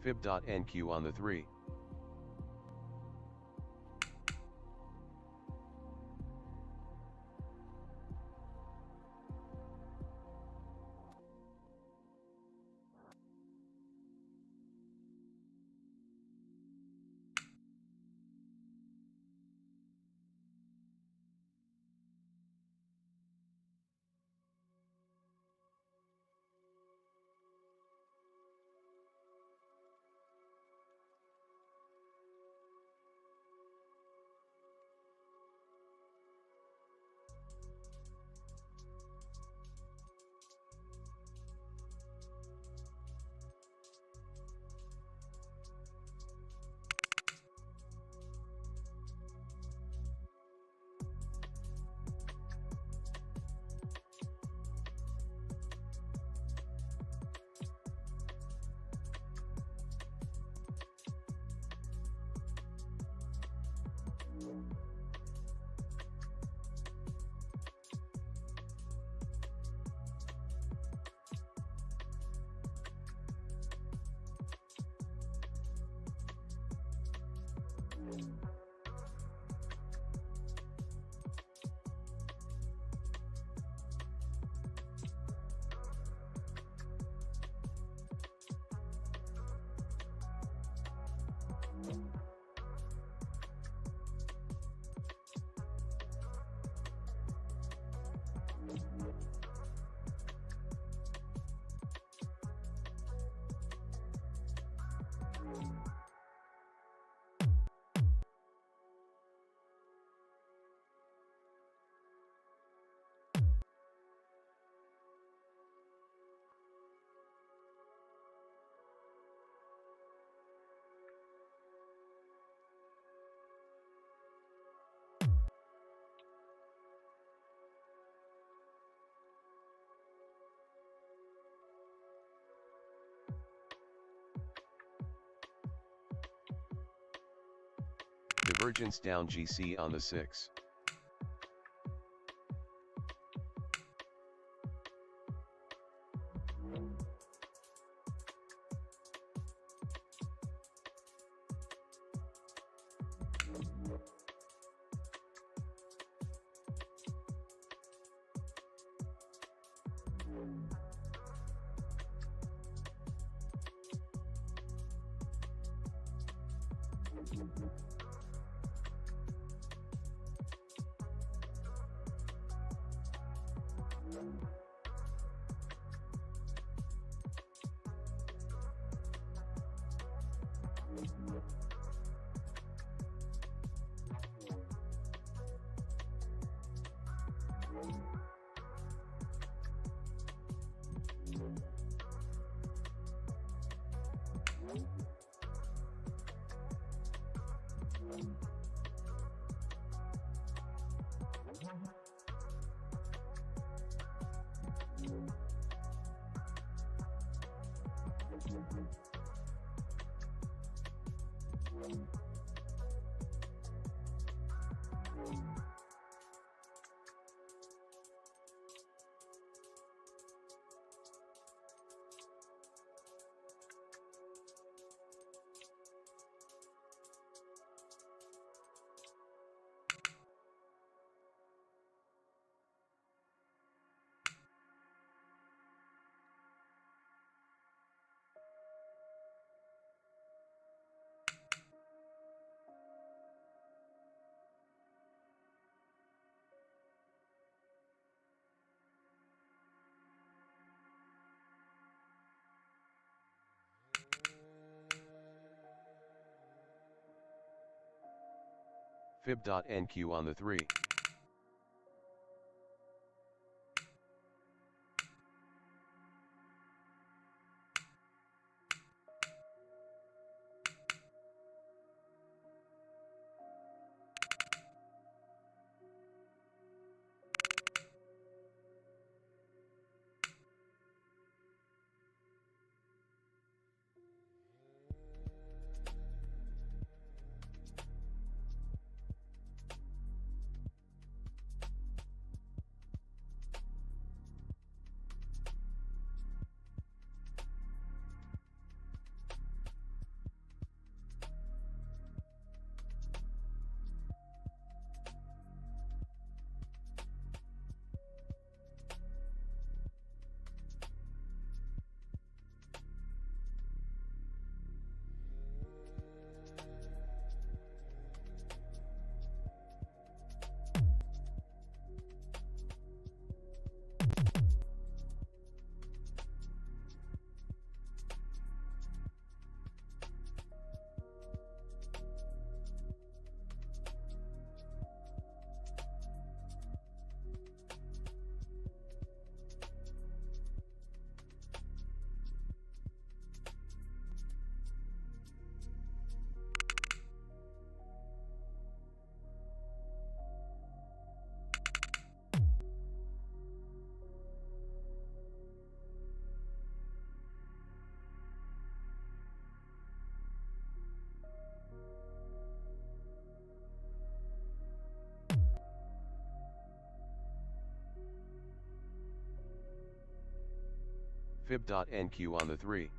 Fib.NQ on the 3. Divergence down GC on the 6. Fib.NQ on the 3. Fib.NQ on the 3.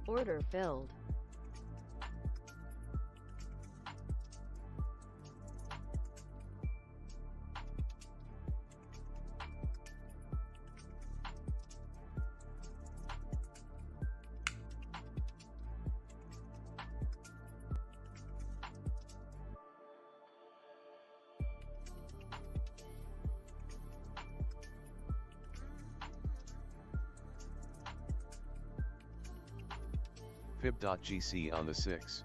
Order filled. Fib.GC on the 6.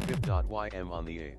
Fib.YM on the 8.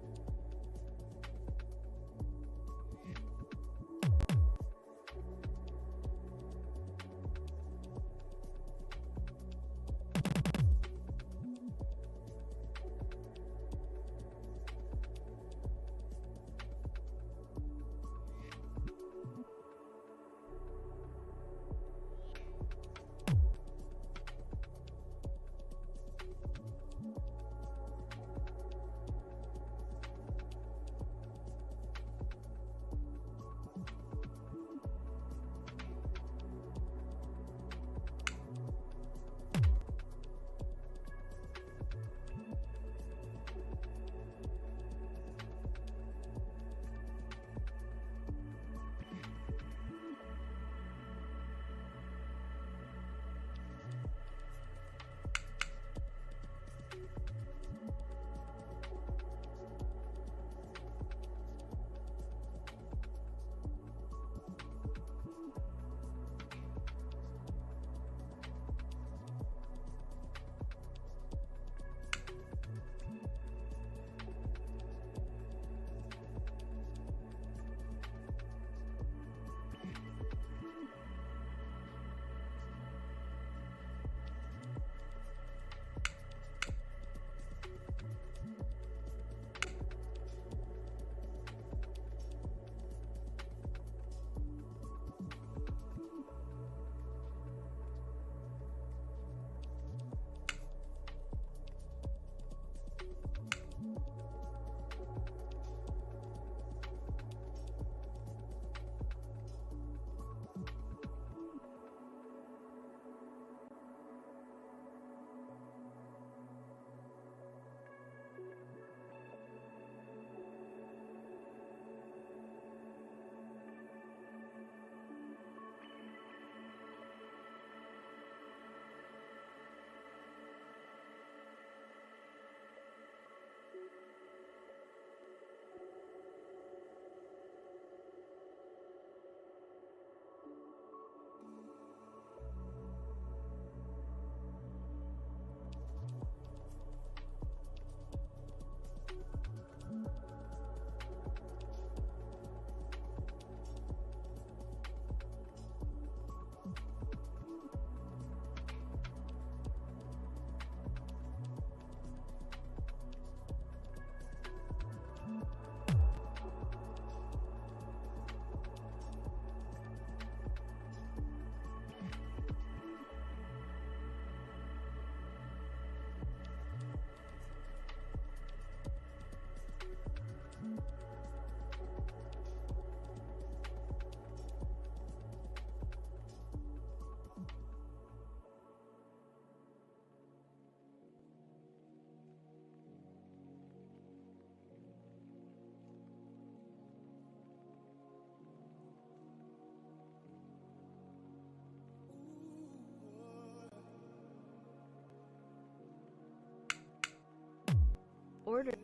Order.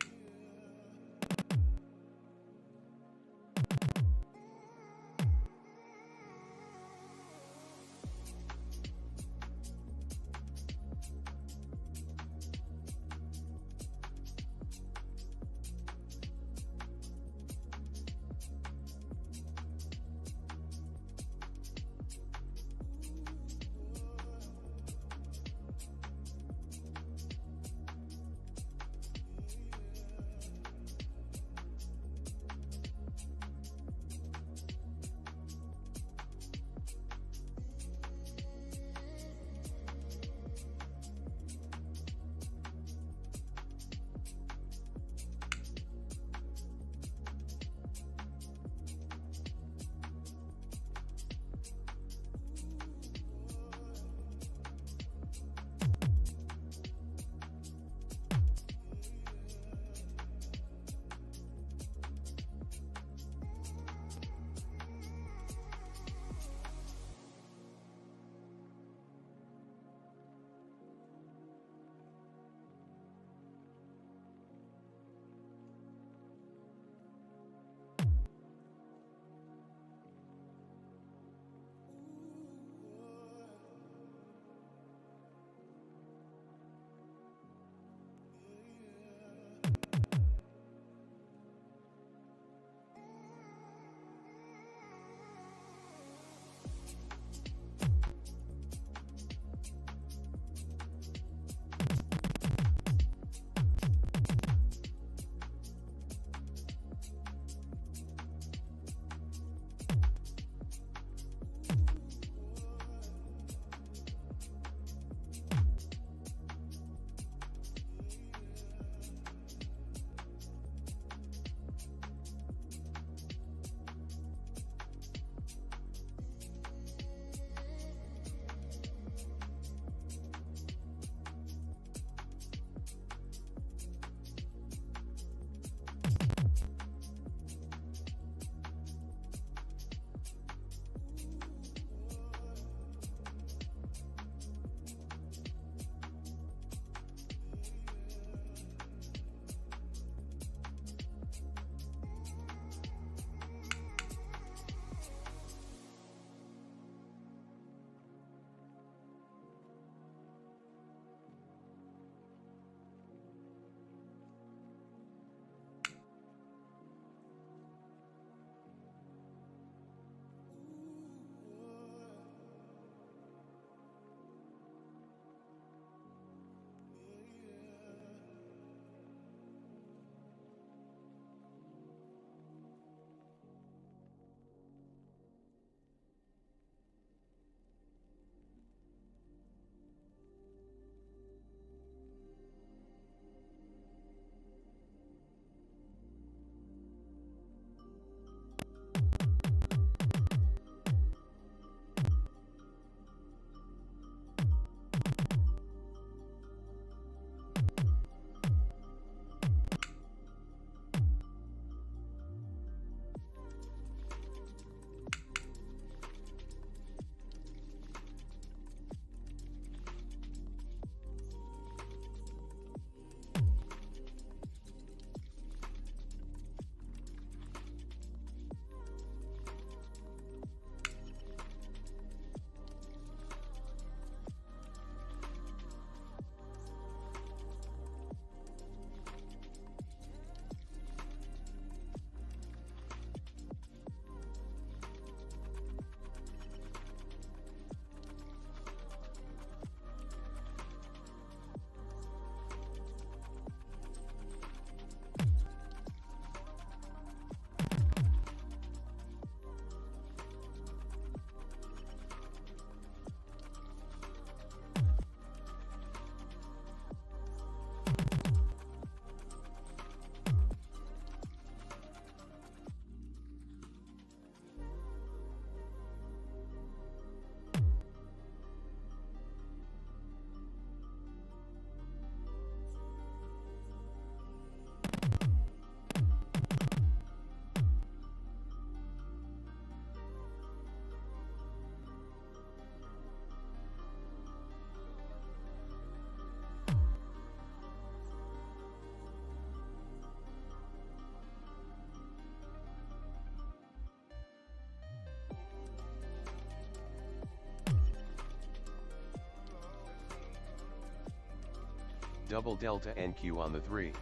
double delta NQ on the 3.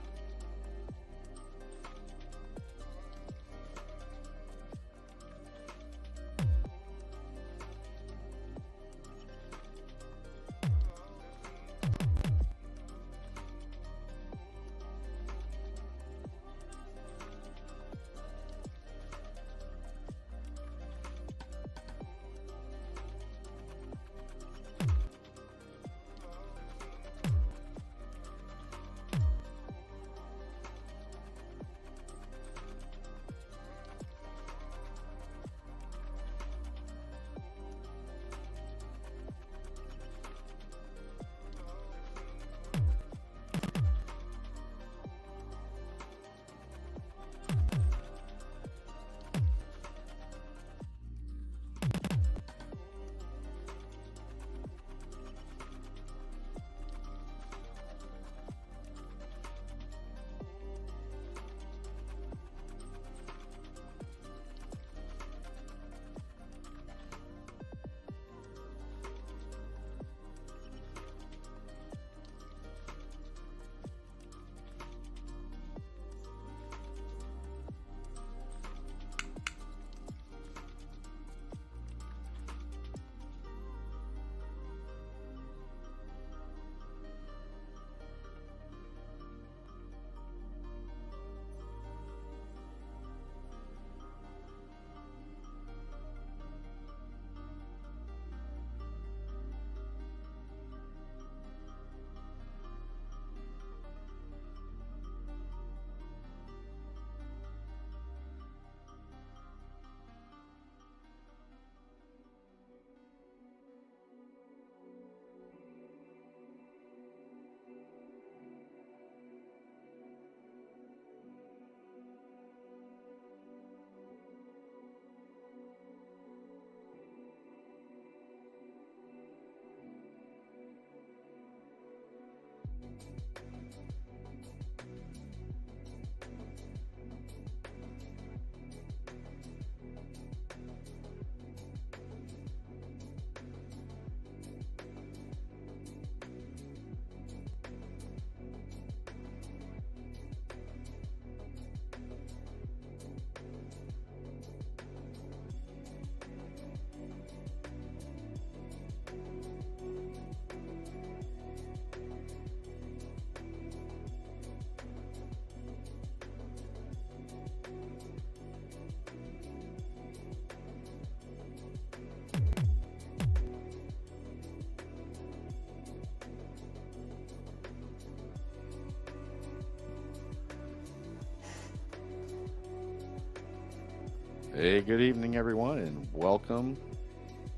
Hey, good evening, everyone, and welcome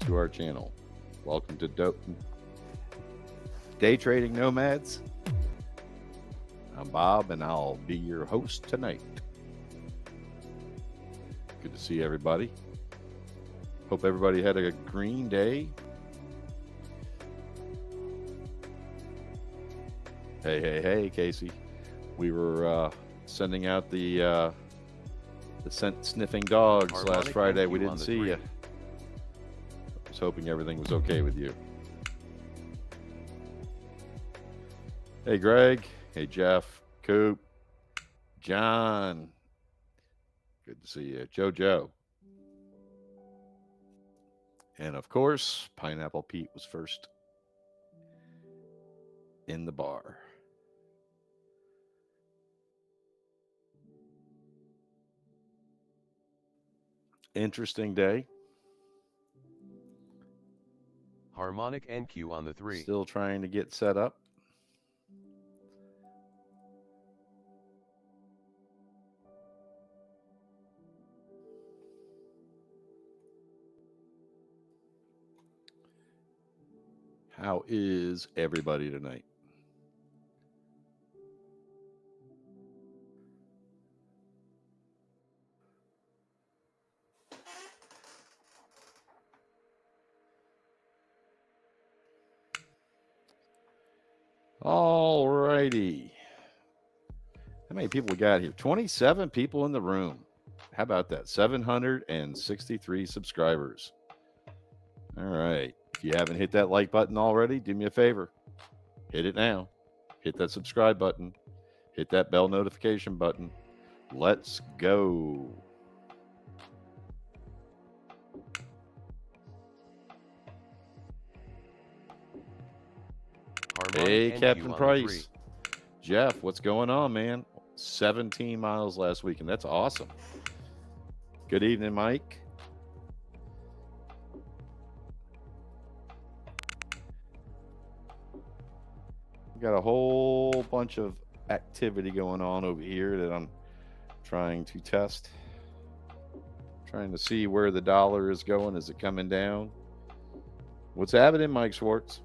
to our channel. Welcome to Day Trading Nomads. I'm Bob, and I'll be your host tonight. Good to see everybody. Hope everybody had a green day. Hey, Casey. We were sending out the scent sniffing dogs last Friday. We didn't see you. I was hoping everything was okay with you. Hey, Greg. Hey, Jeff. Coop. John. Good to see you. JoJo. And of course, Pineapple Pete was first in the bar. Interesting day. Harmonic NQ on the 3. Still trying to get set up. How is everybody tonight? All righty. How many people we got here? 27 people in the room. How about that? 763 subscribers. All right. If you haven't hit that like button already, do me a favor. Hit it now. hit that subscribe button, hit that bell notification button. Let's go. Hey, Captain Price. Jeff, what's going on, man? 17 miles last week, and that's awesome. Good evening, Mike. We got a whole bunch of activity going on over here that I'm trying to test. Trying to see where the dollar is going. Is it coming down? What's happening, Mike Schwartz?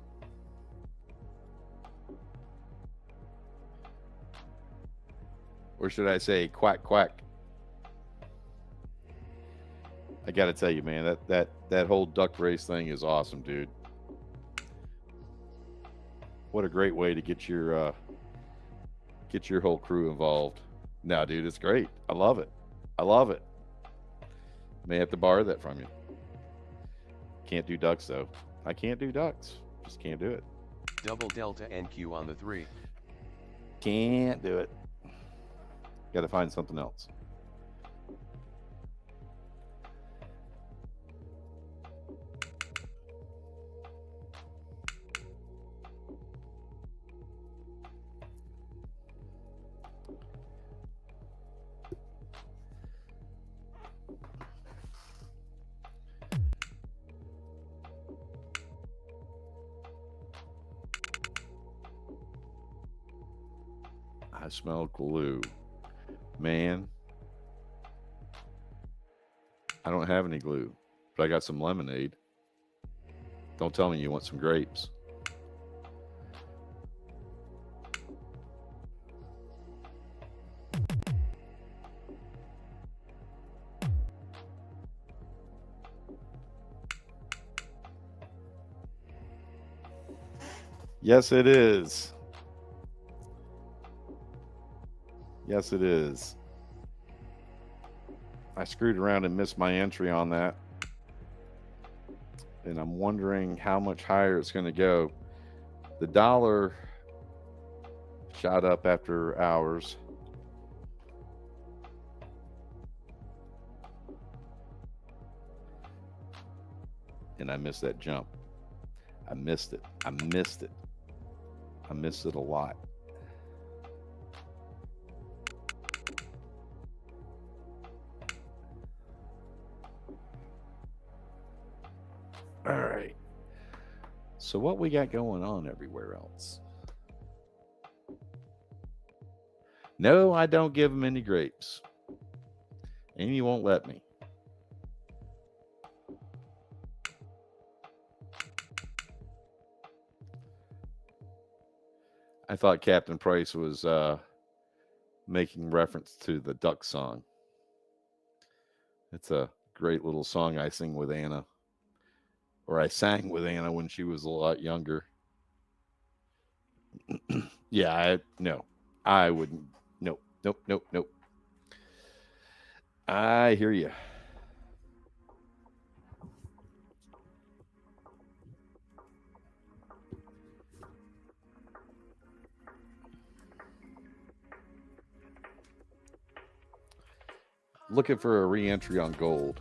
Or should I say quack, quack? I got to tell you, man, that whole duck race thing is awesome, dude. What a great way to get your whole crew involved. No, dude, it's great. I love it. I love it. May have to borrow that from you. Can't do ducks, though. I can't do ducks. Just can't do it. Double delta NQ on the 3. Can't do it. Got to find something else. I smell glue. Man, I don't have any glue, but I got some lemonade. Don't tell me you want some grapes. Yes, it is. Yes, it is. I screwed around and missed my entry on that. And I'm wondering how much higher it's going to go. The dollar shot up after hours. And I missed that jump. I missed it. I missed it. I missed it a lot. All right. So what we got going on everywhere else? No, I don't give them any grapes. Amy won't let me. I thought Captain Price was making reference to the duck song. It's a great little song I sing with Anna. Or I sang with Anna when she was a lot younger. Yeah, I wouldn't. Nope. I hear you. Looking for a re-entry on gold.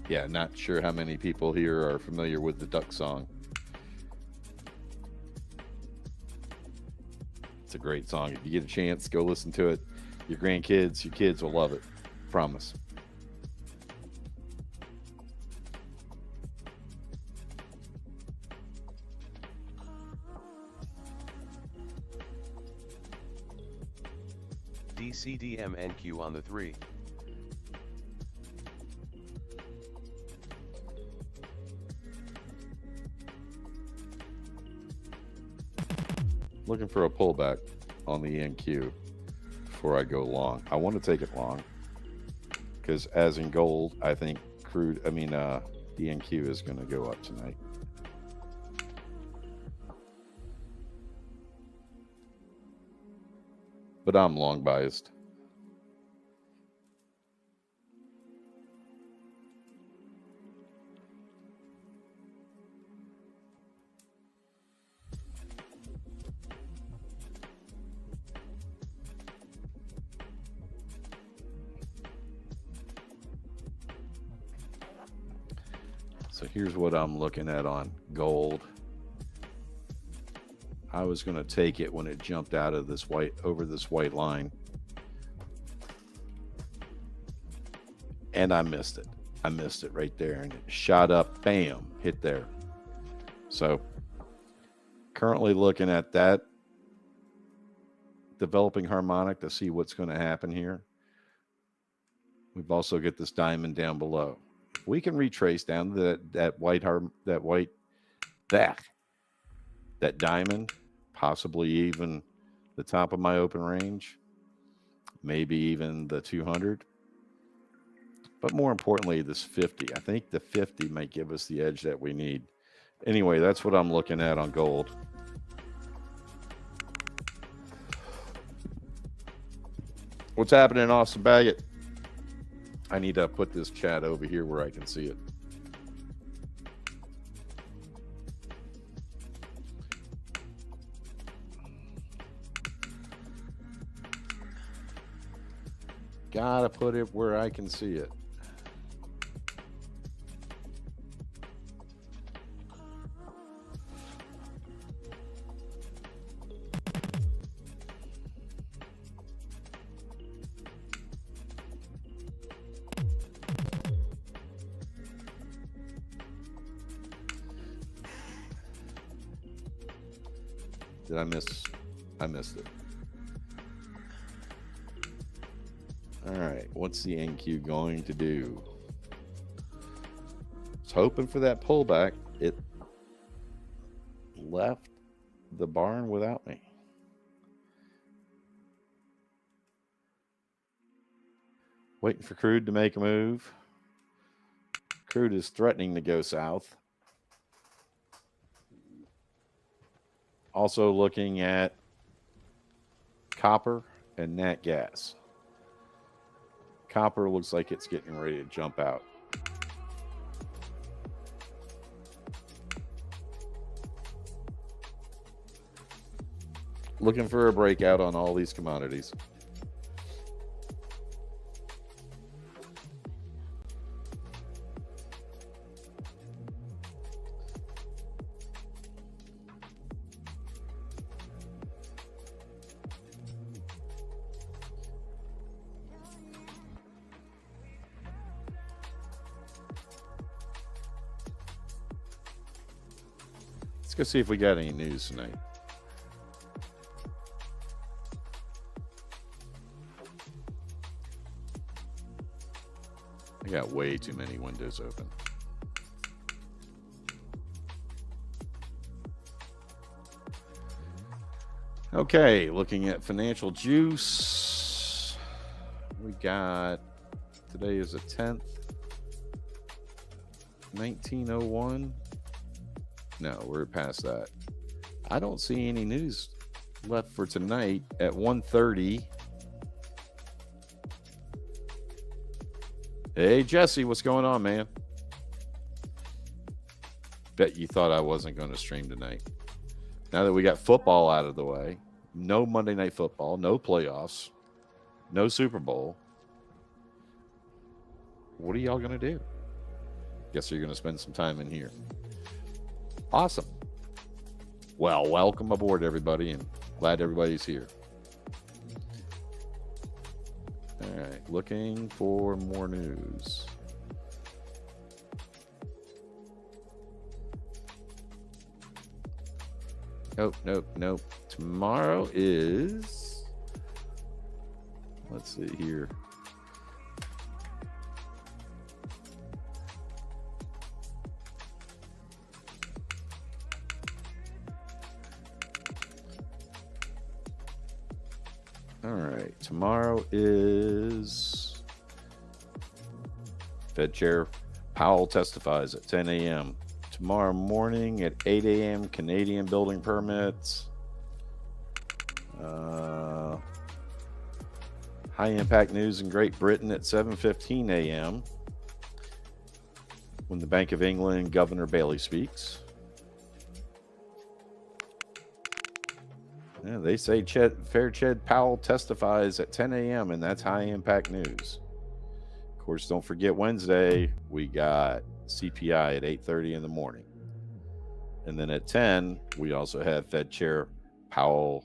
Yeah, not sure how many people here are familiar with the duck song. It's a great song. If you get a chance, go listen to it. Your grandkids, your kids will love it. Promise. DCDMNQ on the 3. Looking for a pullback on the NQ before I go long. I want to take it long because, as in gold, I think the NQ is going to go up tonight. But I'm long biased. So here's what I'm looking at on gold. I was going to take it when it jumped out of this over this white line. And I missed it. I missed it right there, and it shot up, bam, hit there. So currently looking at that developing harmonic to see what's going to happen here. We've also got this diamond down below. If we can retrace down to that diamond, possibly even the top of my open range, maybe even the 200. But more importantly, this 50. I think the 50 might give us the edge that we need. Anyway, that's what I'm looking at on gold. What's happening, Austin Baggett? I need to put this chat over here where I can see it. Gotta put it where I can see it. Did I miss? I missed it. All right, what's the NQ going to do? I was hoping for that pullback. It left the barn without me. Waiting for crude to make a move. Crude is threatening to go south. Also looking at copper and nat gas. Copper looks like it's getting ready to jump out. Looking for a breakout on all these commodities. Let's go see if we got any news tonight. I got way too many windows open. Okay, looking at financial juice. We got, today is the 10th, 1901. No, we're past that. I don't see any news left for tonight at 1:30. Hey, Jesse, what's going on, man? Bet you thought I wasn't going to stream tonight. Now that we got football out of the way, no Monday Night Football, no playoffs, no Super Bowl. What are y'all going to do? Guess you're going to spend some time in here. Awesome. Well, welcome aboard, everybody, and glad everybody's here. All right, looking for more news. Nope. Tomorrow is, let's see here. All right, tomorrow is Fed Chair Powell testifies at 10 a.m. Tomorrow morning at 8 a.m., Canadian building permits. High impact news in Great Britain at 7:15 a.m. when the Bank of England Governor Bailey speaks. Yeah, they say Fed Powell testifies at 10 a.m. and that's high impact news. Of course, don't forget Wednesday, we got CPI at 8:30 in the morning. And then at 10, we also have Fed Chair Powell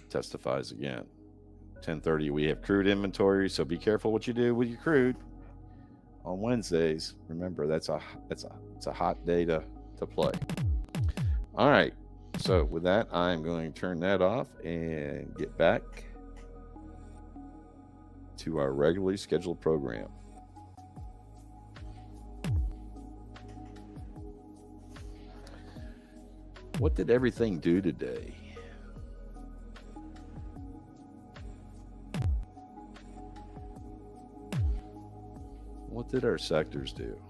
testifies again. 10:30, we have crude inventory, so be careful what you do with your crude on Wednesdays. Remember, it's a hot day to play. All right. So with that, I'm going to turn that off and get back to our regularly scheduled program. What did everything do today? What did our sectors do?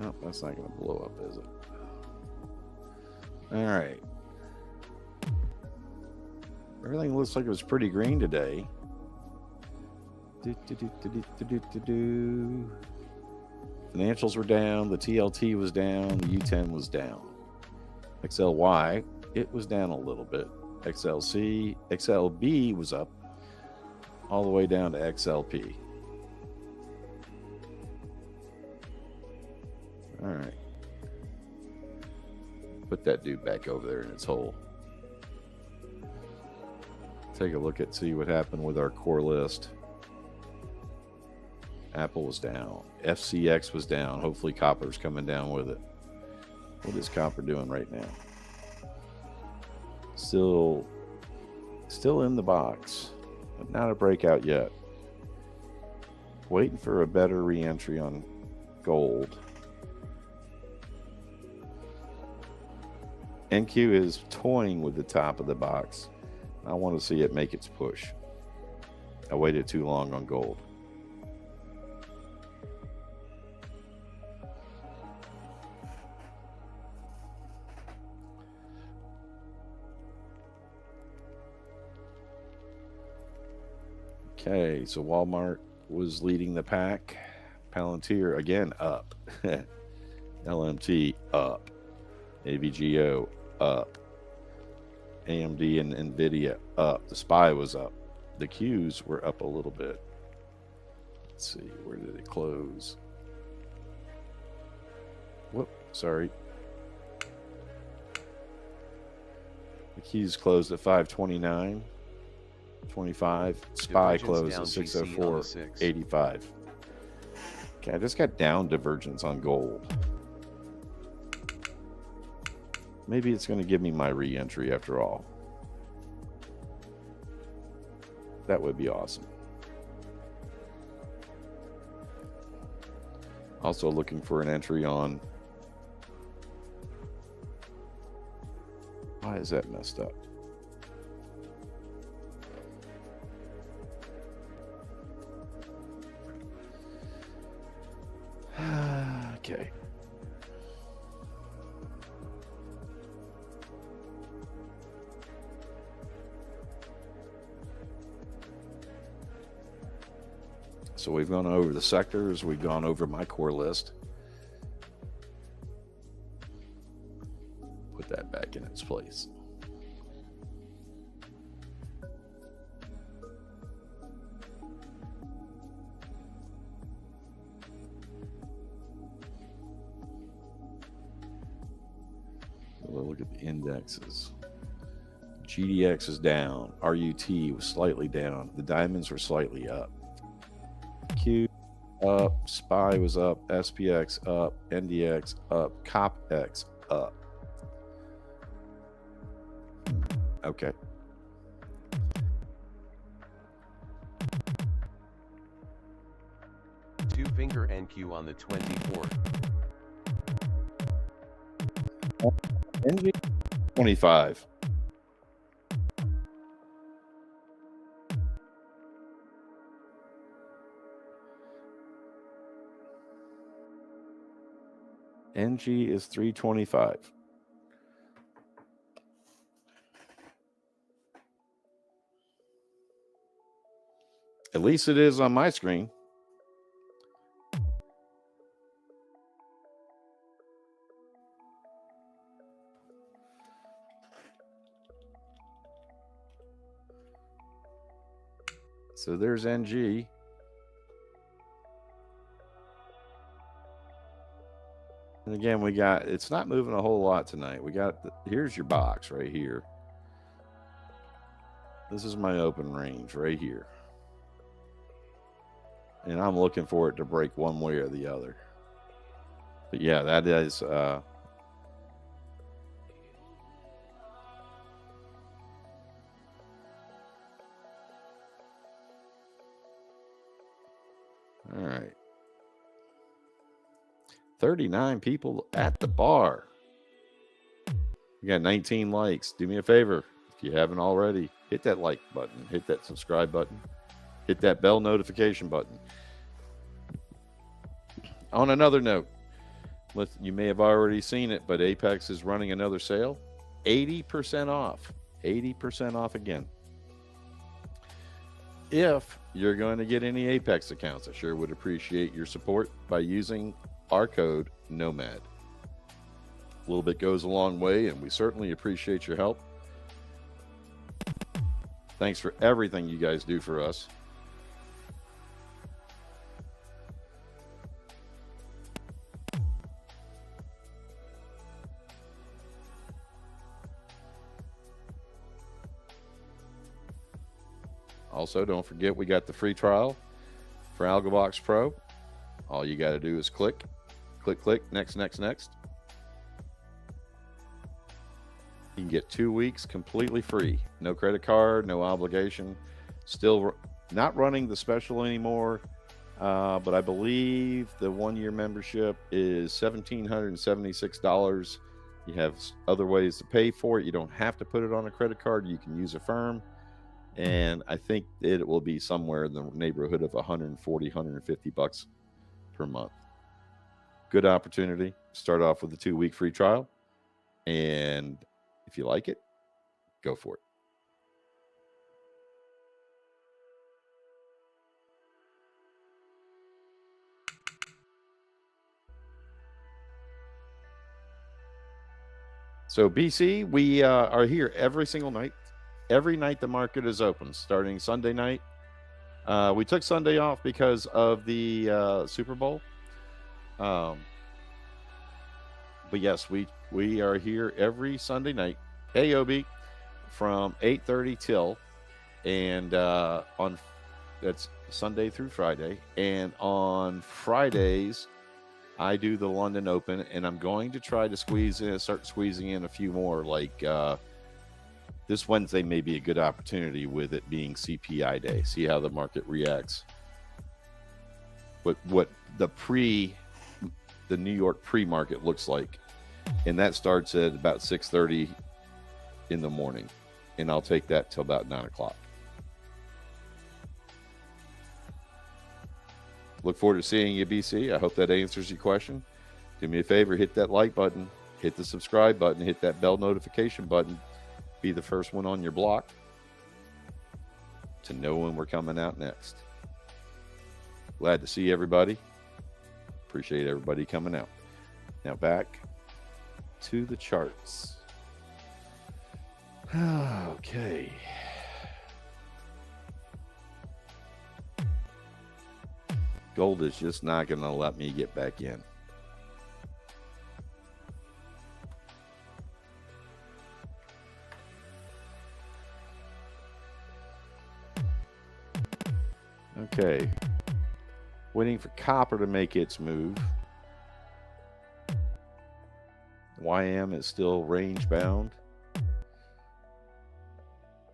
Oh, that's not going to blow up, is it? All right. Everything looks like it was pretty green today. Financials were down. The TLT was down. The U10 was down. XLY, it was down a little bit. XLB was up all the way down to XLP. All right. Put that dude back over there in its hole. Take a look at, see what happened with our core list. Apple was down. FCX was down. Hopefully copper's coming down with it. What is copper doing right now? Still in the box, but not a breakout yet. Waiting for a better re-entry on gold. NQ is toying with the top of the box. I want to see it make its push. I waited too long on gold. Okay, so Walmart was leading the pack. Palantir again up. LMT up. AVGO up. AMD and NVIDIA up. The SPY was up. The Qs were up a little bit. Let's see, where did it close? Whoop, sorry. The Qs closed at 529. 25. SPY closed at 604.85. Okay, I just got down divergence on gold. Maybe it's going to give me my re-entry after all. That would be awesome. Also looking for an entry on... Why is that messed up? Okay. So we've gone over the sectors. We've gone over my core list. Put that back in its place. We'll look at the indexes. GDX is down. RUT was slightly down. The diamonds were slightly up. Q up. SPY was up. SPX up. NDX up. COPX up. Okay. Two finger NQ on the 24th. NG 25. NG is 325. At least it is on my screen. So there's NG. And again, we got, it's not moving a whole lot tonight. We got, here's your box right here. This is my open range right here. And I'm looking for it to break one way or the other. But yeah, that is, all right. 39 people at the bar. We got 19 likes. Do me a favor, if you haven't already, hit that like button, hit that subscribe button, hit that bell notification button. On another note, you may have already seen it, but Apex is running another sale. 80% off. 80% off again. If you're going to get any Apex accounts, I sure would appreciate your support by using our code NOMAD. A little bit goes a long way, and we certainly appreciate your help. Thanks for everything you guys do for us. Also, don't forget we got the free trial for AlgoBox Pro. All you got to do is click, next. You can get 2 weeks completely free. No credit card, no obligation. Still not running the special anymore, but I believe the 1-year membership is $1,776. You have other ways to pay for it. You don't have to put it on a credit card. You can use Affirm. And I think it will be somewhere in the neighborhood of $140, $150 per month. Good opportunity. Start off with a 2-week free trial. And if you like it, go for it. So BC, we are here every single night. Every night the market is open, starting Sunday night. We took Sunday off because of the Super Bowl. But yes, we are here every Sunday night, AOB, from 8:30 till, and on that's Sunday through Friday. And on Fridays, I do the London Open, and I'm going to try to start squeezing in a few more, like this Wednesday may be a good opportunity with it being CPI day. See how the market reacts. What the New York pre-market looks like. And that starts at about 6:30 in the morning. And I'll take that till about 9 o'clock. Look forward to seeing you, BC. I hope that answers your question. Do me a favor, hit that like button, hit the subscribe button, hit that bell notification button. Be the first one on your block to know when we're coming out next. Glad to see everybody. Appreciate everybody coming out. Now back to the charts. Okay. Gold is just not going to let me get back in. Okay, waiting for copper to make its move. YM is still range bound.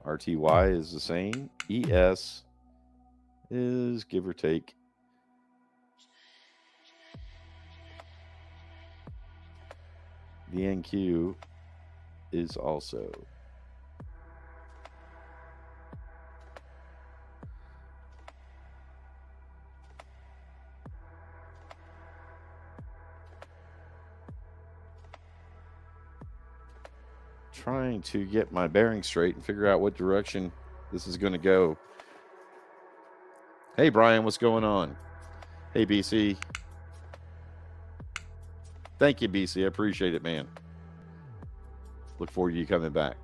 RTY is the same. ES is give or take. The NQ is also. Trying to get my bearings straight and figure out what direction this is going to go. Hey, Brian, what's going on? Hey, BC. Thank you, BC. I appreciate it, man. Look forward to you coming back.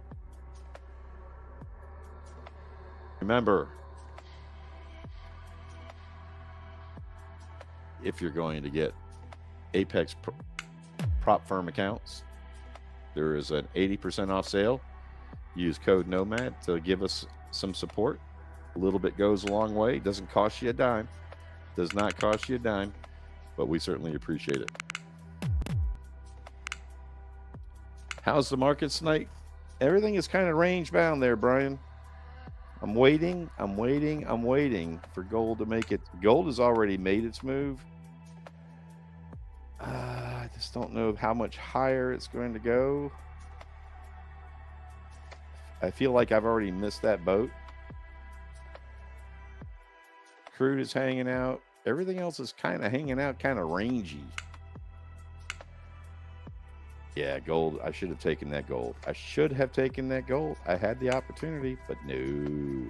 Remember, if you're going to get Apex prop firm accounts, there is an 80% off sale. Use code NOMAD to give us some support. A little bit goes a long way. It doesn't cost you a dime. Does not cost you a dime, but we certainly appreciate it. How's the market tonight? Everything is kind of range bound there, Brian. I'm waiting for gold to make it. Gold has already made its move. I just don't know how much higher it's going to go. I feel like I've already missed that boat. Crude is hanging out. Everything else is kind of hanging out, kind of rangy. Yeah, gold. I should have taken that gold. I should have taken that gold. I had the opportunity, but no.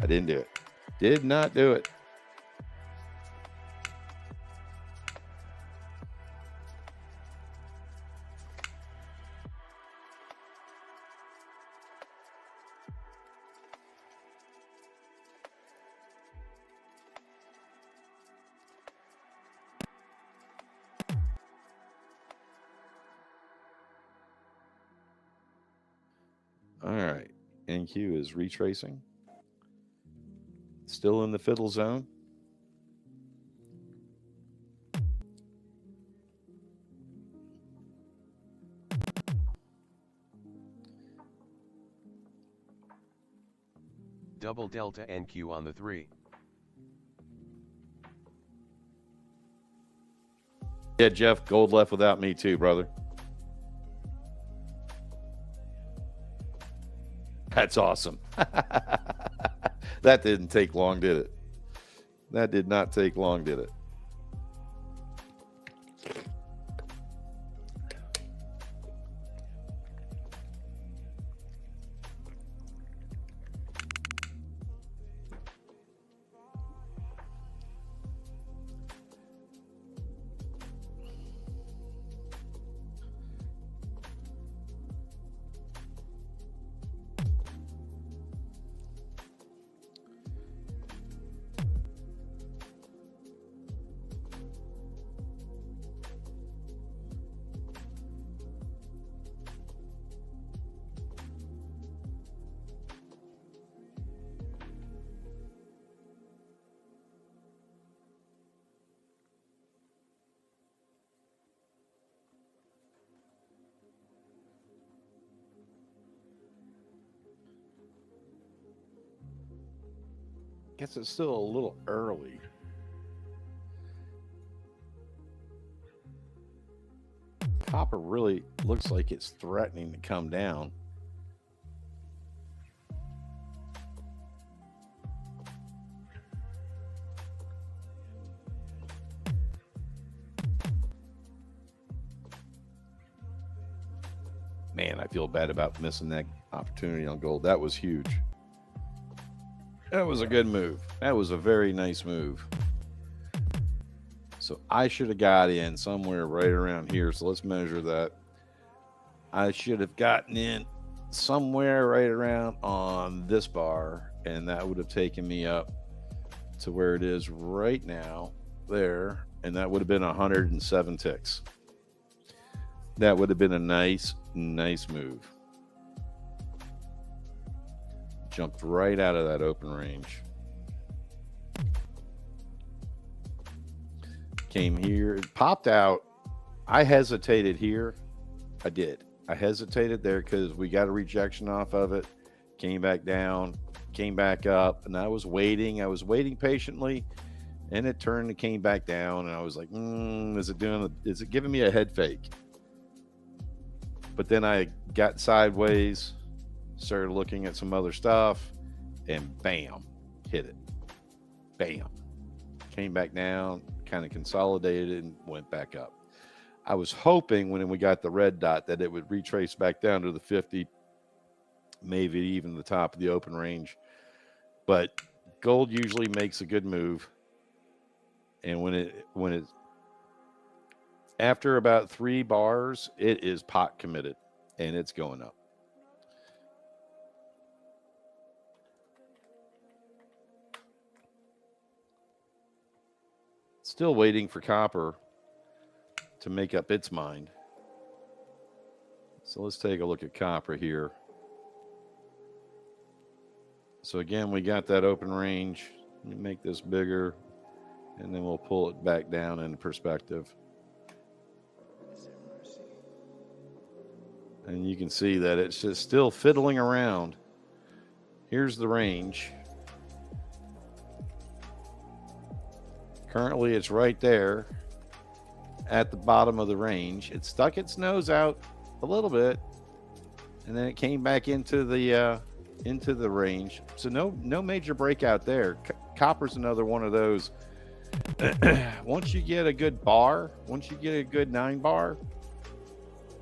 I didn't do it. Did not do it. All right. NQ is retracing. Still in the fiddle zone. Double delta NQ on the 3. Yeah, Jeff, gold left without me too, brother. That's awesome. That didn't take long, did it? That did not take long, did it? Guess it's still a little early. Copper really looks like it's threatening to come down. Man, I feel bad about missing that opportunity on gold. That was huge. That was a good move. That was a very nice move. So I should have got in somewhere right around here. So let's measure that. I should have gotten in somewhere right around on this bar, and that would have taken me up to where it is right now there, and that would have been 107 ticks. That would have been a nice move. Jumped right out of that open range. Came here, it popped out. I hesitated here. I did. I hesitated there because we got a rejection off of it. Came back down, came back up, and I was waiting. I was waiting patiently, and it turned and came back down. And I was like, is it giving me a head fake? But then I got sideways, started looking at some other stuff, and bam, hit it. Bam. Came back down, kind of consolidated, and went back up. I was hoping when we got the red dot that it would retrace back down to the 50, maybe even the top of the open range. But gold usually makes a good move. And when it after about 3 bars, it is pot committed, and it's going up. Still waiting for copper to make up its mind. So let's take a look at copper here. So again, we got that open range. Let me make this bigger, and then we'll pull it back down into perspective. And you can see that it's just still fiddling around. Here's the range. Currently, it's right there at the bottom of the range. It stuck its nose out a little bit, and then it came back into the range. So no major breakout there. Copper's another one of those. Once you get a good bar, once you get a good 9 bar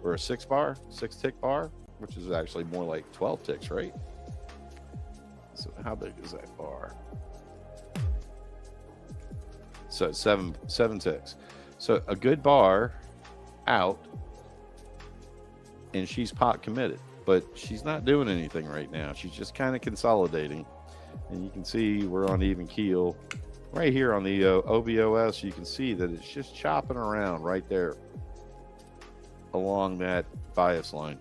or a 6 tick bar, which is actually more like 12 ticks, right? So how big is that bar? So seven ticks. So a good bar out, and she's pot committed, but she's not doing anything right now. She's just kind of consolidating, and you can see we're on even keel right here on the OBOS. You can see that it's just chopping around right there along that bias line.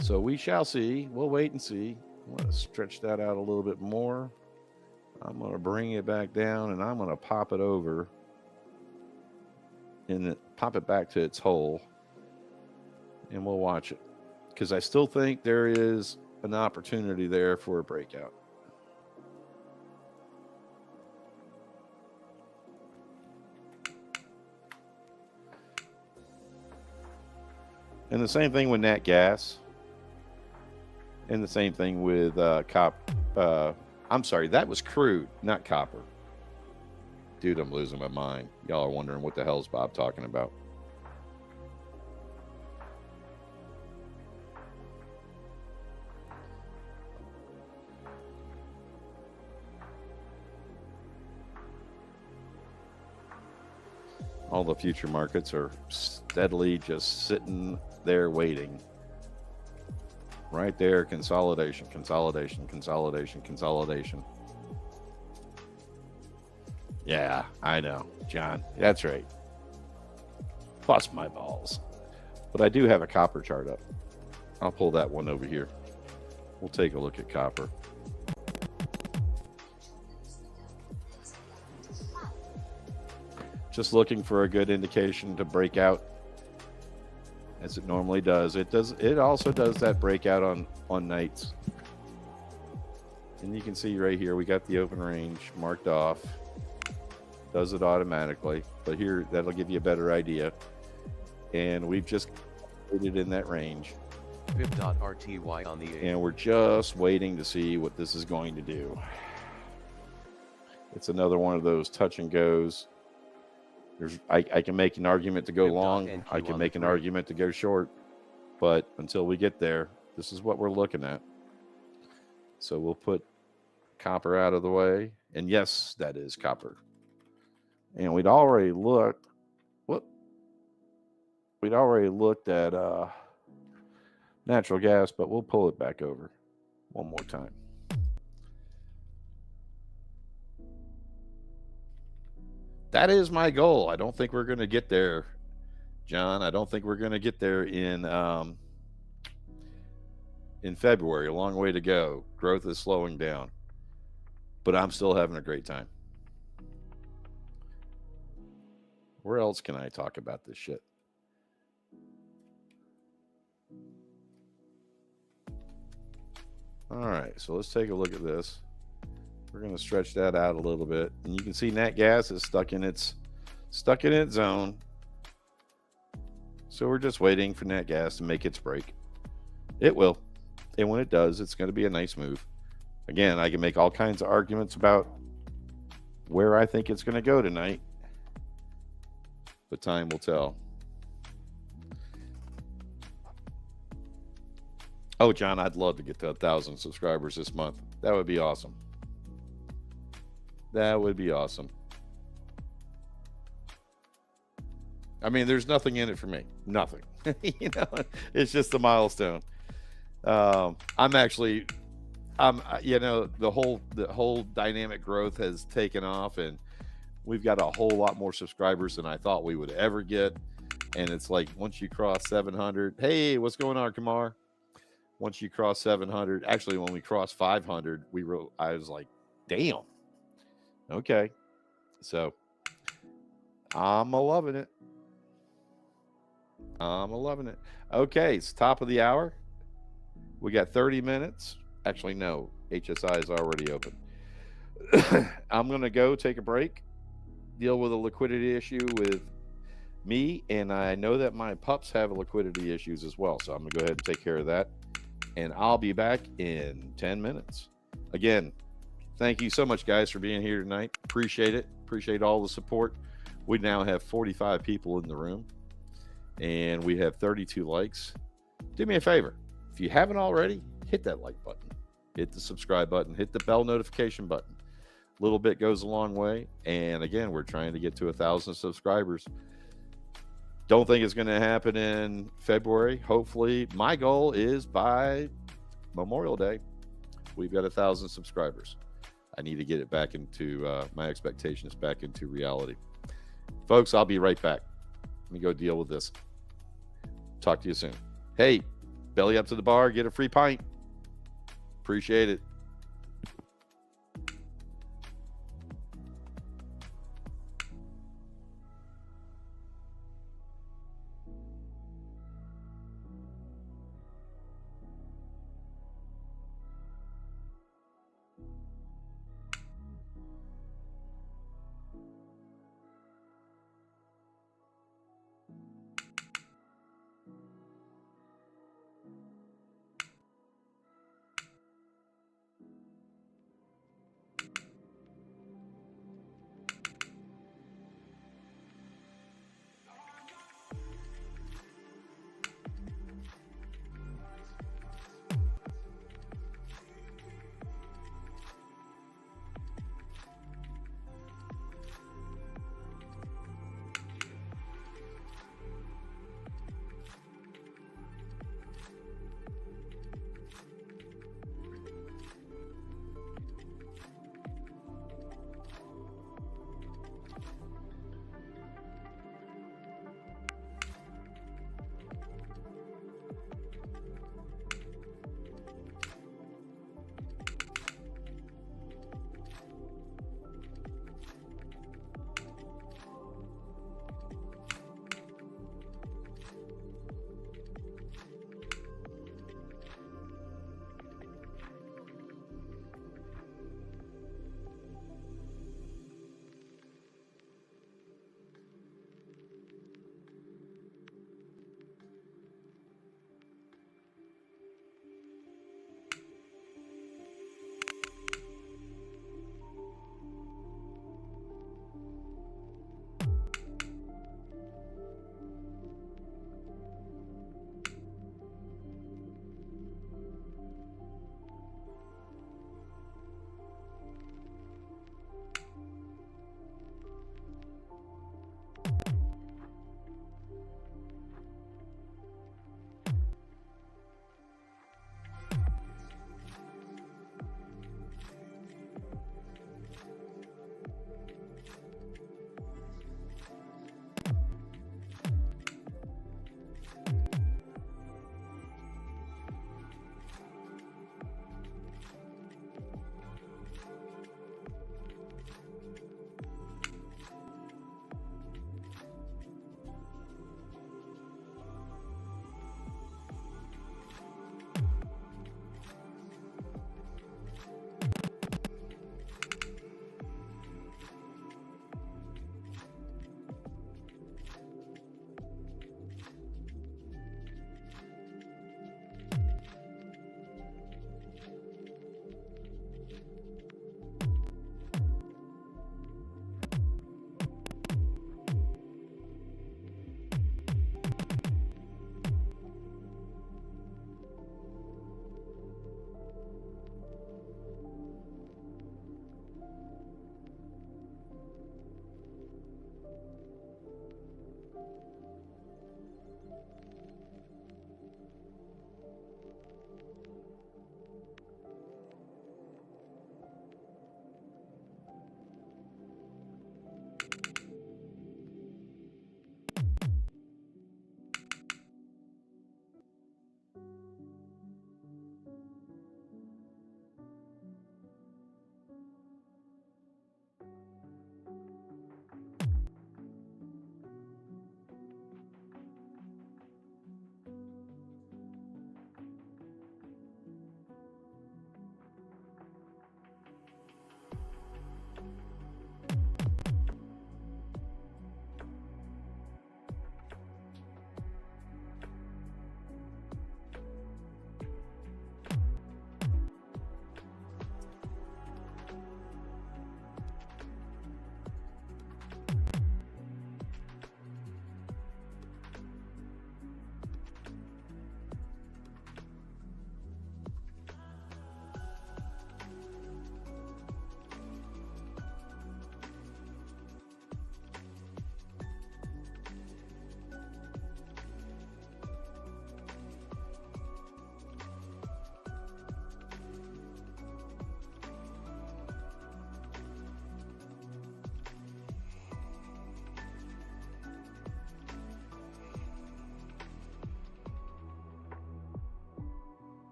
So we shall see. We'll wait and see. I'm going to stretch that out a little bit more. I'm going to bring it back down, and I'm going to pop it over and pop it back to its hole, and we'll watch it, because I still think there is an opportunity there for a breakout. And the same thing with nat gas, and the same thing with I'm sorry, that was crude, not copper. Dude, I'm losing my mind. Y'all are wondering what the hell is Bob talking about. All the future markets are steadily just sitting there waiting. Right there, consolidation, consolidation, consolidation, consolidation. Yeah, I know, John. That's right. Bust my balls. But I do have a copper chart up. I'll pull that one over here. We'll take a look at copper. Just looking for a good indication to break out, as it normally does. It also does that breakout on nights. And you can see right here, we got the open range marked off. Does it automatically, but here, that'll give you a better idea. And we've just waited in that range. Fib.rty on the 8th. And we're just waiting to see what this is going to do. It's another one of those touch and goes. I can make an argument to go long. I can make an argument to go short. But until we get there, this is what we're looking at. So we'll put copper out of the way. And yes, that is copper. And we'd already looked. We'd already looked at natural gas, but we'll pull it back over one more time. That is my goal. I don't think we're going to get there, John. I don't think we're going to get there in February. A long way to go. Growth is slowing down, but I'm still having a great time. Where else can I talk about this shit? All right, so let's take a look at this. We're going to stretch that out a little bit, and you can see nat gas is stuck in its zone. So we're just waiting for nat gas to make its break. It will, and when it does, it's going to be a nice move. Again, I can make all kinds of arguments about where I think it's going to go tonight, but time will tell. Oh, John, I'd love to get to 1,000 subscribers this month. That would be awesome. That would be awesome. I mean, there's nothing in it for me. Nothing. You know, it's just a milestone. You know, the whole dynamic growth has taken off, and We've got a whole lot more subscribers than I thought we would ever get. And it's like, once you cross 700, hey, what's going on, Kamar? Once you cross 700, actually, when we crossed 500, I was like, damn. Okay. So I'm loving it. I'm loving it. Okay, it's top of the hour. We got 30 minutes. Actually, no, HSI is already open. I'm going to go take a break, deal with a liquidity issue with me, and I know that my pups have liquidity issues as well. So I'm going to go ahead and take care of that. And I'll be back in 10 minutes. Again, thank you so much, guys, for being here tonight. Appreciate it. Appreciate all the support. We now have 45 people in the room, and we have 32 likes. Do me a favor. If you haven't already, hit that like button. Hit the subscribe button. Hit the bell notification button. A little bit goes a long way. And again, we're trying to get to 1,000 subscribers. Don't think it's going to happen in February. Hopefully, my goal is by Memorial Day, we've got 1,000 subscribers. I need to get it back into my expectations back into reality. Folks, I'll be right back. Let me go deal with this. Talk to you soon. Hey, belly up to the bar, get a free pint. Appreciate it.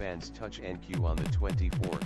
bands touch NQ on the 24th.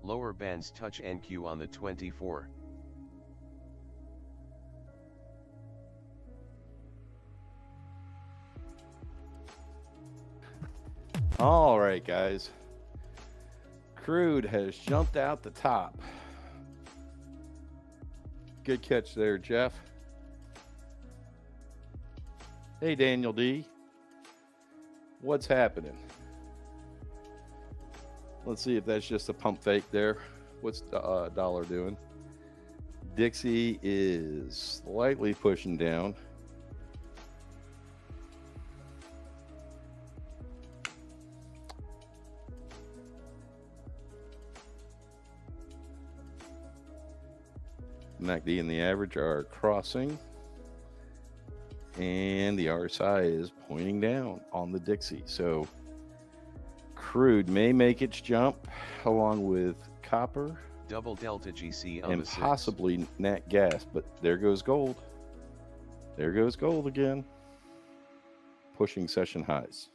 Lower bands touch NQ on the 24th. All right, guys. Crude has jumped out the top. Good catch there, Jeff. Hey, Daniel D. What's happening? Let's see if that's just a pump fake there. What's the dollar doing? Dixie is slightly pushing down. MACD and the average are crossing, and the RSI is pointing down on the Dixie. So crude may make its jump along with copper, Double delta GC on and the 6th. possibly nat gas, but there goes gold. There goes gold again, pushing session highs.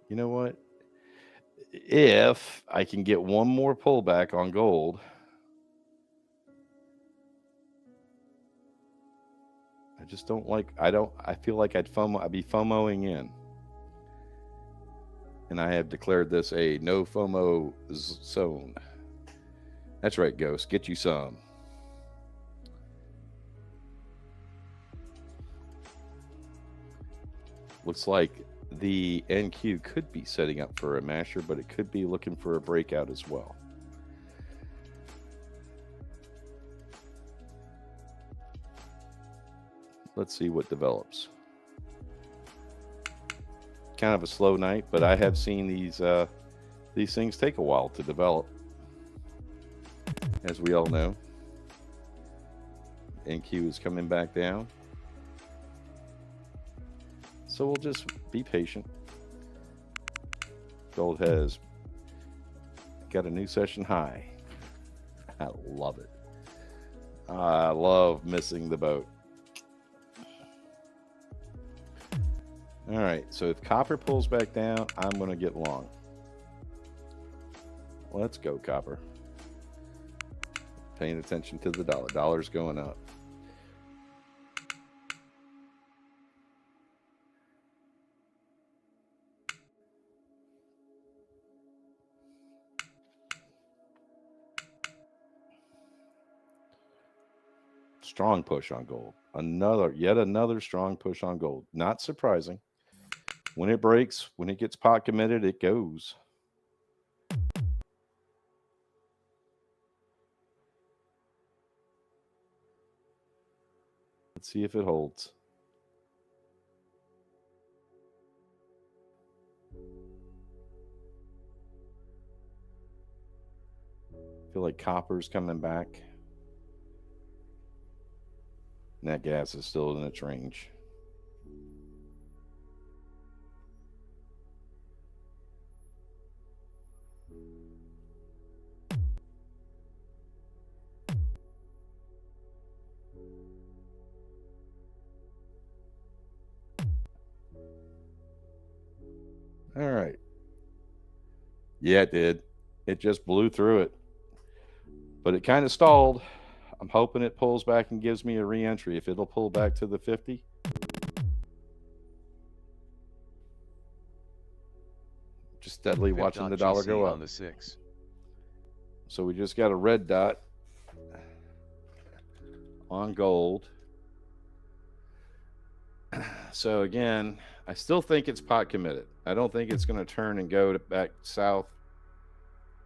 You know what? If I can get one more pullback on gold, I just don't like, I feel like I'd be FOMOing in. And I have declared this a no FOMO zone. That's right, Ghost. Get you some. Looks like the NQ could be setting up for a masher, but it could be looking for a breakout as well. Let's see what develops. Kind of a slow night, but I have seen these things take a while to develop, as we all know. NQ is coming back down, so we'll just be patient. Gold has got a new session high. I love it. I love missing the boat. All right, so if copper pulls back down, I'm going to get long. Let's go, copper. Paying attention to the dollar. Dollar's going up. Strong push on gold. Yet another strong push on gold. Not surprising. When it breaks, when it gets pot committed, it goes. Let's see if it holds. I feel like copper's coming back. Nat gas is still in its range. All right. Yeah, it did. It just blew through it. But it kind of stalled. I'm hoping it pulls back and gives me a re-entry. If it'll pull back to the 50. Just steadily watching the dollar go up. On the 6. So we just got a red dot on gold. So again, I still think it's pot committed. I don't think it's going to turn and go back south,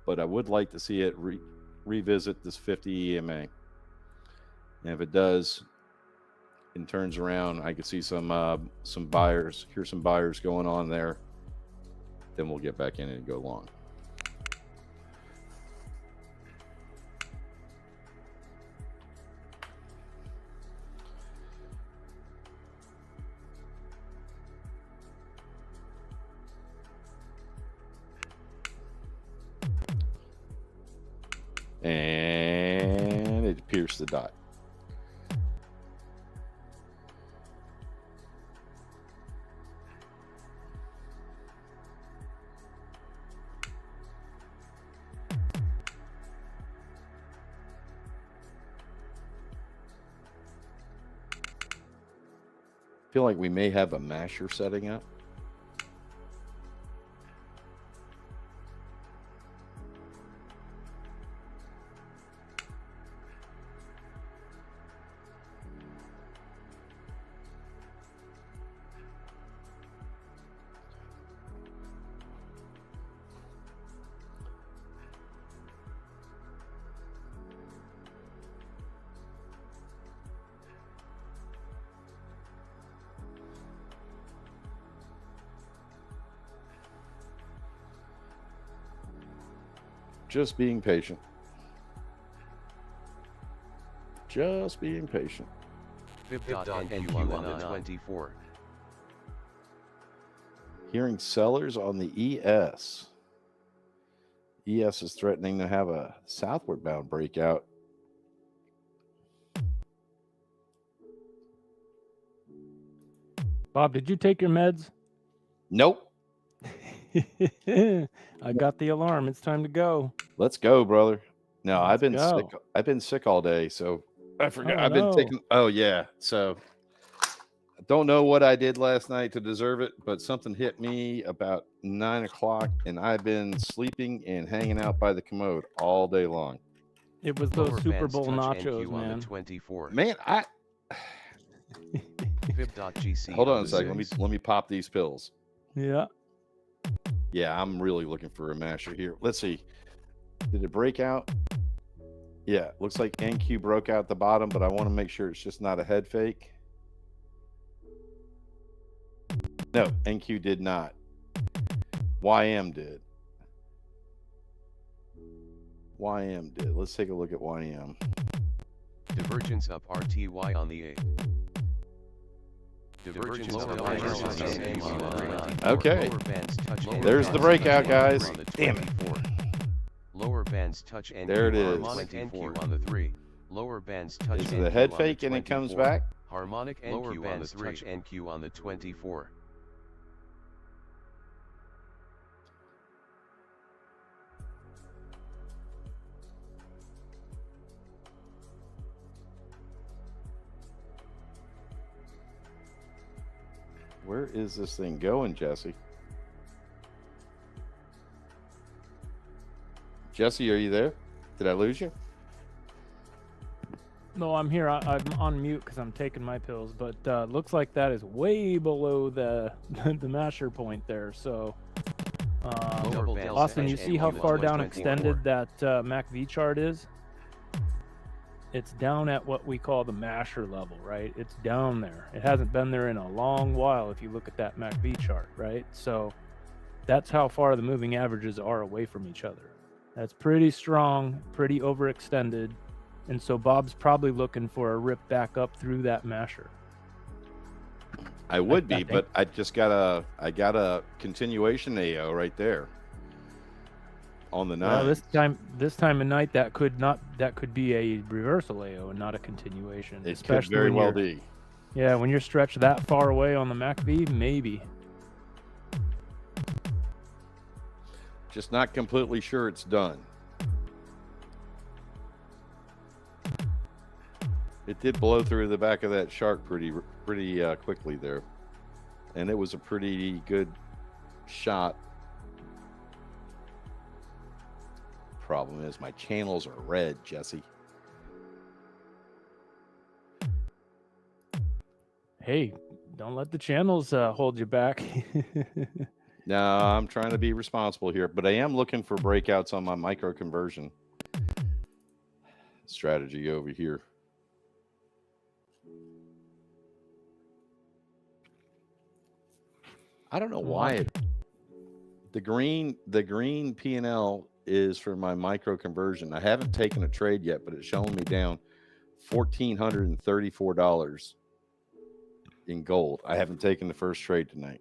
but I would like to see it revisit this 50 EMA. And if it does and turns around, I could see some buyers. Here's some buyers going on there. Then we'll get back in and go long. And it pierced the dot. I feel like we may have a masher setting up. Just being patient. Just being patient. NQ on the 24. Hearing sellers on the ES. ES is threatening to have a southward bound breakout. Bob, did you take your meds? Nope. I got the alarm. It's time to go. Let's go, brother. No, Let's I've been go. sick. I've been sick all day, so I forgot. Oh, I've been no. taking. Oh yeah. So I don't know what I did last night to deserve it, but something hit me about 9 o'clock, and I've been sleeping and hanging out by the commode all day long. It was those Lower Super bands Bowl touch nachos, NQ on man. the 24. Man, Fib.GC hold on a the second. 6. Let me pop these pills. Yeah. Yeah, I'm really looking for a masher here. Let's see. Did it break out? Yeah, looks like NQ broke out the bottom, but I want to make sure it's just not a head fake. No, NQ did not. YM did. YM did. Let's take a look at YM. Divergence up RTY on the 8. Divergence up RTY on the 9. Okay. Lower bands touch There's the breakout, guys. on the Damn it. 24. Lower bands touch NQ There it is. harmonic NQ on the 3. Lower bands touch Is it NQ a head on fake the and it comes 24. back? Harmonic NQ lower bands touch NQ on the 24. Where is this thing going, Jesse? Jesse, are you there? Did I lose you? No, I'm here. I'm on mute because I'm taking my pills, but looks like that is way below the the masher point there. So, Austin, you see how far down extended that MACV chart is? It's down at what we call the masher level, right? It's down there. It hasn't been there in a long while if you look at that MACV chart, right? So that's how far the moving averages are away from each other. That's pretty strong, pretty overextended. And so Bob's probably looking for a rip back up through that masher. I would be, but I got a continuation AO right there on the 9. Well, this time of night that could be a reversal AO and not a continuation. It could very well be. Yeah, when you're stretched that far away on the MACV, maybe. Just not completely sure it's done. It did blow through the back of that shark pretty quickly there. And it was a pretty good shot. Problem is my channels are red, Jesse. Hey, don't let the channels hold you back. No, I'm trying to be responsible here, but I am looking for breakouts on my micro conversion strategy over here. I don't know why the green P&L is for my micro conversion. I haven't taken a trade yet, but it's showing me down $1,434 in gold. I haven't taken the first trade tonight.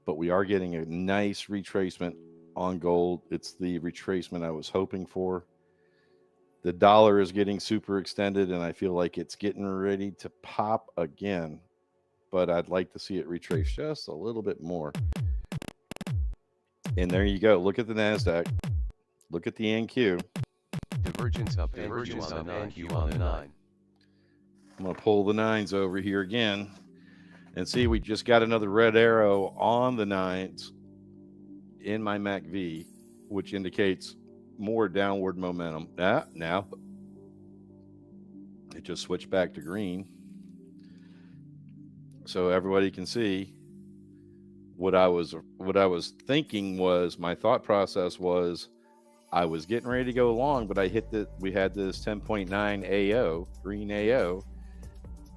But we are getting a nice retracement on gold. It's the retracement I was hoping for. The dollar is getting super extended, and I feel like it's getting ready to pop again. But I'd like to see it retrace just a little bit more. And there you go. Look at the NASDAQ. Look at the NQ. Divergence up, divergence on NQ on the 9. I'm going to pull the 9s over here again. And see, we just got another red arrow on the 9s in my MACV, which indicates more downward momentum. Now it just switched back to green. So everybody can see what I was thinking was, my thought process was, I was getting ready to go long, but we had this 10.9 AO, green AO,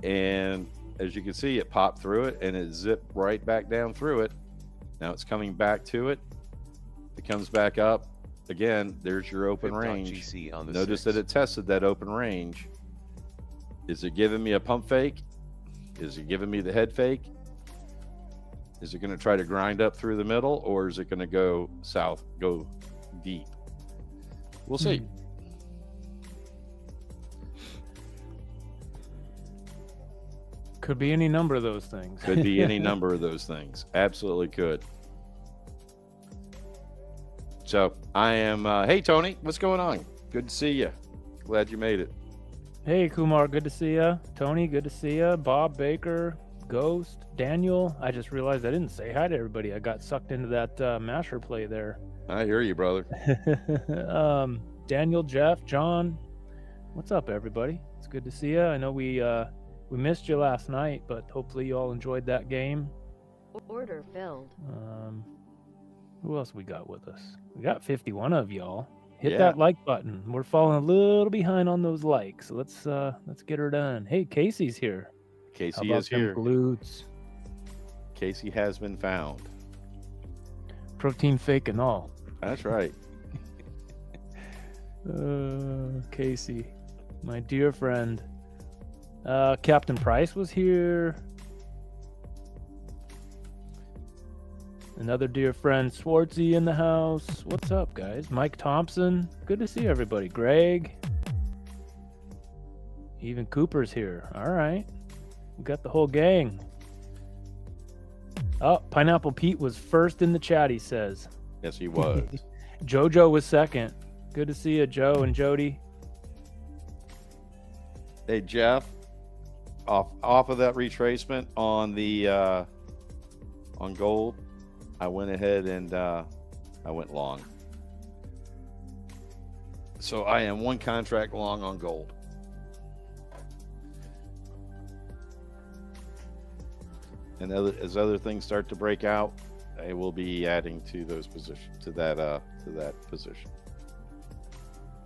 and as you can see, it popped through it and it zipped right back down through it. Now it's coming back to it. It comes back up again. There's your open range. Notice that it tested that open range. Is it giving me a pump fake? Is it giving me the head fake? Is it going to try to grind up through the middle, or is it going to go south, go deep? We'll see. Could be any number of those things. Could be any number of those things. Absolutely could. So I am, hey, Tony, what's going on? Good to see you. Glad you made it. Hey, Kumar, good to see you. Tony, good to see you. Bob Baker, Ghost, Daniel. I just realized I didn't say hi to everybody. I got sucked into that masher play there. I hear you, brother. Daniel, Jeff, John. What's up, everybody? It's good to see you. I know we missed you last night, but hopefully you all enjoyed that game. Order filled. Who else we got with us? We got 51 of y'all. Hit that like button. We're falling a little behind on those likes. So let's get her done. Hey, Casey's here. Casey is here. Glutes. Casey has been found. Protein fake and all. That's right. Casey, my dear friend. Captain Price was here. Another dear friend, Swartzy, in the house. What's up, guys? Mike Thompson. Good to see everybody. Greg. Even Cooper's here. All right. We got the whole gang. Oh, Pineapple Pete was first in the chat, he says. Yes, he was. Jojo was second. Good to see you, Joe and Jody. Hey, Jeff. Off of that retracement on the on gold, I went ahead and I went long. So I am one contract long on gold. And as other things start to break out, I will be adding to those positions, to that position.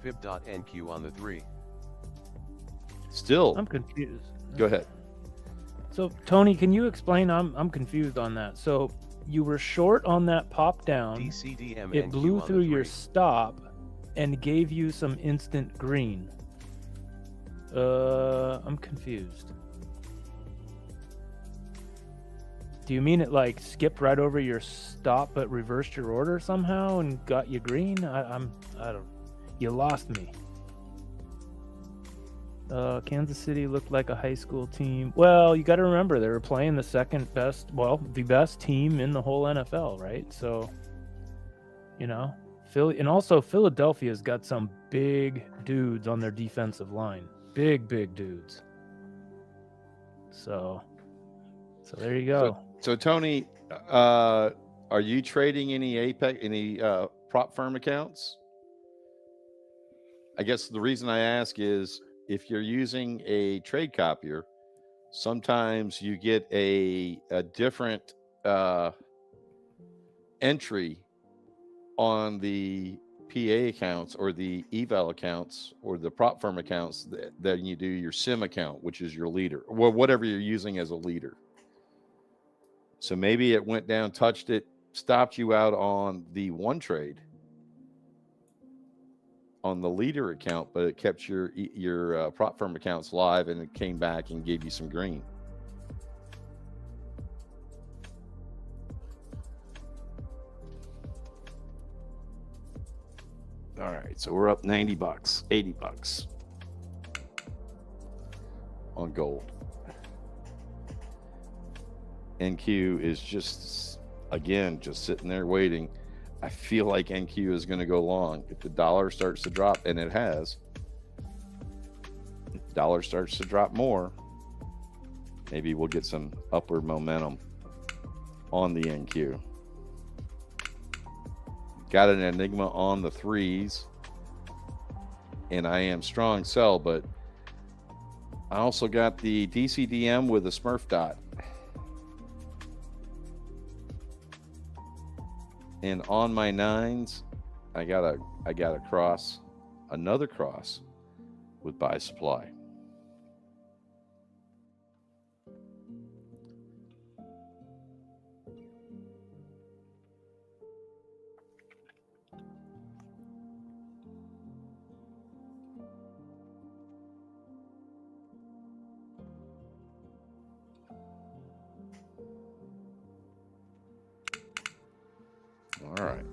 Fib.NQ on the 3. Still, I'm confused. Go ahead. So Tony, can you explain? I'm confused on that. So you were short on that pop down. DCDM it blew through your stop and gave you some instant green. I'm confused. Do you mean it like skipped right over your stop but reversed your order somehow and got you green? I don't. You lost me. Kansas City looked like a high school team. Well, you got to remember they were playing the second best, the best team in the whole NFL, right? So, Philly, and also Philadelphia's got some big dudes on their defensive line. Big dudes. So there you go. So Tony, are you trading any prop firm accounts? I guess the reason I ask is if you're using a trade copier, sometimes you get a different entry on the PA accounts or the eval accounts or the prop firm accounts that you do your sim account, which is your leader, or whatever you're using as a leader. So maybe it went down, touched it, stopped you out on the one trade on the leader account, but it kept your prop firm accounts live, and it came back and gave you some green. All right, so we're up $90, $80 on gold. NQ is just sitting there waiting. I feel like NQ is going to go long. If the dollar starts to drop, and it has, if the dollar starts to drop more, maybe we'll get some upward momentum on the NQ. Got an enigma on the threes, and I am strong sell, but I also got the DCDM with a Smurf dot. And on my nines, I got a cross, another cross with buy supply. All right.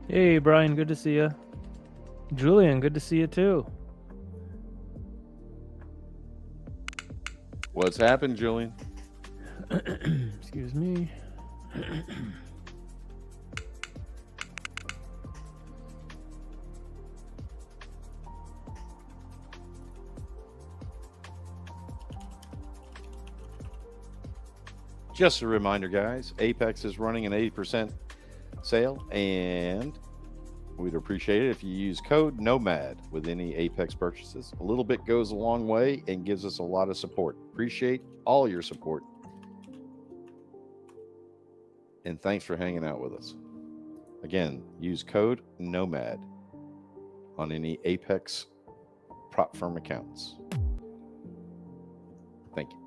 Hey, Brian, good to see you. Julian, good to see you too. What's happened, Julian? Excuse me. Just a reminder, guys, Apex is running an 80% sale, and we'd appreciate it if you use code NOMAD with any Apex purchases. A little bit goes a long way and gives us a lot of support. Appreciate all your support. And thanks for hanging out with us. Again, use code NOMAD on any Apex prop firm accounts. Thank you.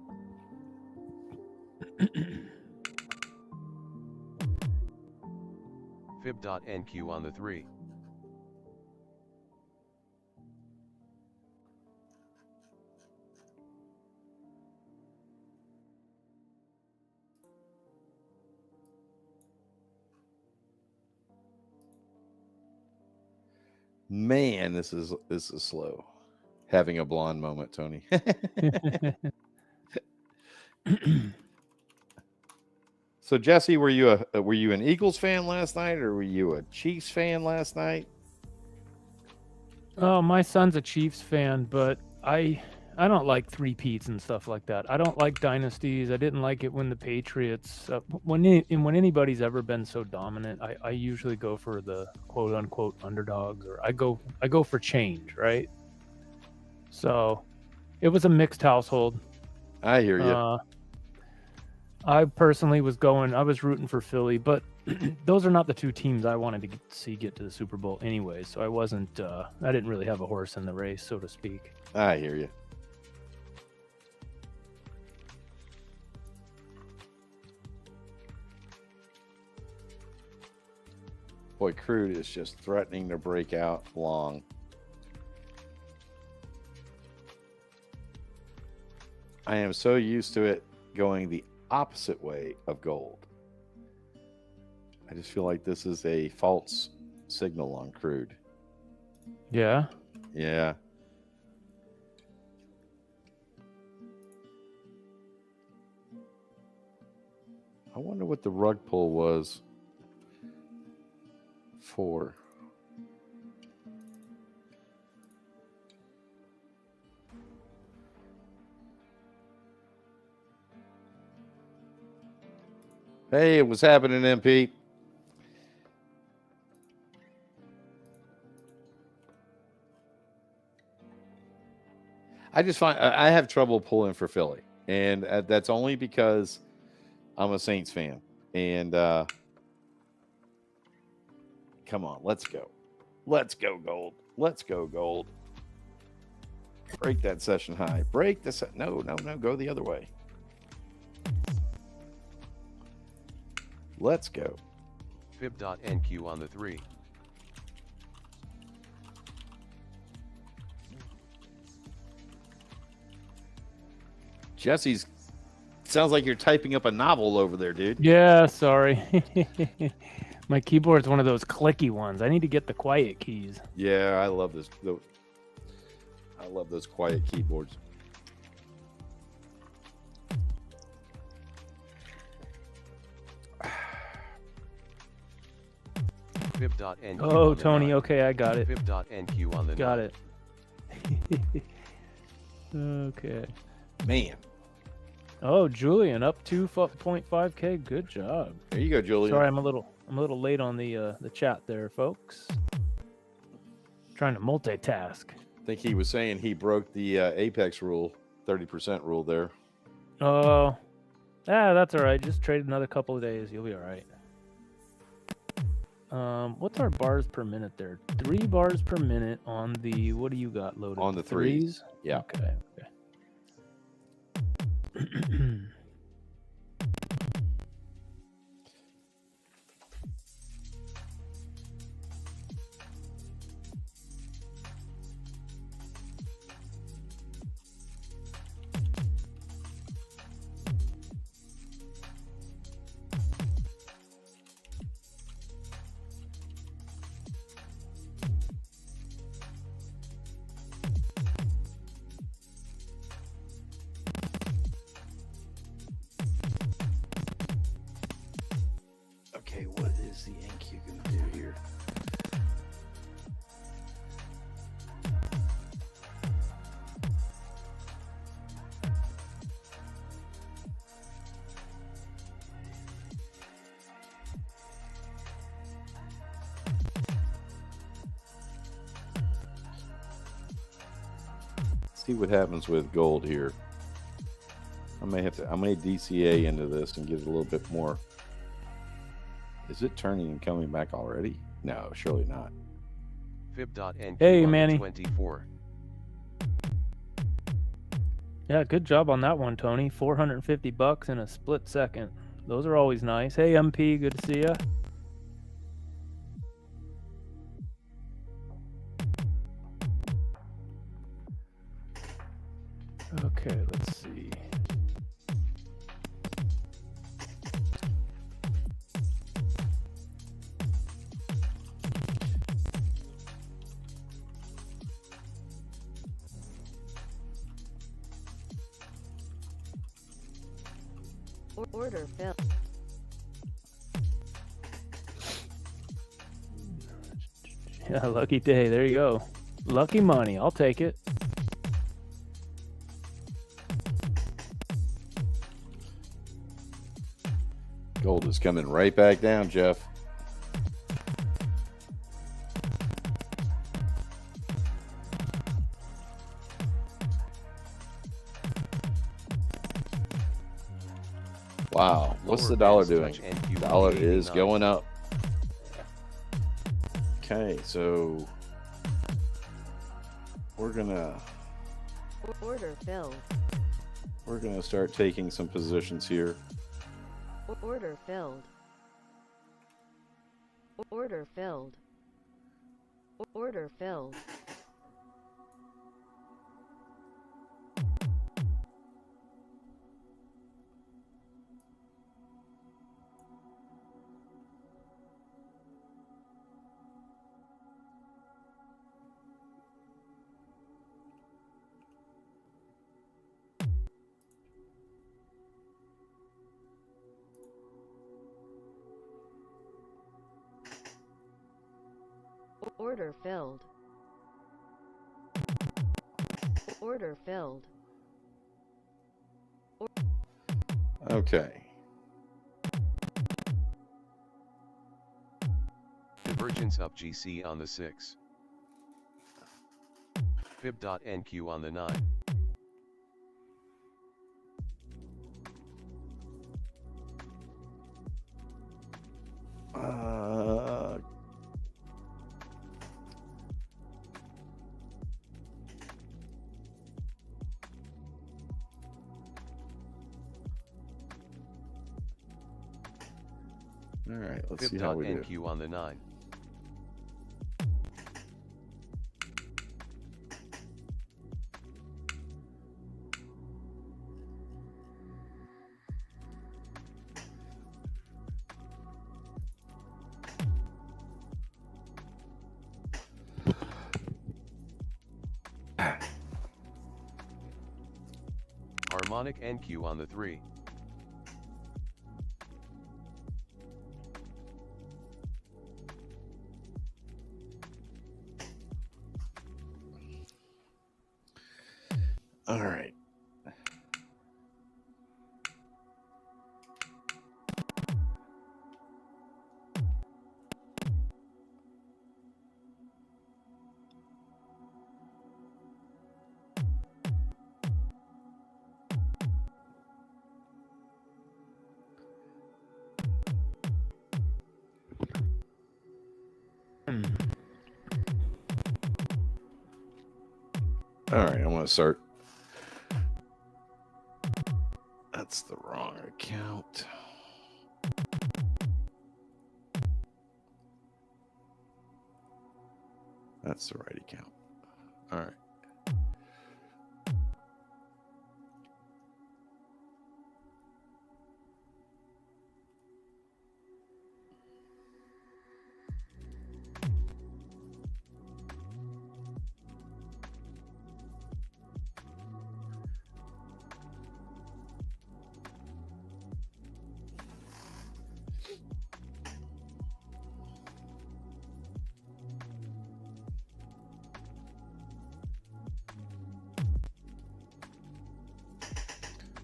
Fib.NQ on the 3. Man, this is slow. Having a blonde moment, Tony. So Jesse, were you an Eagles fan last night, or were you a Chiefs fan last night? Oh, my son's a Chiefs fan, but I don't like three-peats and stuff like that. I don't like dynasties. I didn't like it when the Patriots, when anybody's ever been so dominant. I usually go for the quote-unquote underdogs, or I go for change, right? So it was a mixed household. I hear you. I personally was rooting for Philly, but those are not the two teams I wanted to see get to the Super Bowl anyway. So I didn't really have a horse in the race, so to speak. I hear you. Boy, crude is just threatening to break out long. I am so used to it going the opposite way of gold. I just feel like this is a false signal on crude. Yeah. Yeah. I wonder what the rug pull was for. Hey, what's happening, MP? I just find I have trouble pulling for Philly, and that's only because I'm a Saints fan. And come on, let's go. Let's go, gold. Let's go, gold. Break that session high. Break the no, go the other way. Let's go. Fib.NQ on the 3. Jesse's sounds like you're typing up a novel over there, dude. Yeah, sorry. My keyboard's one of those clicky ones. I need to get the quiet keys. Yeah, I love this. I love those quiet keyboards. Fib.NQ. Oh, Tony, okay, I got it. Fib.NQ on the Got 9. it. Okay. Man. Oh, Julian, up 2.5K. Good job. There you go, Julian. Sorry, I'm a little late on the chat there, folks. Trying to multitask. I think he was saying he broke the Apex rule, 30% rule there. Oh, yeah, that's all right. Just trade another couple of days. You'll be all right. What's our bars per minute there? 3 bars per minute on the, what do you got loaded? On the threes. Yeah. Okay. Okay, what is the NQ going to do here? See what happens with gold here. I may DCA into this and get a little bit more. Is it turning and coming back already? No, surely not. Fib.NQ Hey, on Manny. the 24. Yeah, good job on that one, Tony. $450 in a split second. Those are always nice. Hey, MP, good to see ya. Okay, let's see. Order filled. Yeah, lucky day. There you go. Lucky money. I'll take it. Gold is coming right back down, Jeff. Wow, what's the dollar doing? Dollar is going up. Okay, so we're gonna Order filled. start taking some positions here. Order filled. Order filled. Order filled. Order filled. Order filled. Okay. Divergence up GC on the 6. Fib.NQ on the 9. All right, let's see how we do. Fib.NQ on the 9. Harmonic NQ on the 3. All right. All right, I'm going to start. That's the wrong account. That's the right account. All right.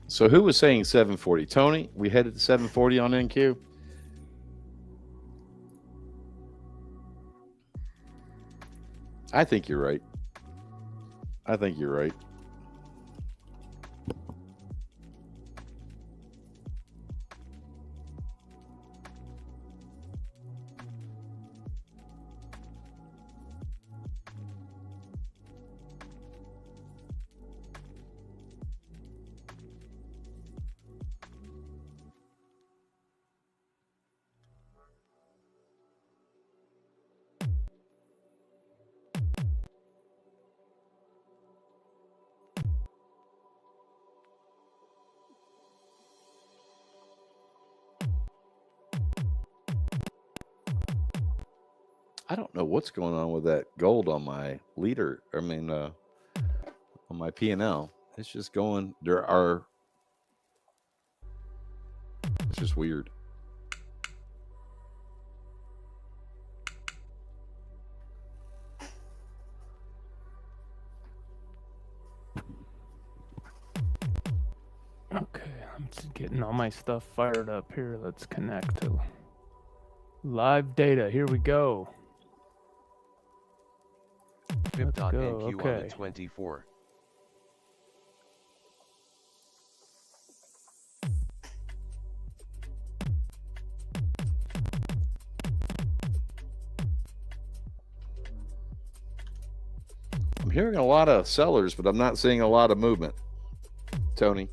So who was saying 740? Tony, we headed to 740 on NQ? I think you're right. I think you're right. I don't know what's going on with that gold on my leader. I mean, on my P&L. It's just going. It's just weird. Okay, I'm just getting all my stuff fired up here. Let's connect to live data. Here we go. Fib.NQ on Okay. the 24. I'm hearing a lot of sellers, but I'm not seeing a lot of movement. Tony.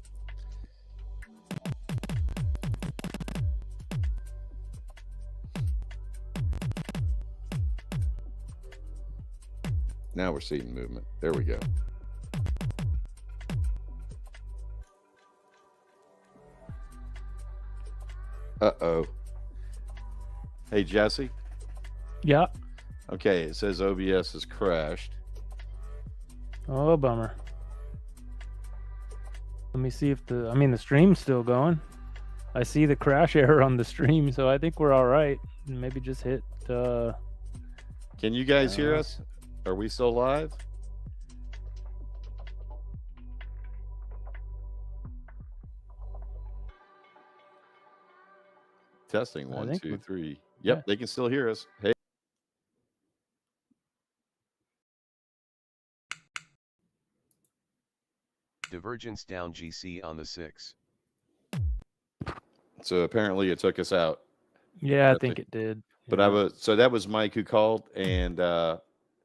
Now we're seeing movement. There we go. Uh-oh. Hey, Jesse. Yeah. Okay, it says OBS has crashed. Oh, bummer. Let me see if the stream's still going. I see the crash error on the stream, so I think we're all right. Maybe just hit Can you guys hear us? Are we still live? Testing 1, 2, 3. Yep, yeah. they can still hear us. Hey. Divergence down GC on the 6. So apparently it took us out. Yeah, I think it did. But yeah. so that was Mike who called, and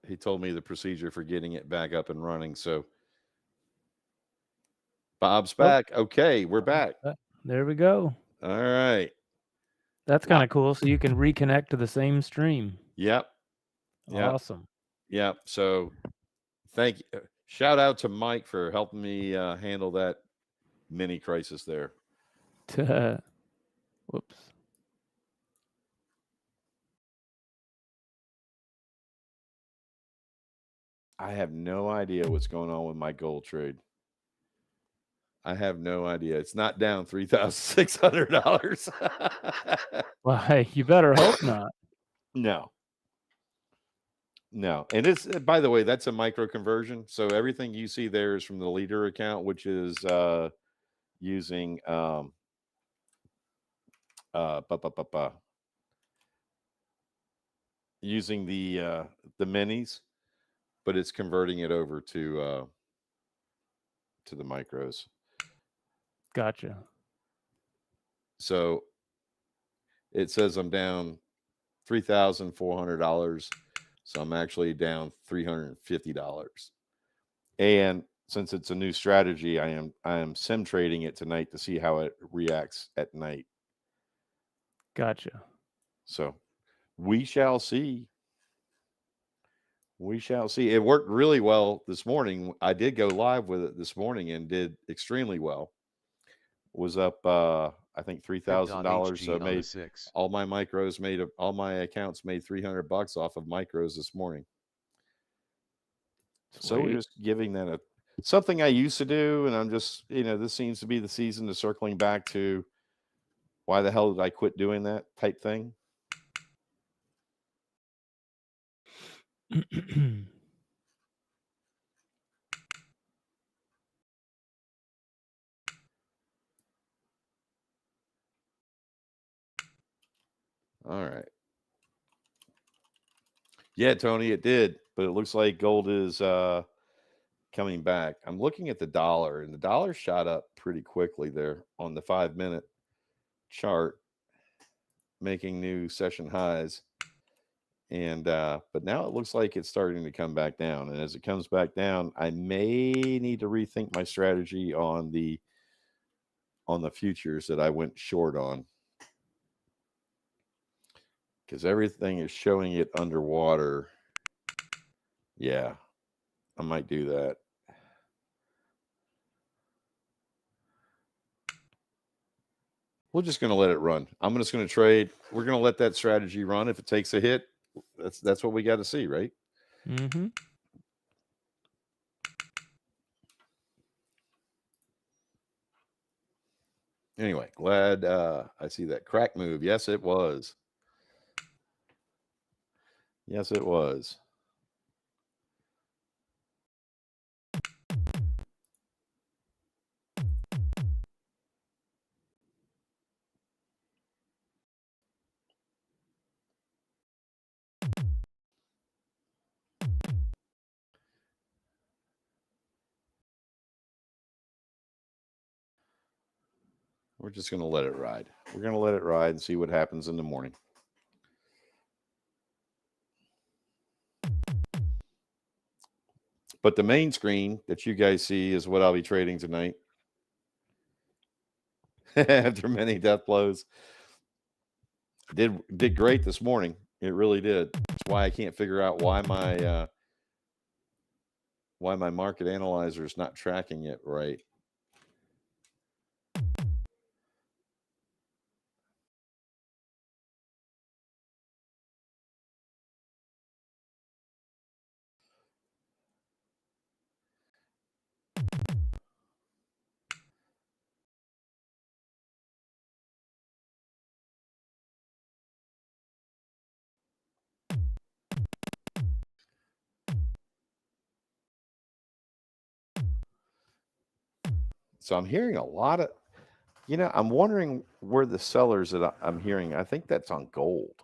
he told me the procedure for getting it back up and running. So Bob's back. Okay, we're back. There we go. All right. That's kind of cool. So you can reconnect to the same stream. Yep. Awesome. Yep. So thank you. Shout out to Mike for helping me handle that mini crisis there. Whoops. I have no idea what's going on with my gold trade. I have no idea. It's not down $3,600. Why? You better hope not. No. And it's, by the way, that's a micro conversion. So everything you see there is from the leader account, which is using using the minis, but it's converting it over to the micros. Gotcha. So it says I'm down $3,400. So I'm actually down $350. And since it's a new strategy, I am sim trading it tonight to see how it reacts at night. Gotcha. So we shall see. We shall see. It worked really well this morning. I did go live with it this morning and did extremely well. Was up I think $3,000. So made all my micros all my accounts made $300 off of micros this morning. Sweet. So we're just giving that something I used to do, and I'm just, this seems to be the season to circling back to why the hell did I quit doing that type thing. All right. Yeah, Tony, it did, but it looks like gold is coming back. I'm looking at the dollar, and the dollar shot up pretty quickly there on the 5-minute chart, making new session highs. And but now it looks like it's starting to come back down. And as it comes back down, I may need to rethink my strategy on the futures that I went short on, because everything is showing it underwater. Yeah, I might do that. We're just going to let it run. I'm just going to trade. We're going to let that strategy run. If it takes a hit, that's what we got to see, right? Mm-hmm. Anyway, glad I see that crack move. Yes, it was. Yes, it was. We're just going to let it ride. We're going to let it ride and see what happens in the morning. But the main screen that you guys see is what I'll be trading tonight. After many death blows. Did great this morning. It really did. That's why I can't figure out why my market analyzer is not tracking it right. So I'm hearing a lot of, I'm wondering where the sellers that I'm hearing, I think that's on gold.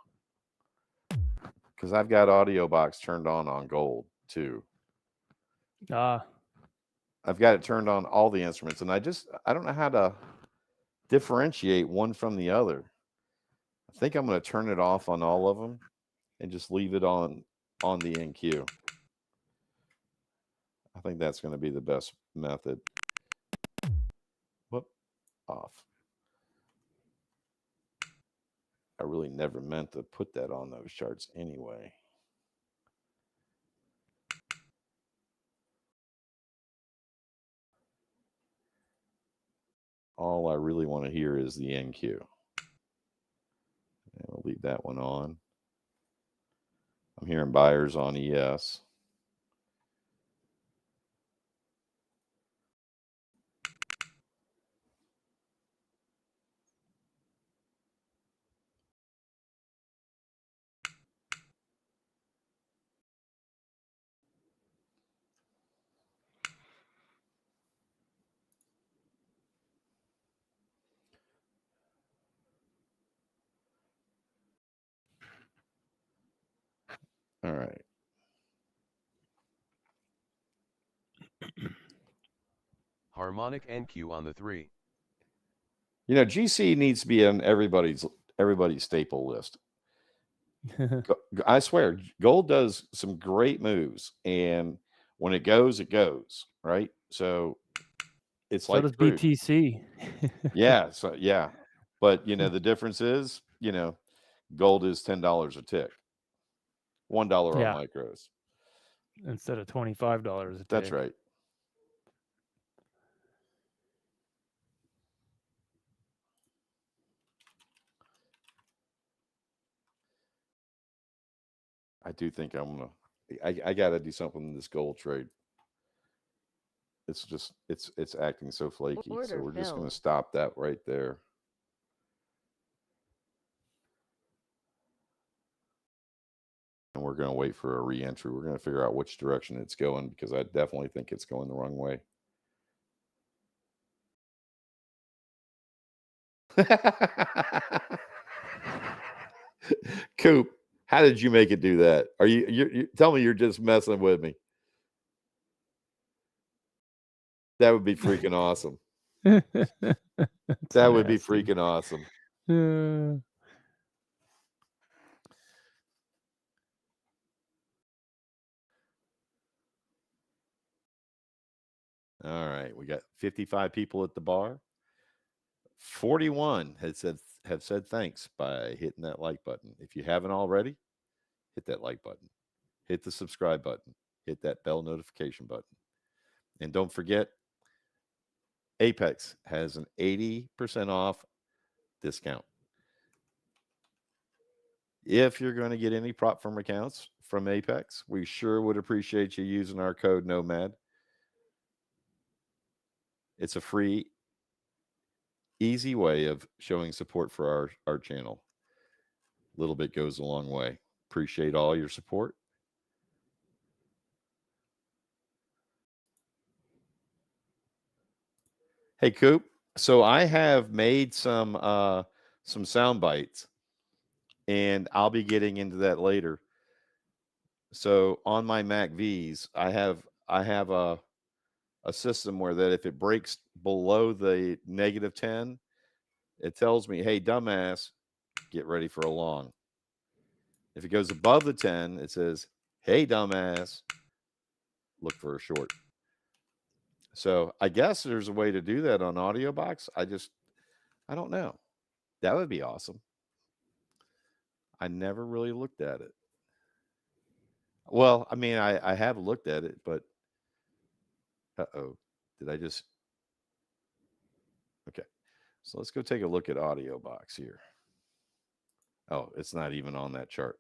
Because I've got audio box turned on gold too. I've got it turned on all the instruments, and I don't know how to differentiate one from the other. I think I'm going to turn it off on all of them and just leave it on the NQ. I think that's going to be the best method. Whoop, off. I really never meant to put that on those charts anyway. All I really want to hear is the NQ. And we'll leave that one on. I'm hearing buyers on ES. All right. Harmonic NQ on the 3. GC needs to be on everybody's staple list. I swear, gold does some great moves, and when it goes, right? So it's So like does crude. BTC. Yeah. So yeah, but the difference is, gold is $10 a tick, $1 on micros instead of $25 a tick. That's right. I do think I got to do something in this gold trade. It's just, it's acting so flaky. So we're just going to stop that right there. And we're going to wait for a re-entry. We're going to figure out which direction it's going, because I definitely think it's going the wrong way. Coop, how did you make it do that? Are you tell me you're just messing with me? That would be freaking awesome. That would be freaking awesome. All right, we got 55 people at the bar. 41 have said thanks by hitting that like button. If you haven't already, hit that like button, hit the subscribe button, hit that bell notification button, and don't forget, Apex has an 80% off discount. If you're going to get any prop firm accounts from Apex, we sure would appreciate you using our code NOMAD. It's a free, easy way of showing support for our channel. A little bit goes a long way. Appreciate all your support. Hey, Coop. So I have made some sound bites, and I'll be getting into that later. So on my Mac Vs, I have a system where that if it breaks below the -10, it tells me, hey, dumbass, get ready for a long. If it goes above the 10, it says, hey, dumbass, look for a short. So I guess there's a way to do that on AudioBox. I don't know. That would be awesome. I never really looked at it. Well, I mean, I have looked at it, but uh-oh. Did I just... Okay. So let's go take a look at AudioBox here. Oh, it's not even on that chart.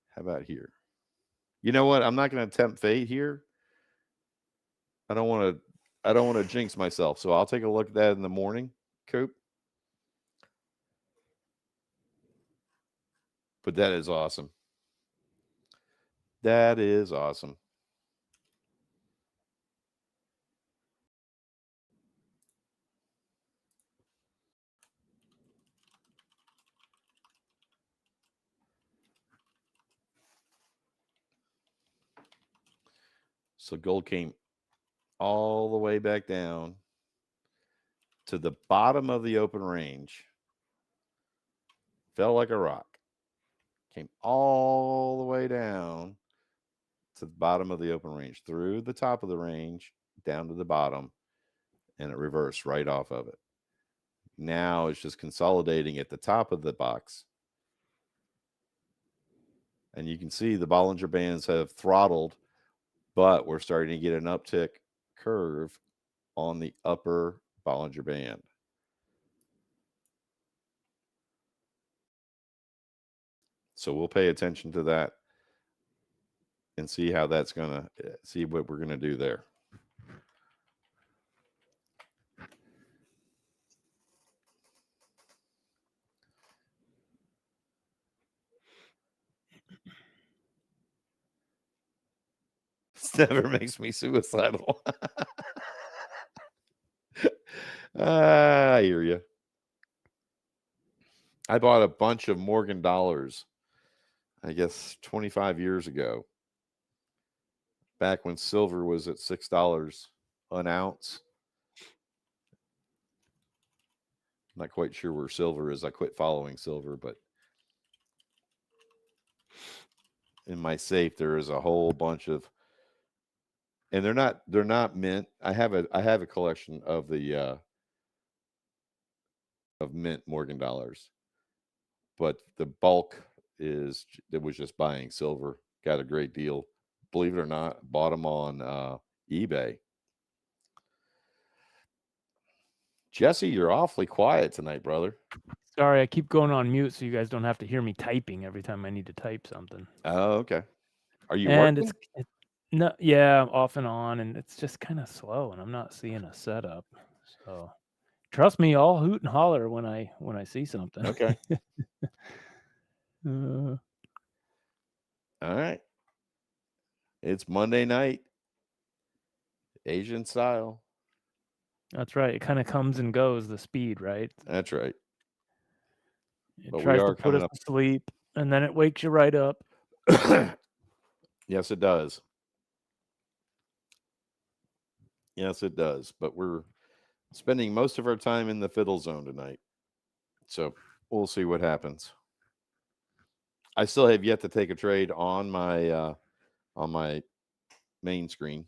How about here? You know what? I'm not going to tempt fate here. I don't want to jinx myself. So I'll take a look at that in the morning, Coop. But that is awesome. That is awesome. So gold came all the way back down to the bottom of the open range, fell like a rock, came all the way down to the bottom of the open range, through the top of the range, down to the bottom, and it reversed right off of it. Now it's just consolidating at the top of the box. And you can see the Bollinger Bands have throttled, but we're starting to get an uptick curve on the upper Bollinger Band. So we'll pay attention to that and see how that's going to, see what we're going to do there. This never makes me suicidal. I hear you. I bought a bunch of Morgan dollars, I guess 25 years ago, back when silver was at $6 an ounce. I'm not quite sure where silver is. I quit following silver, but in my safe there is a whole bunch of, and they're not mint. I have a collection of the of mint Morgan dollars, but the bulk was just buying silver. Got a great deal, believe it or not. Bought them on eBay. Jesse, you're awfully quiet tonight, brother. Sorry, I keep going on mute so you guys don't have to hear me typing every time I need to type something. Oh, okay. Are you And working? no, yeah, off and on, and it's just kind of slow, and I'm not seeing a setup. So trust me, I'll hoot and holler when I see something. Okay. All right. It's Monday night, Asian style. That's right. It kind of comes and goes, the speed, right? That's right. It But tries we are to put us to sleep, and then it wakes you right up. Yes, it does. Yes, it does. But we're spending most of our time in the fiddle zone tonight. So we'll see what happens. I still have yet to take a trade on my main screen.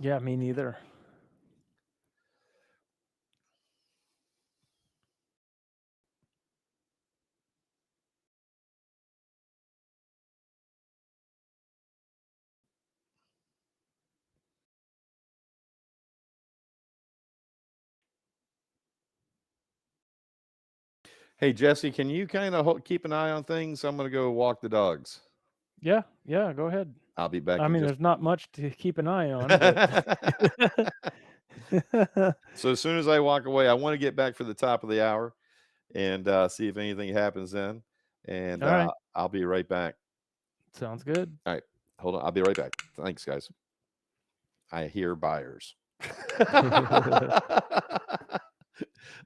Yeah, me neither. Hey, Jesse, can you kind of keep an eye on things? I'm going to go walk the dogs. Yeah, go ahead. I'll be back. I mean, there's not much to keep an eye on. But So as soon as I walk away, I want to get back for the top of the hour and see if anything happens then. And all right, I'll be right back. sounds good. All right. Hold on. I'll be right back. Thanks, guys. I hear buyers.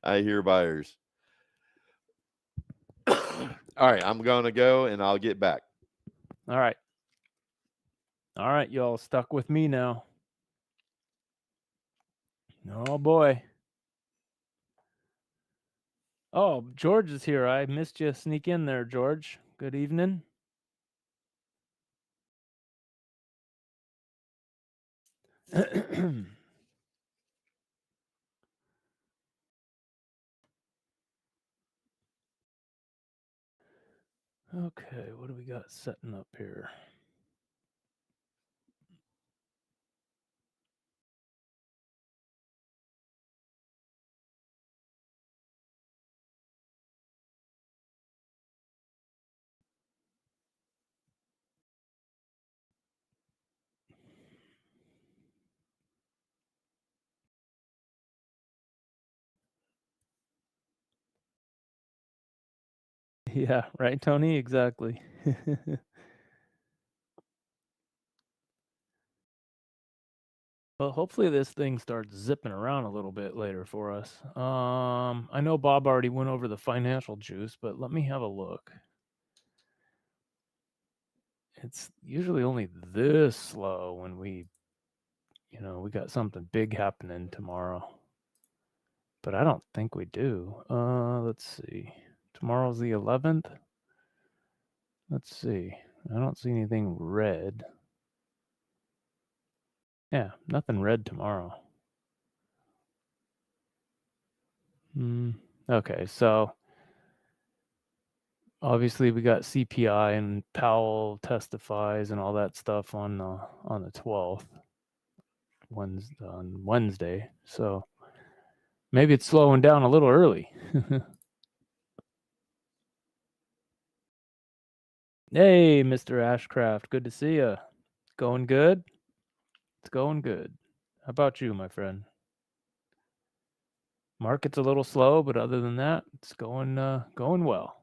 I hear buyers. All right. I'm going to go and I'll get back. All right. All right. Y'all stuck with me now. Oh, boy. Oh, George is here. I missed you sneak in there, George. Good evening. Okay, what do we got setting up here? Yeah, right, Tony? Exactly. Well, hopefully this thing starts zipping around a little bit later for us. I know Bob already went over the financial juice, but let me have a look. it's usually only this slow when we got something big happening tomorrow. But I don't think we do. Let's see. Tomorrow's the 11th. Let's see. I don't see anything red. Yeah, nothing red tomorrow. Okay, so obviously we got CPI and Powell testifies and all that stuff on the 12th, on Wednesday. So maybe it's slowing down a little early. Hey, Mr. Ashcraft, good to see you. Going good? It's going good. How about you, my friend? Market's a little slow, but other than that, it's going well.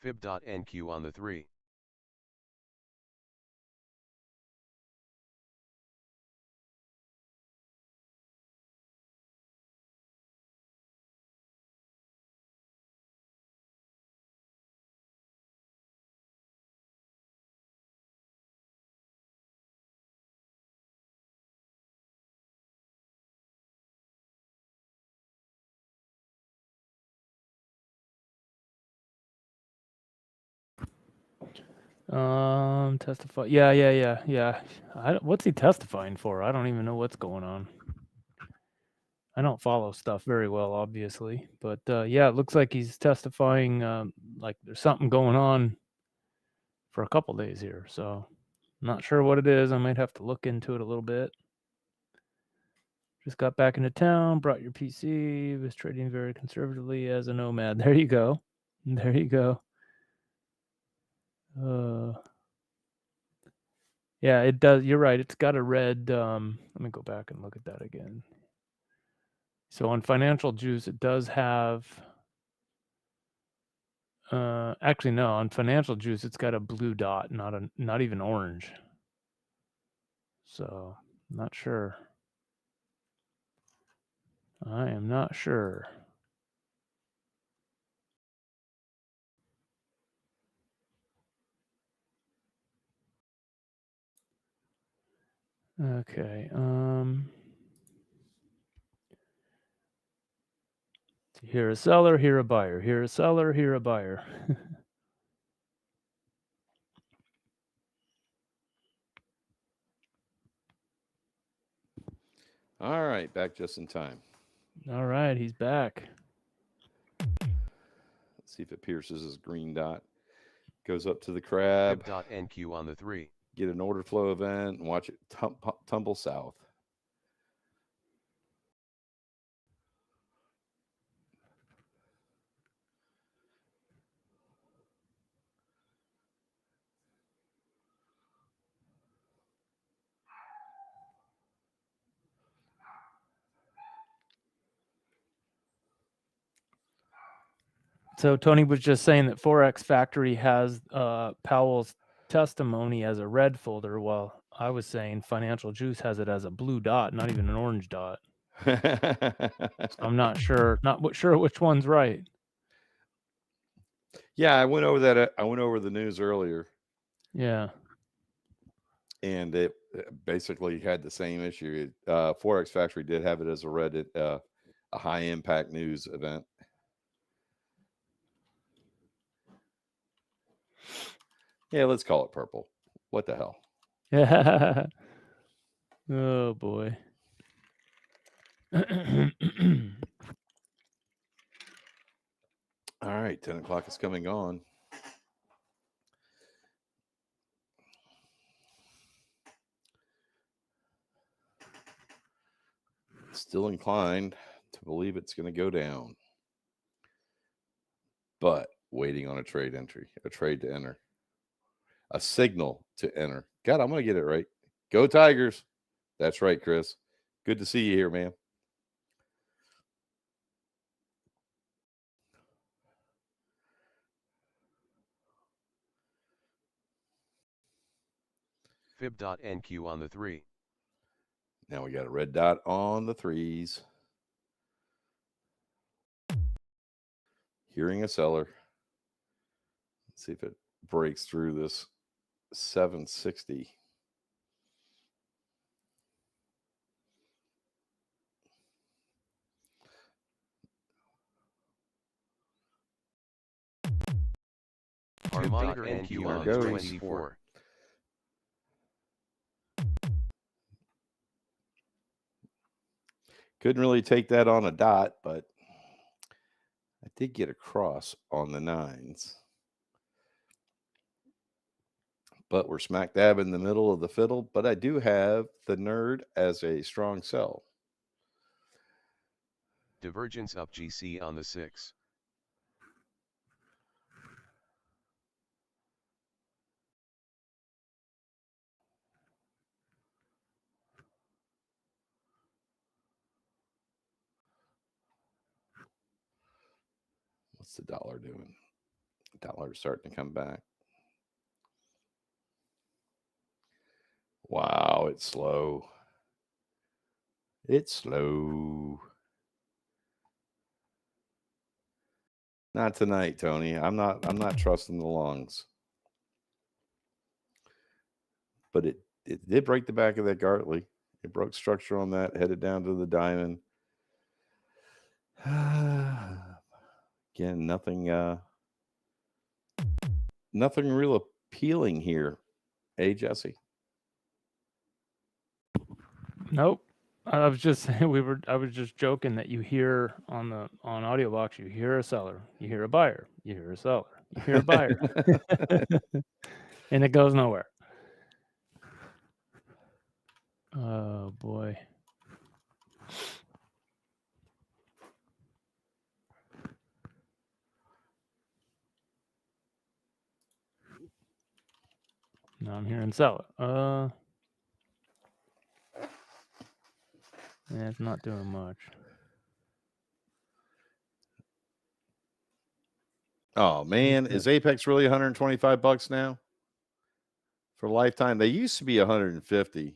Fib.NQ on the 3. Testify. Yeah. What's he testifying for? I don't even know what's going on. I don't follow stuff very well, obviously, but yeah, it looks like he's testifying like there's something going on for a couple days here. So I'm not sure what it is. I might have to look into it a little bit. Just got back into town, brought your PC, was trading very conservatively as a nomad. There you go. There you go. Yeah, it does. You're right. It's got a red. Let me go back and look at that again. So on Financial Juice, it does have. Actually, no. On Financial Juice, it's got a blue dot, not even orange. So, not sure. I am not sure. Okay. Here a seller, here a buyer. Here a seller, here a buyer. All right, back just in time. All right, he's back. Let's see if it pierces his green dot. Goes up to the crab. Fib.NQ on the 3. Get an order flow event and watch it tumble south. So Tony was just saying that Forex Factory has Powell's testimony as a red folder, while I was saying Financial Juice has it as a blue dot, not even an orange dot. So I'm not sure which one's right. Yeah, I went over that. I went over the news earlier. Yeah. And it basically had the same issue. Forex Factory did have it as a Reddit, a high impact news event. Yeah, let's call it purple. What the hell? Oh boy. All right, 10 o'clock is coming on. Still inclined to believe it's going to go down, but waiting on a trade entry, a trade to enter, a signal to enter. God, I'm going to get it right. Go Tigers. That's right, Chris. Good to see you here, man. Fib.NQ on the 3. Now we got a red dot on the 3s. Hearing a seller. Let's see if it breaks through this 760. Harmonic NQ on the 24. Couldn't really take that on a dot, but I did get a cross on the 9s. But we're smack dab in the middle of the fiddle. But I do have the nerd as a strong sell. Divergence up GC on the 6. What's the dollar doing? Dollar's starting to come back. Wow, it's slow. It's slow. Not tonight, Tony. I'm not trusting the lungs. But it did break the back of that Gartley. It broke structure on that, headed down to the diamond. Again, nothing real appealing here. Hey, Jesse. Nope. I was just saying I was just joking that you hear on audio box, you hear a seller, you hear a buyer, you hear a seller, you hear a buyer. And it goes nowhere. Oh boy. Now I'm hearing seller. Yeah, it's not doing much. Oh man, is Apex really $125 now? For lifetime, they used to be 150.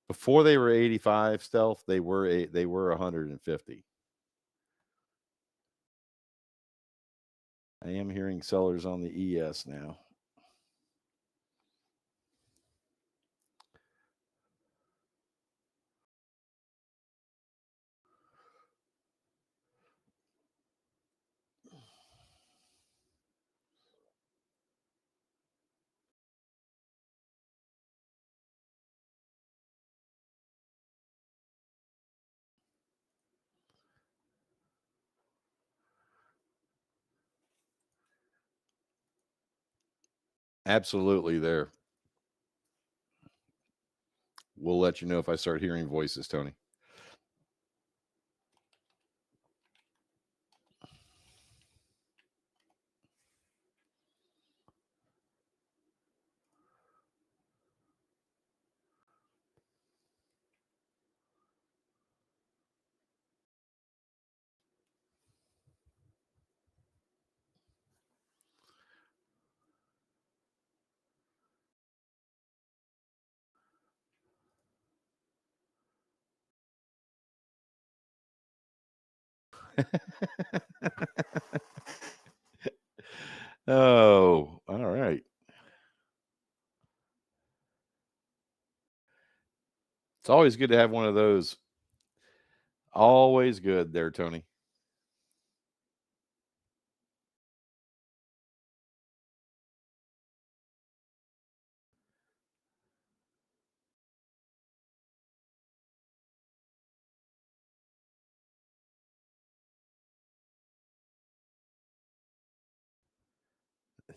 Before they were 85 stealth, they were 150. I am hearing sellers on the ES now. Absolutely there. We'll let you know if I start hearing voices, Tony. Oh, all right. It's always good to have one of those. Always good there, Tony.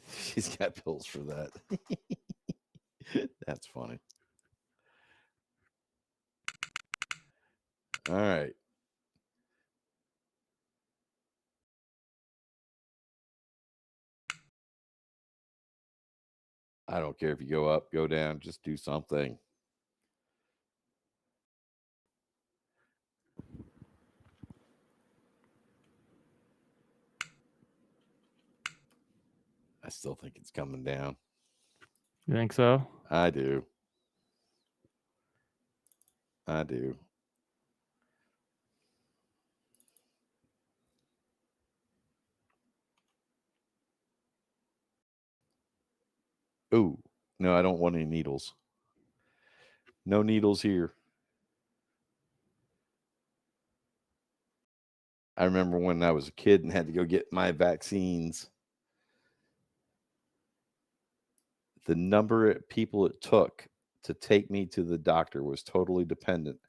She's got pills for that. That's funny. All right. I don't care if you go up, go down, just do something. I still think it's coming down. You think so? I do. I do. Ooh, no, I don't want any needles. No needles here. I remember when I was a kid and had to go get my vaccines. The number of people it took to take me to the doctor was totally dependent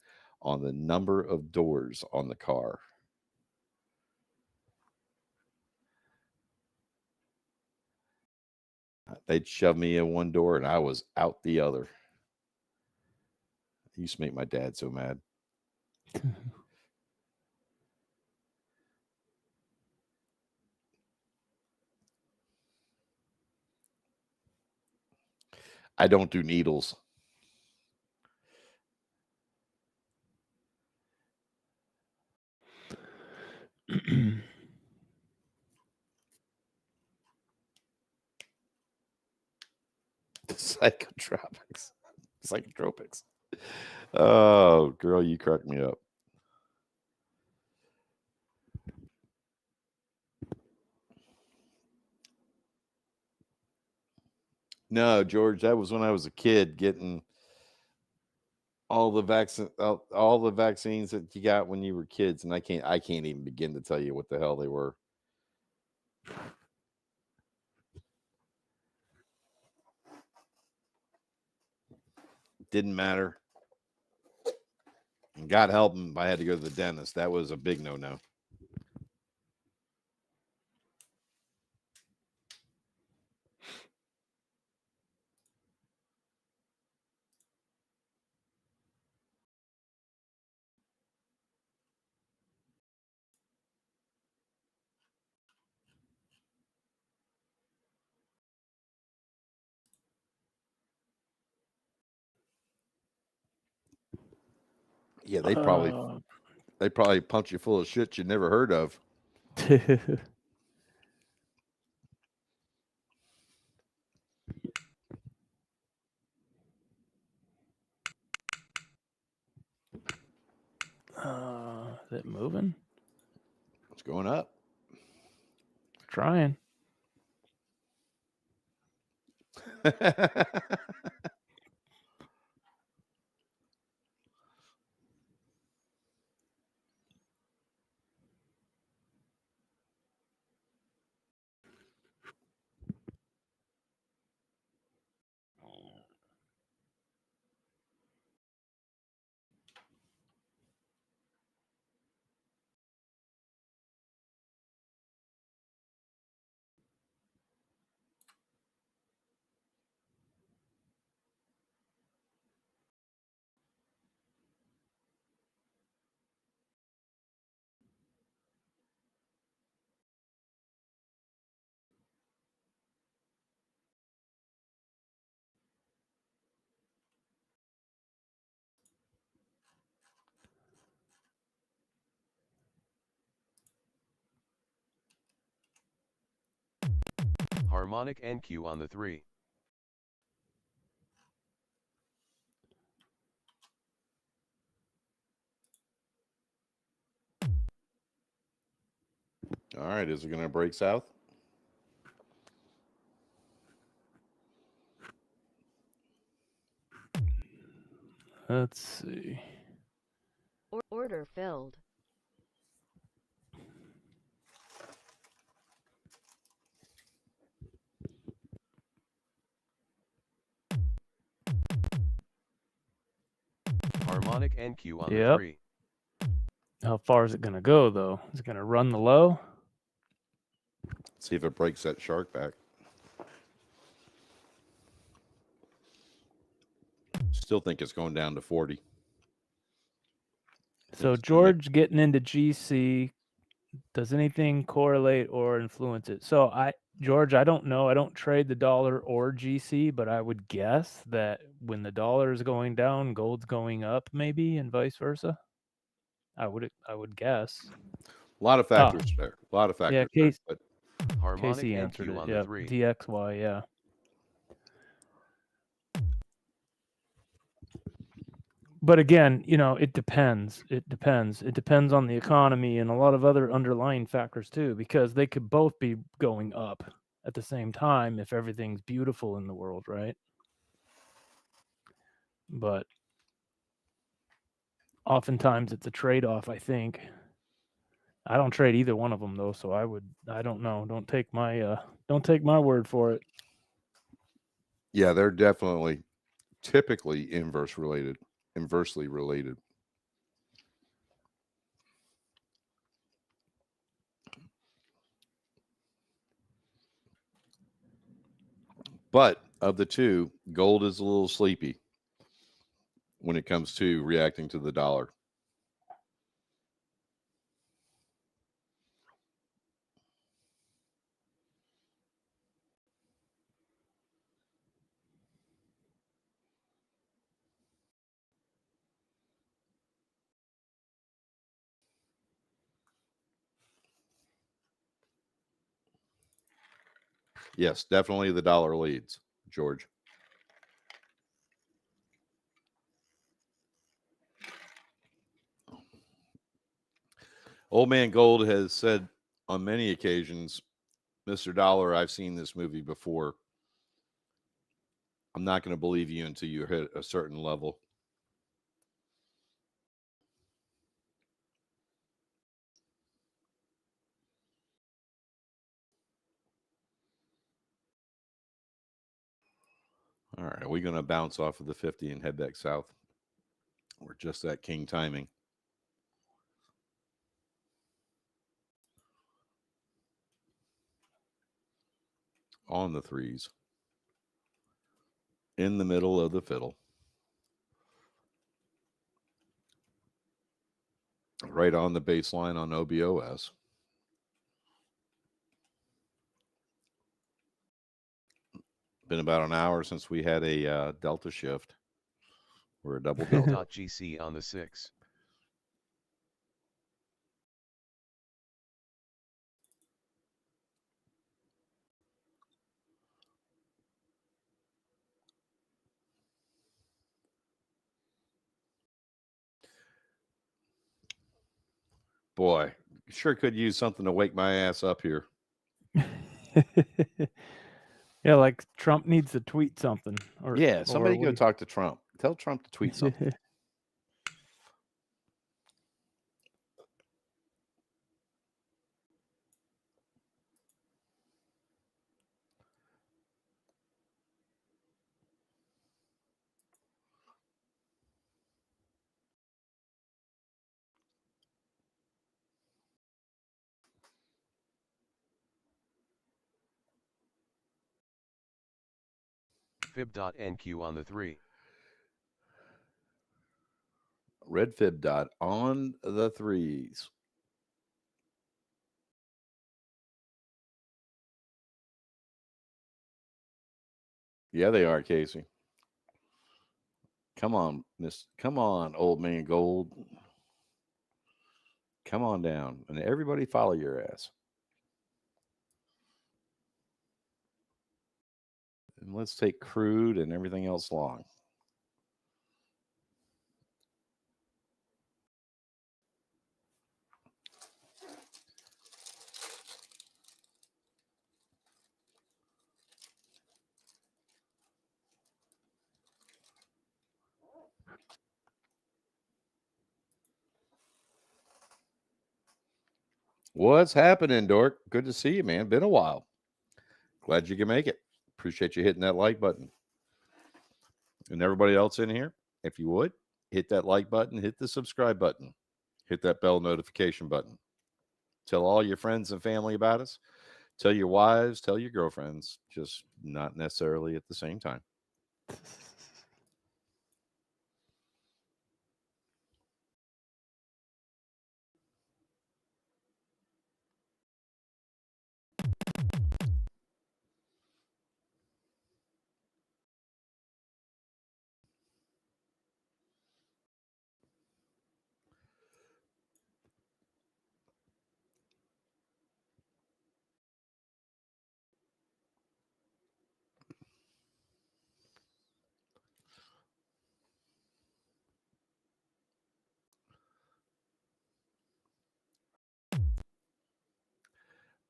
on the number of doors on the car. They'd shove me in one door and I was out the other. It used to make my dad so mad. I don't do needles. Psychotropics. Psychotropics. Oh, girl, you crack me up. No, George, that was when I was a kid getting all the vaccines that you got when you were kids, and I can't even begin to tell you what the hell they were. Didn't matter. And God help him if I had to go to the dentist. That was a big no-no. Yeah, they probably pumped you full of shit you never heard of. Is it moving? It's going up. Trying. Harmonic NQ on the 3. All right, is it going to break south? Let's see. Order filled. Harmonic NQ on the Yep. 3. How far is it going to go, though? Is it going to run the low? See if it breaks that shark back. Still think it's going down to 40. So George getting into GC, does anything correlate or influence it? So George, I don't know. I don't trade the dollar or GC, but I would guess that when the dollar is going down, gold's going up, maybe, and vice versa. I would guess. A lot of factors there. A lot of factors there. But harmonic Casey answered NQ it. on Yeah, the 3. DXY. Yeah. But again, it depends. It depends. It depends on the economy and a lot of other underlying factors too, because they could both be going up at the same time if everything's beautiful in the world, right? But oftentimes it's a trade-off, I think. I don't trade either one of them though, so I don't know. Don't take my word for it. yeah, they're definitely typically inversely related. But of the two, gold is a little sleepy when it comes to reacting to the dollar. Yes, definitely the dollar leads, George. Old Man Gold has said on many occasions, Mr. Dollar, I've seen this movie before. I'm not going to believe you until you hit a certain level. All right, are we going to bounce off of the 50 and head back south? We're just at king timing. On the 3s. In the middle of the fiddle. Right on the baseline on OBOS. Been about an hour since we had a delta shift. Or a double delta. GC on the 6. Boy, sure could use something to wake my ass up here. Yeah, like Trump needs to tweet something. Somebody go talk to Trump. Tell Trump to tweet something. Fib.NQ on the 3. Red fib dot on the 3s. Yeah, they are, Casey. Come on, come on, Old Man Gold. Come on down. And everybody follow your ass. And let's take crude and everything else long. What's happening, Dork? Good to see you, man. Been a while. Glad you can make it. Appreciate you hitting that like button. And everybody else in here, if you would, hit that like button, hit the subscribe button, hit that bell notification button. Tell all your friends and family about us. Tell your wives, tell your girlfriends, just not necessarily at the same time.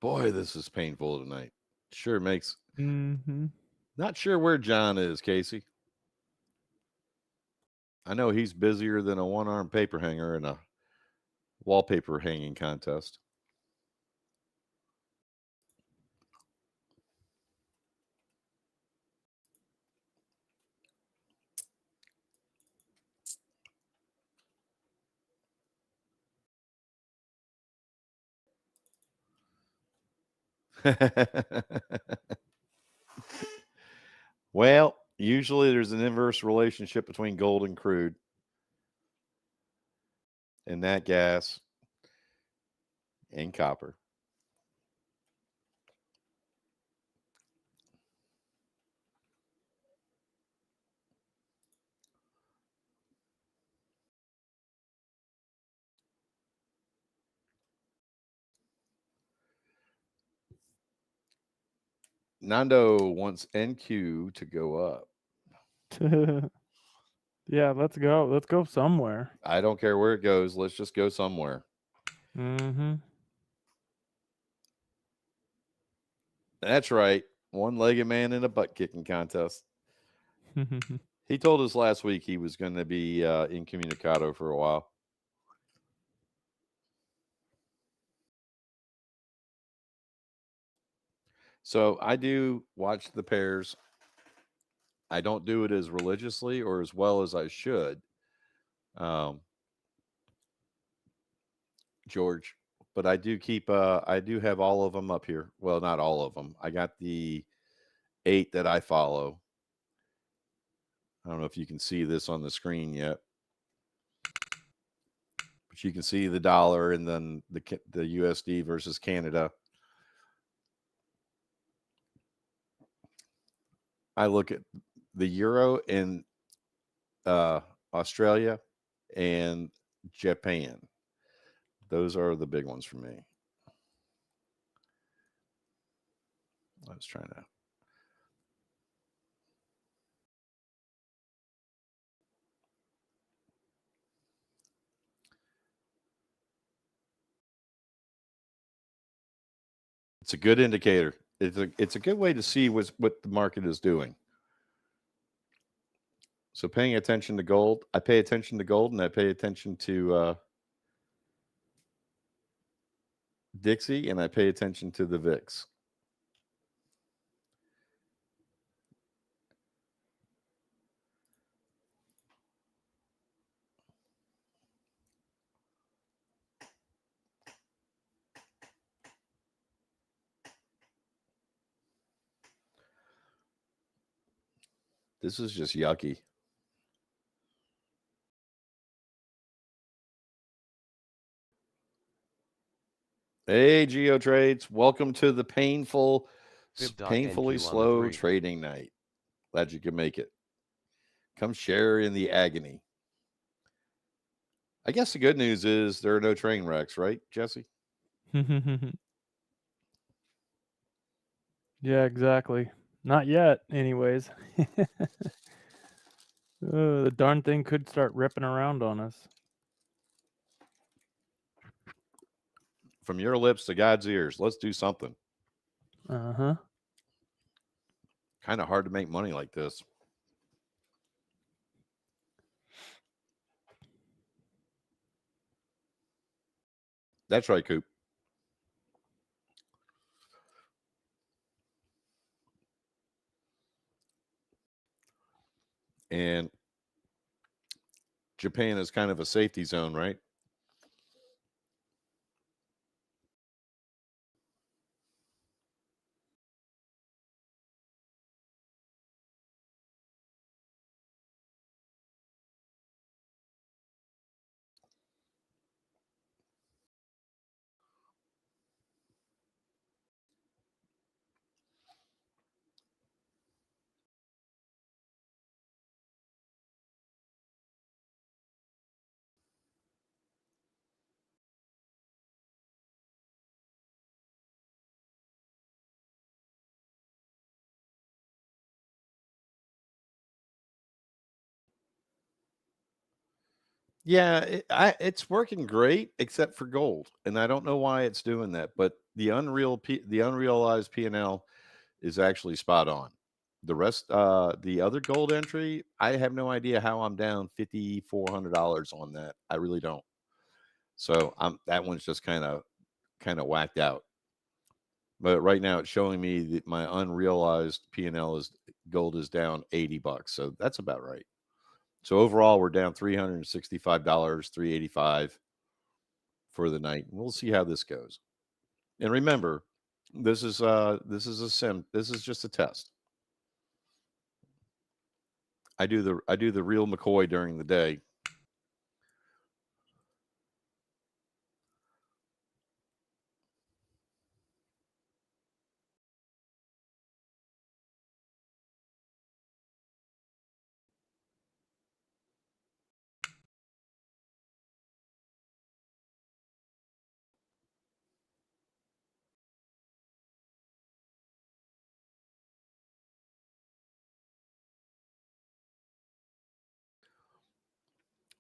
Boy, this is painful tonight. Sure makes. Mm-hmm. Not sure where John is, Casey. I know he's busier than a one-armed paper hanger in a wallpaper hanging contest. Well, usually there's an inverse relationship between gold and crude, and nat gas and copper. Nando wants NQ to go up. Yeah, let's go. Let's go somewhere. I don't care where it goes. Let's just go somewhere. Mm-hmm. That's right. One-legged man in a butt-kicking contest. He told us last week he was going to be incommunicado for a while. So I do watch the pairs. I don't do it as religiously or as well as I should, George. But I do keep. I do have all of them up here. Well, not all of them. I got the 8 that I follow. I don't know if you can see this on the screen yet, but you can see the dollar and then the USD versus Canada. I look at the euro in Australia and Japan. Those are the big ones for me. I was trying to. It's a good indicator. It's a good way to see what the market is doing. So paying attention to gold, I pay attention to gold, and I pay attention to Dixie, and I pay attention to the VIX. This is just yucky. Hey, GeoTrades. Welcome to the painfully slow trading night. Glad you could make it. Come share in the agony. I guess the good news is there are no train wrecks, right, Jesse? Yeah, exactly. Not yet, anyways. The darn thing could start ripping around on us. From your lips to God's ears, let's do something. Uh-huh. Kind of hard to make money like this. That's right, Coop. And Japan is kind of a safety zone, right? Yeah, it's working great except for gold, and I don't know why it's doing that. But the unrealized P&L is actually spot on. The rest, the other gold entry, I have no idea how I'm down $5,400 on that. I really don't. So that one's just kind of whacked out. But right now it's showing me that my unrealized P&L is gold is down $80. So that's about right. So overall, we're down $365, $385 for the night. We'll see how this goes. And remember, this is a sim. This is just a test. I do the real McCoy during the day.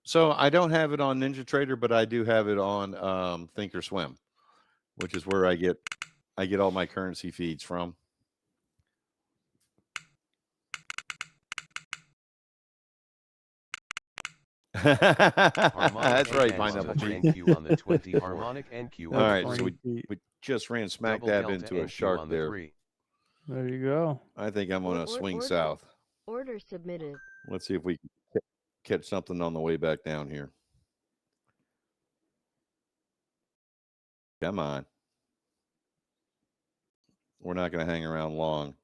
So I don't have it on NinjaTrader, but I do have it on Thinkorswim, which is where I get all my currency feeds from. That's right, Pineapple Pete. NQ on the 24. Harmonic NQ. All right, so we just ran smack dab into a shark there. 3. There you go. I think I'm going to swing south. Order submitted. Let's see if we can catch something on the way back down here. Come on. We're not going to hang around long.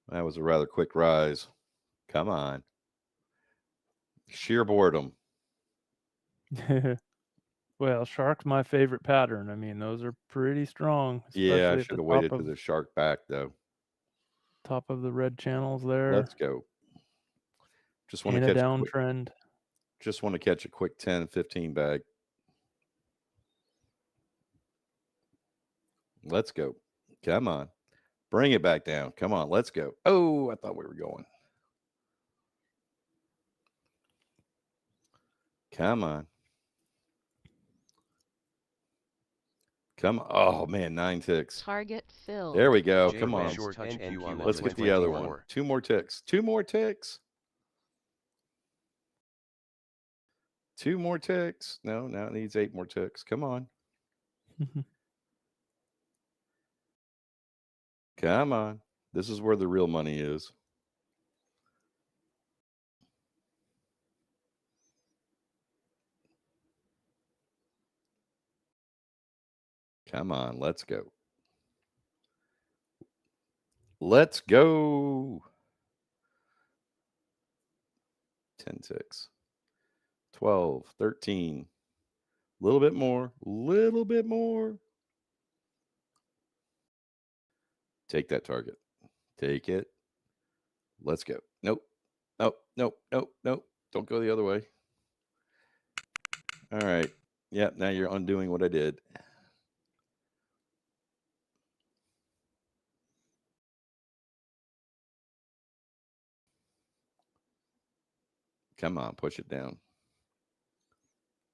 That was a rather quick rise. Come on. Sheer boredom. Well, shark's my favorite pattern. I mean, those are pretty strong. Yeah, I should have waited to the shark back, though. Top of the red channels there. Let's go. Just want to catch a downtrend. Just want to catch a quick 10, 15 bag. Let's go. Come on. Bring it back down. Come on. Let's go. Oh, I thought we were going. Come on. Come on. Oh, man, 9 ticks. Target filled. There we go. Come on. Let's get the other one. 2 more ticks. 2 more ticks. 2 more ticks. No, now it needs 8 more ticks. Come on. Come on. This is where the real money is. Come on. Let's go. Let's go. 10 ticks. 12, 13. A little bit more. Little bit more. Take that target. Take it. Let's go. Nope. Nope. Nope. Nope. Nope. Don't go the other way. All right. Yep. Now you're undoing what I did. Come on. Push it down.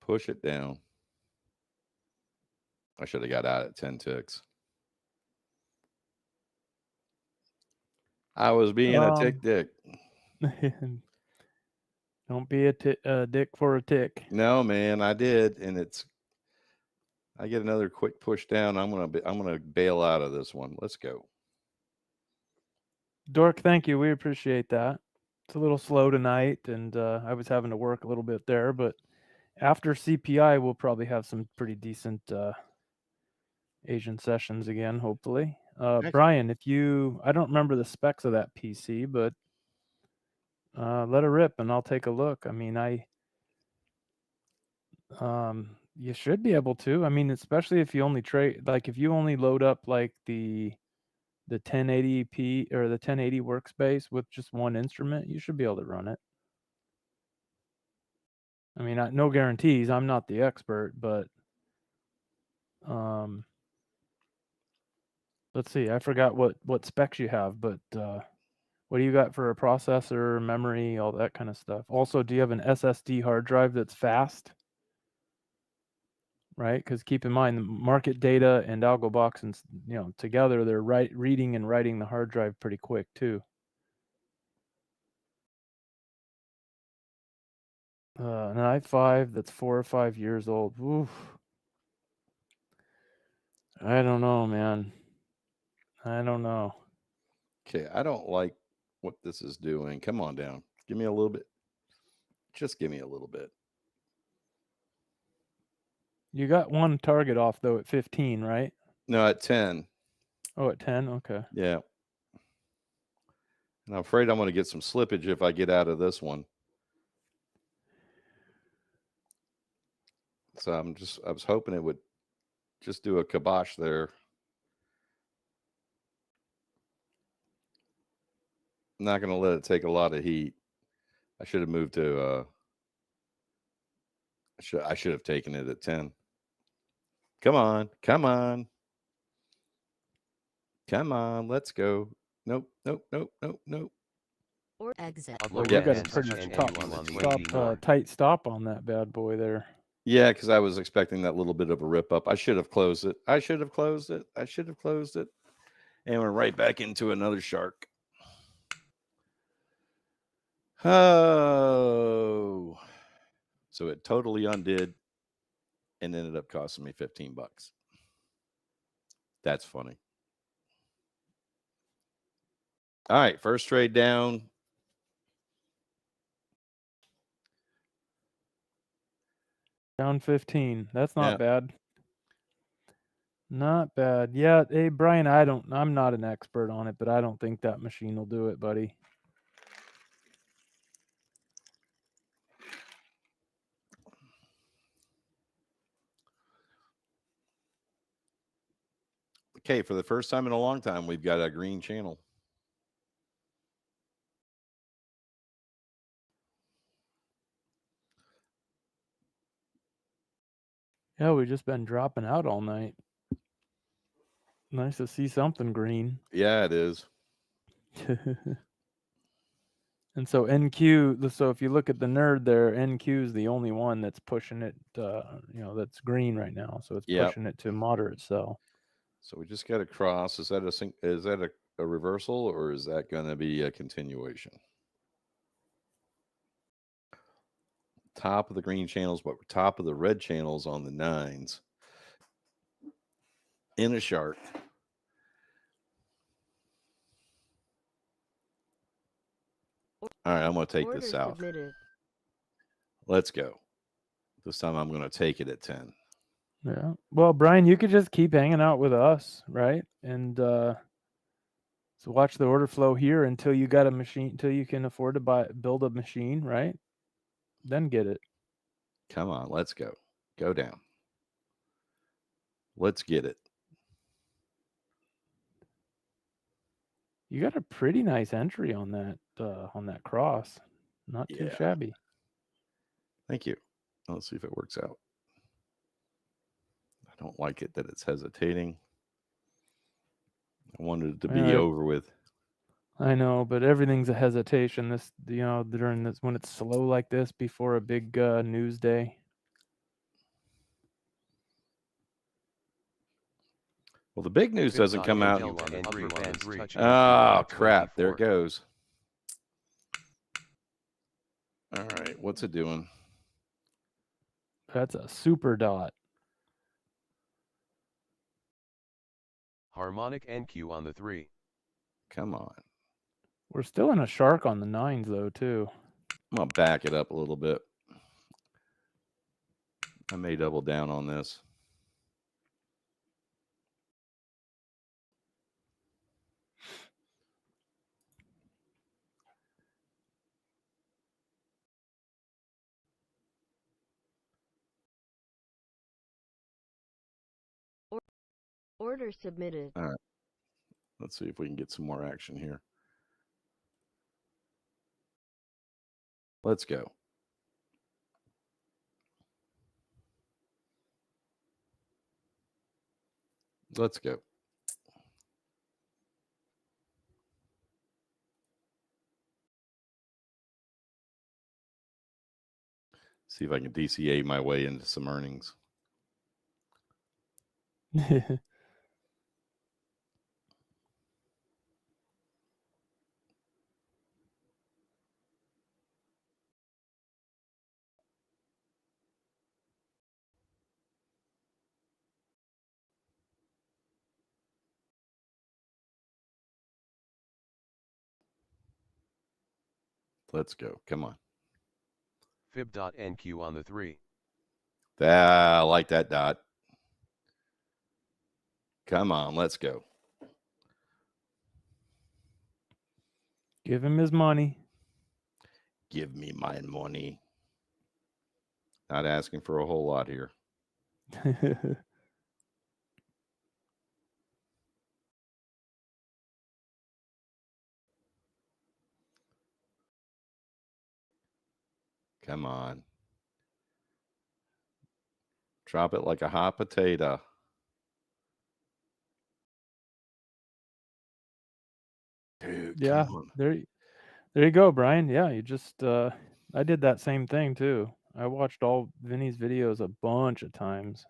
Push it down. I should have got out at 10 ticks. I was being a tick dick. Don't be a dick for a tick. No, man, I did, and I get another quick push down. I'm gonna bail out of this one. Let's go. Dork, thank you. We appreciate that. It's a little slow tonight, and I was having to work a little bit there, but after CPI, we'll probably have some pretty decent Asian sessions again, hopefully. Brian, I don't remember the specs of that PC, but let it rip and I'll take a look. I mean, you should be able to. I mean, especially if you only trade, like if you only load up like the 1080p or the 1080 workspace with just one instrument, you should be able to run it. I mean, no guarantees. I'm not the expert, but let's see. I forgot what specs you have, but what do you got for a processor, memory, all that kind of stuff? Also, do you have an SSD hard drive that's fast? right? Because keep in mind, the market data and algo box and together they're reading and writing the hard drive pretty quick too. An i5 that's 4 or 5 years old. Oof. I don't know, man. I don't know. Okay, I don't like what this is doing. Come on down. Give me a little bit. Just give me a little bit. You got one target off though at 15, right? No, at 10. Oh, at 10? Okay. Yeah. And I'm afraid I'm going to get some slippage if I get out of this one. So I was hoping it would just do a kibosh there. I'm not going to let it take a lot of heat. I should have moved to, I should have taken it at 10. Come on. Come on. Come on. Let's go. Nope. Nope. Nope. Nope. Nope. Or exit. Well, Yeah. you got a pretty tight stop on that bad boy there. Yeah, because I was expecting that little bit of a rip up. I should have closed it. I should have closed it. I should have closed it. And we're right back into another shark. Oh. So it totally undid and ended up costing me $15. That's funny. All right, first trade down. Down 15. That's not bad. Not bad. Yeah, hey Brian, I'm not an expert on it, but I don't think that machine will do it, buddy. Okay, for the first time in a long time, we've got a green channel. Yeah, we've just been dropping out all night. Nice to see something green. Yeah, it is. And so NQ, so if you look at the nerd there, NQ is the only one that's pushing it, that's green right now. So it's pushing it to moderate sell. So we just got a cross. Is that a reversal, or is that going to be a continuation? Top of the green channels, but top of the red channels on the 9s. In a shark. All right, I'm going to take this out. Submitted. Let's go. This time I'm going to take it at 10. Yeah. Well, Brian, you could just keep hanging out with us, right? And so watch the order flow here until you got a machine, until you can afford to build a machine, right? Then get it. Come on, let's go. Go down. Let's get it. You got a pretty nice entry on that cross. Not too shabby. Thank you. Let's see if it works out. I don't like it that it's hesitating. I wanted it to be over with. I know, but everything's a hesitation. This, during this, when it's slow like this before a big news day. Well, the big news doesn't come out. Oh, crap. There it goes. All right. What's it doing? That's a super dot. Harmonic NQ on the 3. Come on. We're still in a shark on the 9s, though, too. I'm going to back it up a little bit. I may double down on this. Order submitted. All right. Let's see if we can get some more action here. Let's go. Let's go. See if I can DCA my way into some earnings. Let's go. Come on. Fib.NQ on the 3. I like that dot. Come on, let's go. Give him his money. Give me my money. Not asking for a whole lot here. Come on. Drop it like a hot potato. Dude, Yeah, come on. there you go, Brian. Yeah, you just I did that same thing too. I watched all Vinny's videos a bunch of times.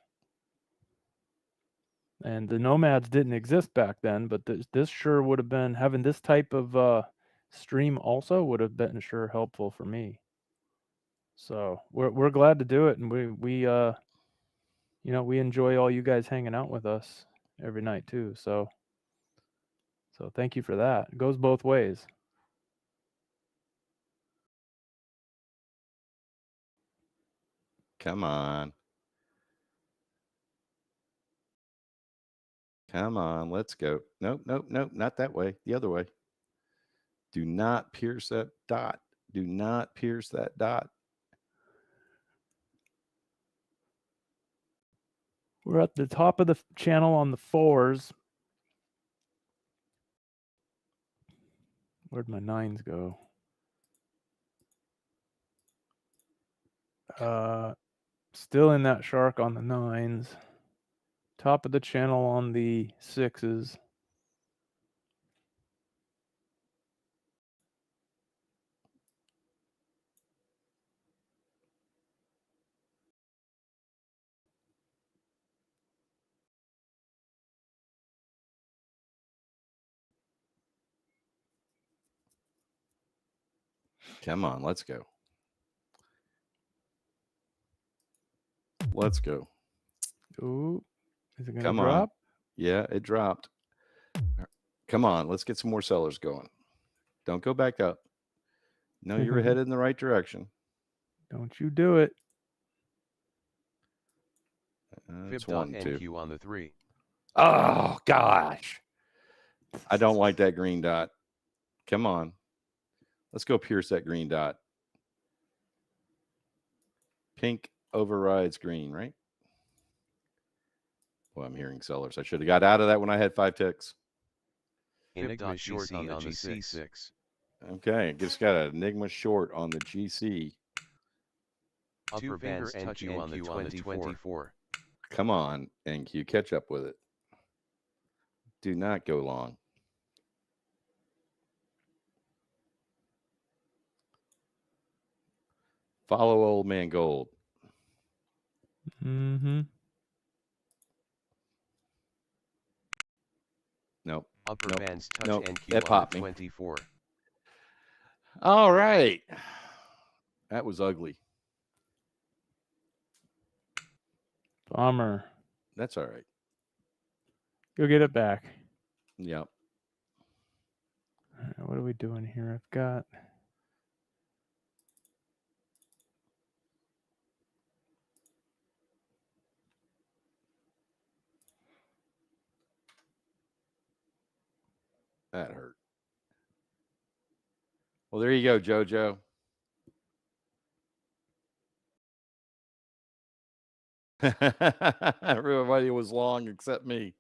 And the Nomads didn't exist back then, but this sure would have been, having this type of stream also would have been sure helpful for me. So we're glad to do it, and we you know, we enjoy all you guys hanging out with us every night too. So thank you for that. It goes both ways. Come on. Come on, let's go. Nope, nope, nope, not that way. The other way. Do not pierce that dot. Do not pierce that dot. We're at the top of the channel on the 4s. Where'd my 9s go? Still in that shark on the 9s. Top of the channel on the 6s. Come on, let's go. Let's go. Ooh, is it going to Come drop? on. Yeah, it dropped. Come on, let's get some more sellers going. Don't go back up. No, you're headed in the right direction. Don't you do it. It's 1, 2. Fib.NQ on the 3. Oh, gosh. I don't like that green dot. Come on. Let's go pierce that green dot. Pink overrides green, right? Well, I'm hearing sellers. I should have got out of that when I had 5 ticks. Enigma short on the G6. Okay, just got an Enigma short on the GC. Upper bands touch NQ on the 24. Come on, NQ, catch up with it. Do not go long. Follow old man gold. Mm-hmm. Nope. Upper bands touch nope. NQ on the 24. All right. That was ugly. Bummer. That's all right. You'll get it back. Yep. All right, what are we doing here? I've got... That hurt. Well, there you go, JoJo. Everybody was long except me.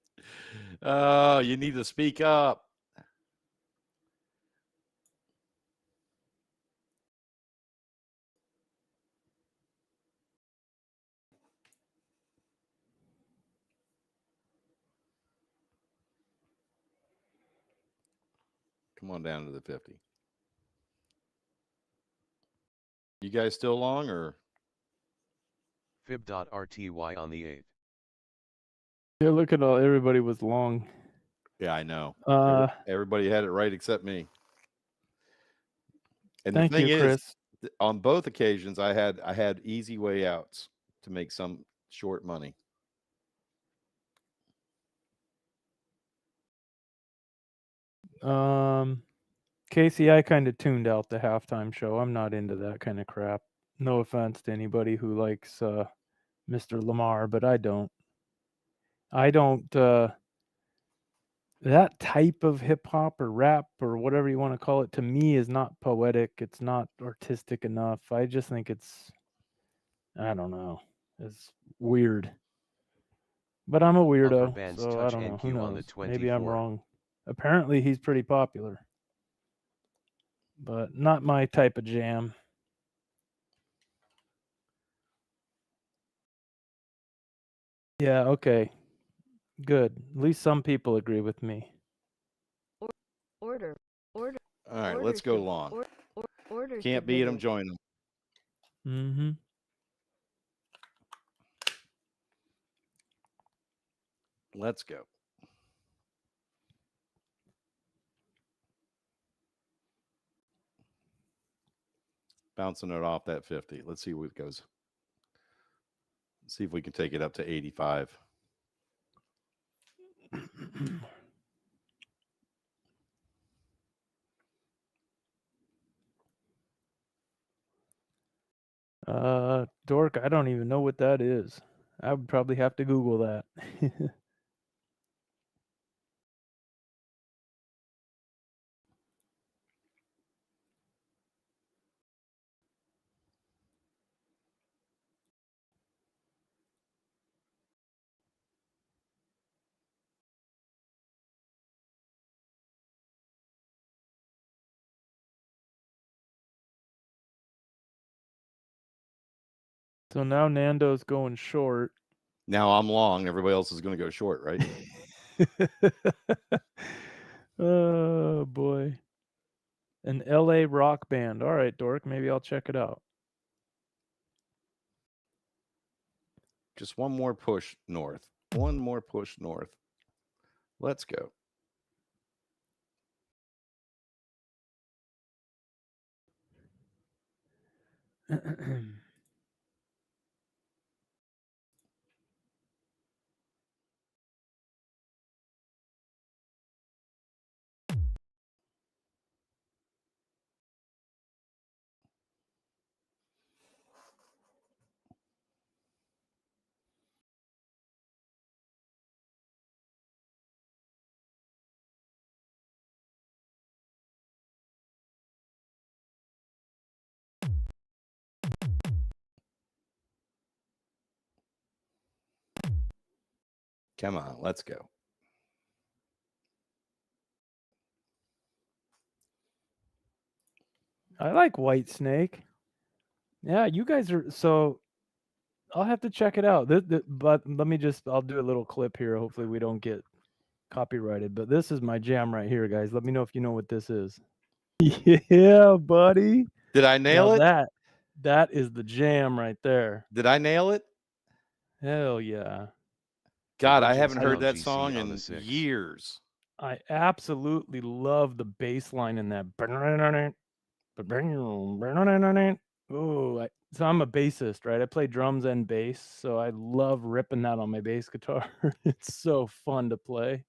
Oh, you need to speak up. Come on down to the 50. You guys still long or? Fib.RTY on the 8. Yeah, look at all everybody was long. Yeah, I know. Everybody had it right except me. And thank the thing you, is, Chris. on both occasions, I had easy way outs to make some short money. Casey, I kind of tuned out the halftime show. I'm not into that kind of crap. No offense to anybody who likes Mr. Lamar, but I don't. That type of hip hop or rap or whatever you want to call it, to me, is not poetic. It's not artistic enough. I just think I don't know. It's weird. But I'm a weirdo, bands so I touch don't know. Who NQ on the knows? Maybe I'm 24. wrong. Apparently, he's pretty popular, but not my type of jam. Yeah, okay. Good. At least some people agree with me. Order. All right, let's go long. Order Can't beat them, join them. Mm-hmm. Let's go. Bouncing it off that 50. Let's see what it goes. Let's see if we can take it up to 85. Dork, I don't even know what that is. I would probably have to Google that. So now Nando's going short. Now I'm long. Everybody else is going to go short, right? Oh, boy. An LA rock band. All right, Dork, maybe I'll check it out. Just one more push north. One more push north. Let's go. Come on, let's go. I like White Snake. Yeah, you guys are so. I'll have to check it out. But I'll do a little clip here. Hopefully, we don't get copyrighted. But this is my jam right here, guys. Let me know if you know what this is. Yeah, buddy. Did I nail it? That is the jam right there. Did I nail it? Hell yeah. God, I haven't heard that song in years. I absolutely love the bass line in that. Oh, so I'm a bassist, right? I play drums and bass, so I love ripping that on my bass guitar. It's so fun to play.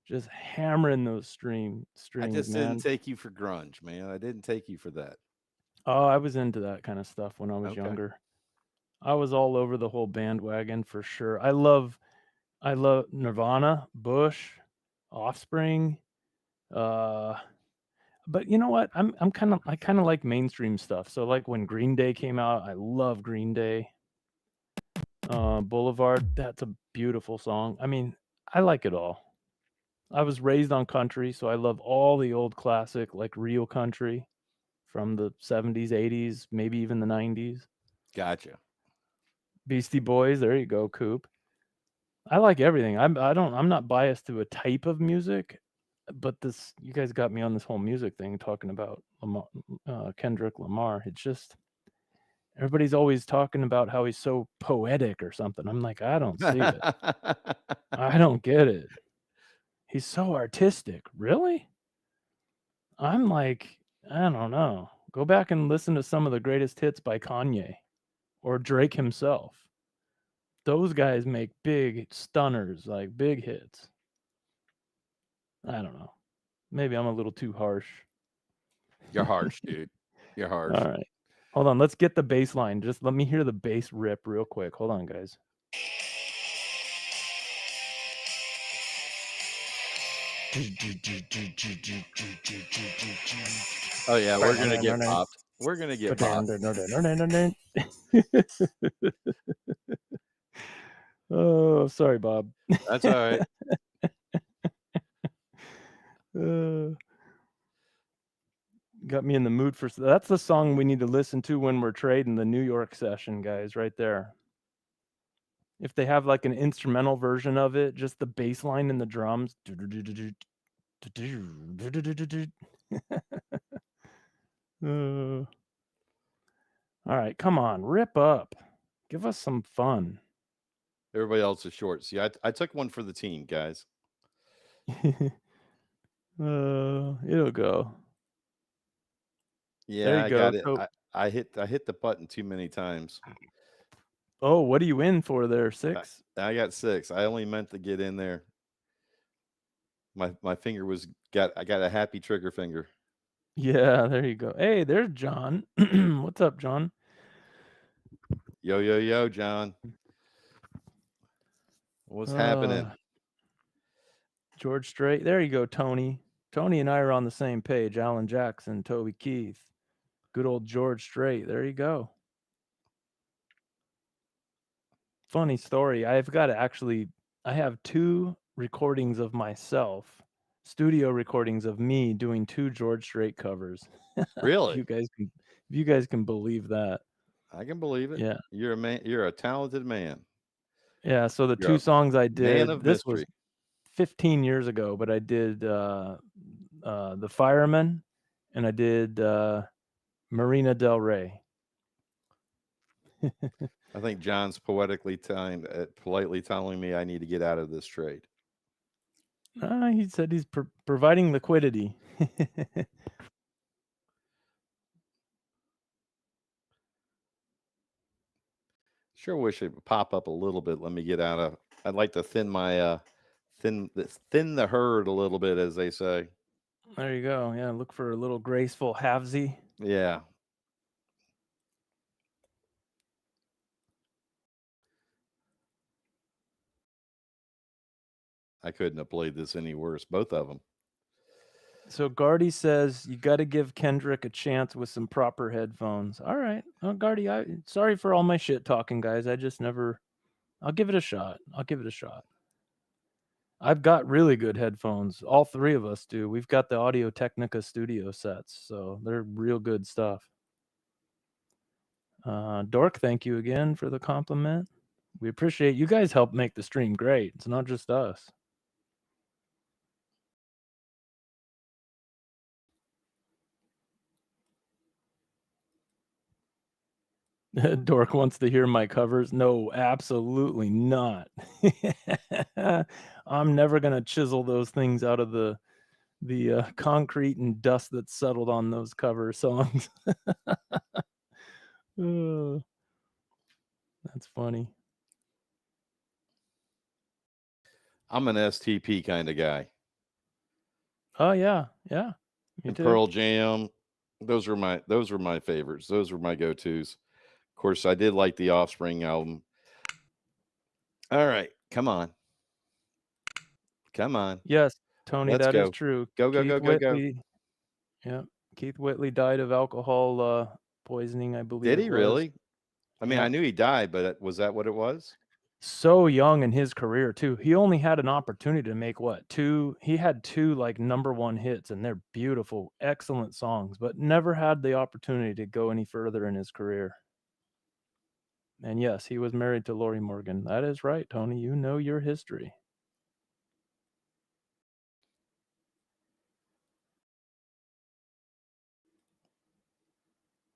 Just hammering those strings, I just man. didn't take you for grunge, man. I didn't take you for that. Oh, I was into that kind of stuff when I was younger. I was all over the whole bandwagon for sure. I love Nirvana, Bush, Offspring. But you know what? I kind of like mainstream stuff. So like when Green Day came out, I love Green Day. Boulevard, that's a beautiful song. I mean, I like it all. I was raised on country, so I love all the old classic, like real country from the 70s, 80s, maybe even the 90s. Gotcha. Beastie Boys, there you go, Coop. I like everything. I'm not biased to a type of music, but you guys got me on this whole music thing talking about Kendrick Lamar. It's just Everybody's always talking about how he's so poetic or something. I'm like, I don't see it. I don't get it. He's so artistic. Really? I'm like, I don't know. Go back and listen to some of the greatest hits by Kanye or Drake himself. Those guys make big stunners, like big hits. I don't know. Maybe I'm a little too harsh. You're harsh, dude. You're harsh. All right. Hold on. Let's get the bass line. Just let me hear the bass rip real quick. Hold on, guys. Oh yeah, we're gonna get popped. We're gonna get popped. Oh, sorry, Bob. That's all right. Got me in the mood for that's the song we need to listen to when we're trading the New York session, guys, right there. If they have like an instrumental version of it, just the bass line and the drums. All right, come on, rip up. Give us some fun. Everybody else is short. See, I took one for the team, guys. It'll go. Yeah, There you I go. got it. So, I hit the button too many times. oh, what are you in for there? 6? I got 6. I only meant to get in there. My finger was I got a happy trigger finger. Yeah, there you go. Hey, there's John. What's up, John? Yo, yo, yo, John. What's happening? George Strait. There you go, Tony. Tony and I are on the same page. Alan Jackson, Toby Keith. Good old George Strait. There you go. Funny story. I have 2 recordings of myself, studio recordings of me doing 2 George Strait covers. Really? If you guys can believe that. I can believe it. Yeah. You're a man. You're a talented man. Yeah. So the You're 2 songs I did, man of this mystery. was 15 years ago, but I did The Fireman and I did Marina Del Rey. I think John's politely telling me I need to get out of this trade. He said he's providing liquidity. Sure wish it would pop up a little bit. Let me get out of. I'd like to thin my thin the herd a little bit, as they say. There you go. Yeah, look for a little graceful halvesy. Yeah. I couldn't have played this any worse. Both of them. So Gardy says you got to give Kendrick a chance with some proper headphones. All right. Oh, Gardy, sorry for all my shit talking, guys. I'll give it a shot. I've got really good headphones. All 3 of us do. We've got the Audio Technica studio sets, so they're real good stuff. Dork, thank you again for the compliment. We appreciate you guys help make the stream great. It's not just us. Dork wants to hear my covers. No, absolutely not. I'm never going to chisel those things out of the concrete and dust that's settled on those cover songs. That's funny. I'm an STP kind of guy. Oh yeah, yeah. Me And too. Pearl Jam, those were my favorites. Those were my go-tos. Of course, I did like the Offspring album. All right, come on. Yes, Tony, Let's that go. is true. Go. Yeah, Keith Whitley died of alcohol poisoning, I believe. Did he really? I mean, Yeah. I knew he died, but was that what it was? So young in his career too. He only had an opportunity to make what? 2. He had 2 like #1 hits, and they're beautiful, excellent songs, but never had the opportunity to go any further in his career. And yes, he was married to Lori Morgan. That is right, Tony. You know your history.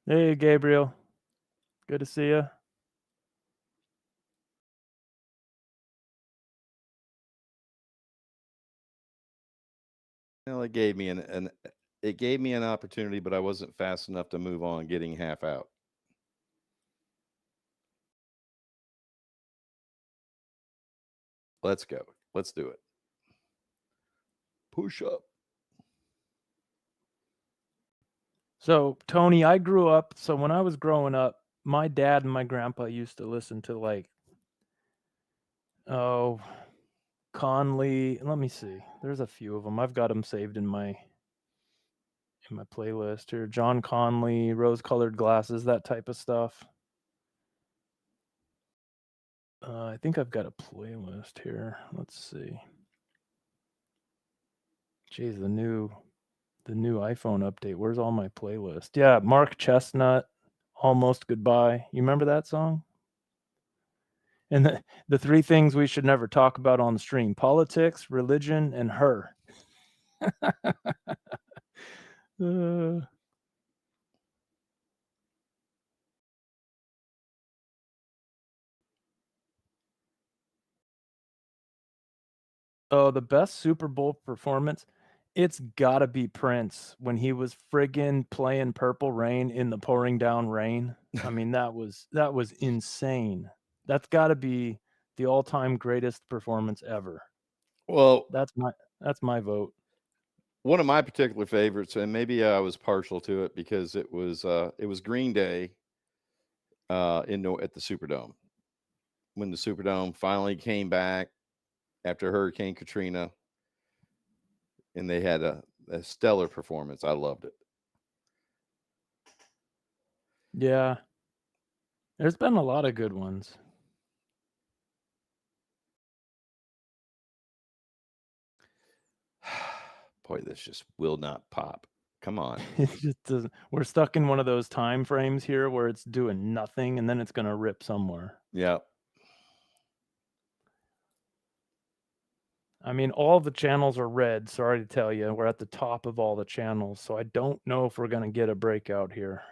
Hey, Gabriel. Good to see you. Well, it gave me an opportunity, but I wasn't fast enough to move on, getting half out. Let's go. Let's do it. Push up. So, Tony, I grew up. So when I was growing up, my dad and my grandpa used to listen to Conley. Let me see. There's a few of them. I've got them saved in my playlist here. John Conley, Rose-Colored Glasses, that type of stuff. I think I've got a playlist here. Let's see. Geez, the new iPhone update. Where's all my playlist? Yeah, Mark Chestnut, Almost Goodbye. You remember that song? And the three things we should never talk about on the stream: politics, religion, and her. Oh, the best Super Bowl performance. It's gotta be Prince when he was friggin' playing Purple Rain in the pouring down rain. I mean, that was insane. That's gotta be the all-time greatest performance ever. Well, That's my vote. One of my particular favorites, and maybe I was partial to it because it was Green Day at the Superdome, when the Superdome finally came back after Hurricane Katrina, and they had a stellar performance. I loved it. Yeah. There's been a lot of good ones. Boy, this just will not pop. Come on. It just doesn't. We're stuck in one of those time frames here where it's doing nothing and then it's going to rip somewhere. Yeah. I mean, all the channels are red. Sorry to tell you, we're at the top of all the channels. So I don't know if we're going to get a breakout here.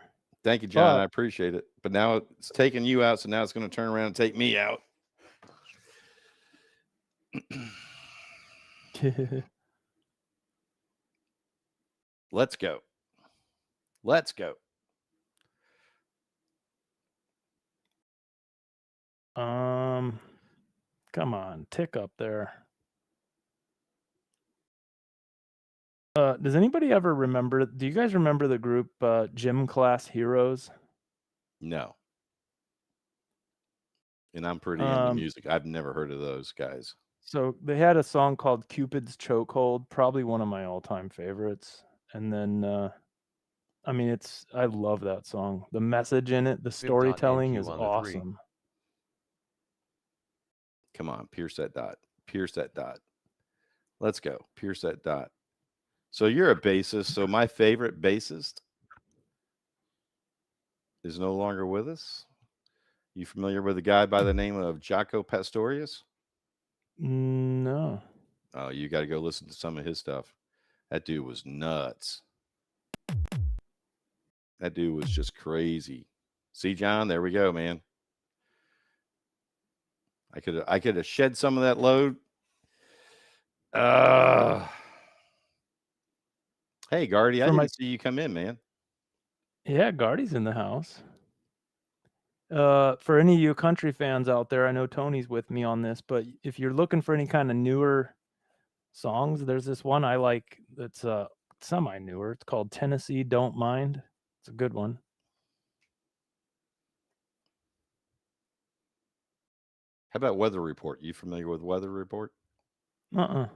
Thank you, John. I appreciate it. But now it's taking you out. So now it's going to turn around and take me out. Let's go. Let's go. Come on, tick up there. Does anybody ever remember? Do you guys remember the group Gym Class Heroes? No. And I'm pretty into music. I've never heard of those guys. So they had a song called Cupid's Chokehold, probably one of my all-time favorites. And then, I mean, I love that song. The message in it, the storytelling is awesome. Come on, pierce that dot. Pierce that dot. Let's go. Pierce that dot. So you're a bassist. So my favorite bassist is no longer with us. You familiar with a guy by the name of Jaco Pastorius? No. Oh, you got to go listen to some of his stuff. That dude was nuts. That dude was just crazy. See, John, there we go, man. I could have shed some of that load. Hey, Gardy, I didn't see you come in, man. Yeah, Gardy's in the house. For any of you country fans out there, I know Tony's with me on this, but if you're looking for any kind of newer songs, there's this one I like that's semi-newer. It's called Tennessee Don't Mind. It's a good one. How about Weather Report? You familiar with Weather Report? Never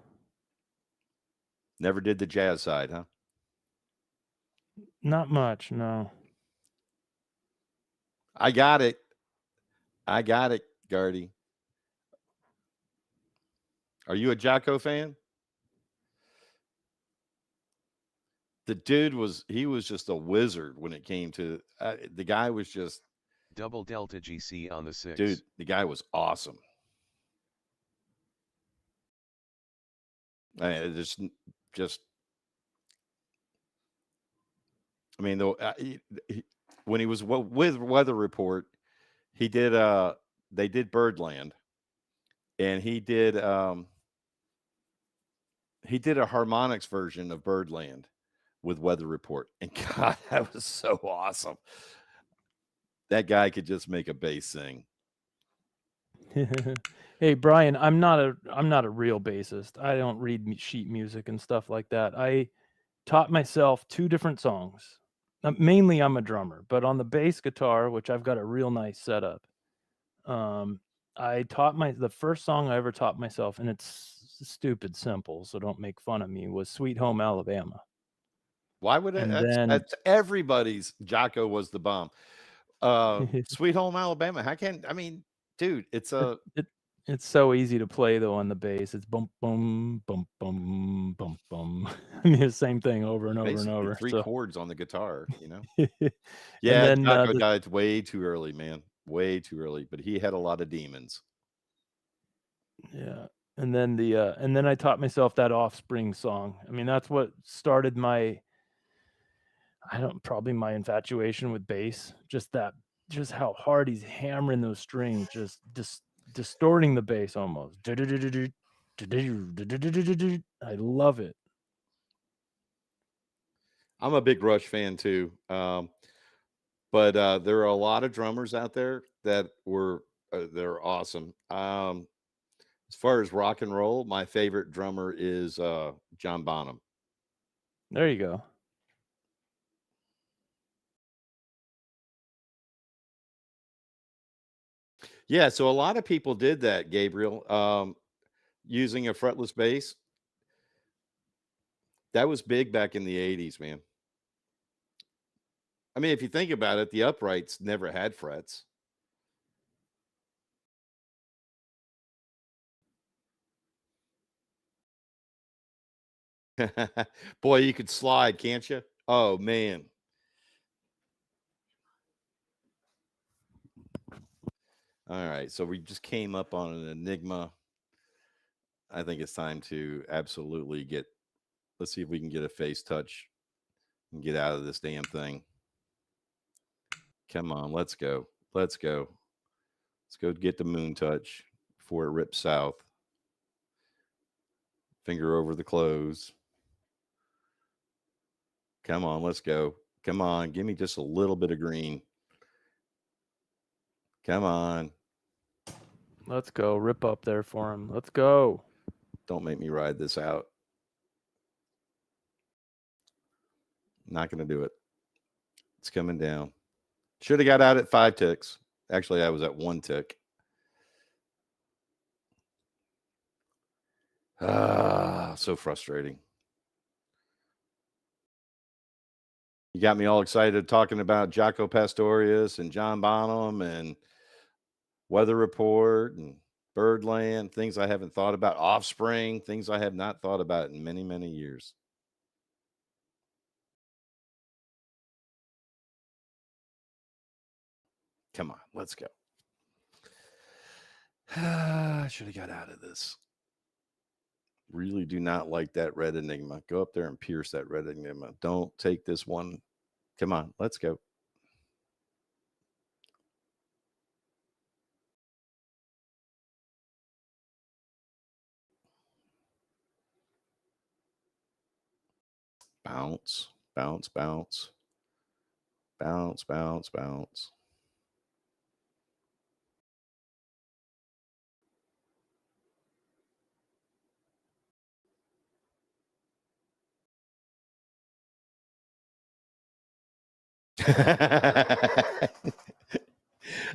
did the jazz side, huh? Not much, no. I got it, Gardy. Are you a Jaco fan? The dude was just a wizard when it came to the guy was just double delta GC on the 6. Dude, the guy was awesome. I mean, just I mean, though when he was with Weather Report, he did they did Birdland, and he did a harmonics version of Birdland with Weather Report, and God, that was so awesome. That guy could just make a bass sing. Hey Brian, I'm not a real bassist. I don't read sheet music and stuff like that. I taught myself 2 different songs. Mainly I'm a drummer, but on the bass guitar, which I've got a real nice setup, I taught the first song I ever taught myself, and it's stupid simple, so don't make fun of me, was Sweet Home Alabama. Why would it? That's everybody's. Jocko was the bomb. Sweet Home Alabama. Dude, it's it's so easy to play though on the bass. It's bum bum bum bum bum bum. I mean, the same thing over and over and over. 3 chords on the guitar, you know. Yeah, and then Jocko died way too early, man. Way too early. But he had a lot of demons. Yeah, and then I taught myself that Offspring song. I mean, that's what started my my infatuation with bass. Just how hard he's hammering those strings, just distorting the bass almost. I love it. I'm a big Rush fan too. But there are a lot of drummers out there that they're awesome. As far as rock and roll, my favorite drummer is John Bonham. There you go. Yeah, so a lot of people did that, Gabriel, using a fretless bass. That was big back in the 80s, man. I mean, if you think about it, the uprights never had frets. Boy, you could slide, can't you? Oh, man. All right, so we just came up on an Enigma. I think it's time to absolutely let's see if we can get a face touch and get out of this damn thing. Come on, let's go. Let's go. Let's go get the moon touch before it rips south. Finger over the close. Come on, let's go. Come on, give me just a little bit of green. Come on. Let's go. Rip up there for him. Let's go. Don't make me ride this out. Not going to do it. It's coming down. Should have got out at 5 ticks. Actually, I was at 1 tick. So frustrating. You got me all excited talking about Jocko Pastorius and John Bonham and Weather Report and Birdland, things I haven't thought about, Offspring, things I have not thought about in many, many years. Come on, let's go. I should have got out of this. Really do not like that red Enigma. Go up there and pierce that red Enigma. Don't take this one. Come on, let's go. Bounce, bounce, bounce. Bounce, bounce, bounce.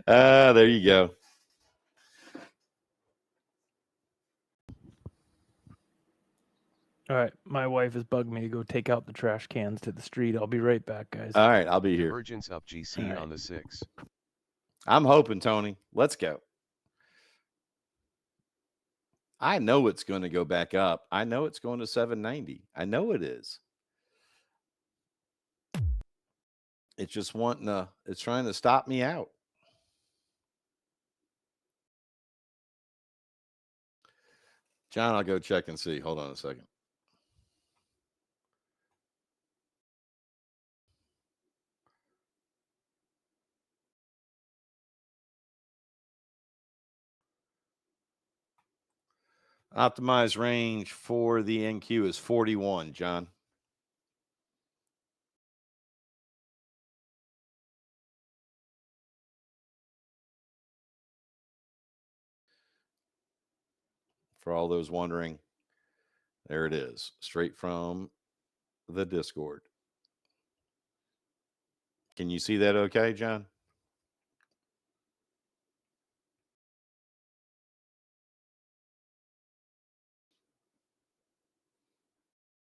There you go. All right, my wife has bugged me to go take out the trash cans to the street. I'll be right back, guys. All right, I'll be here. Virgins up GC right. on the 6. I'm hoping, Tony. Let's go. I know it's going to go back up. I know it's going to 790. I know it is. It's just it's trying to stop me out. John, I'll go check and see. Hold on a second. Optimized range for the NQ is 41, John. For all those wondering, there it is, straight from the Discord. Can you see that okay, John?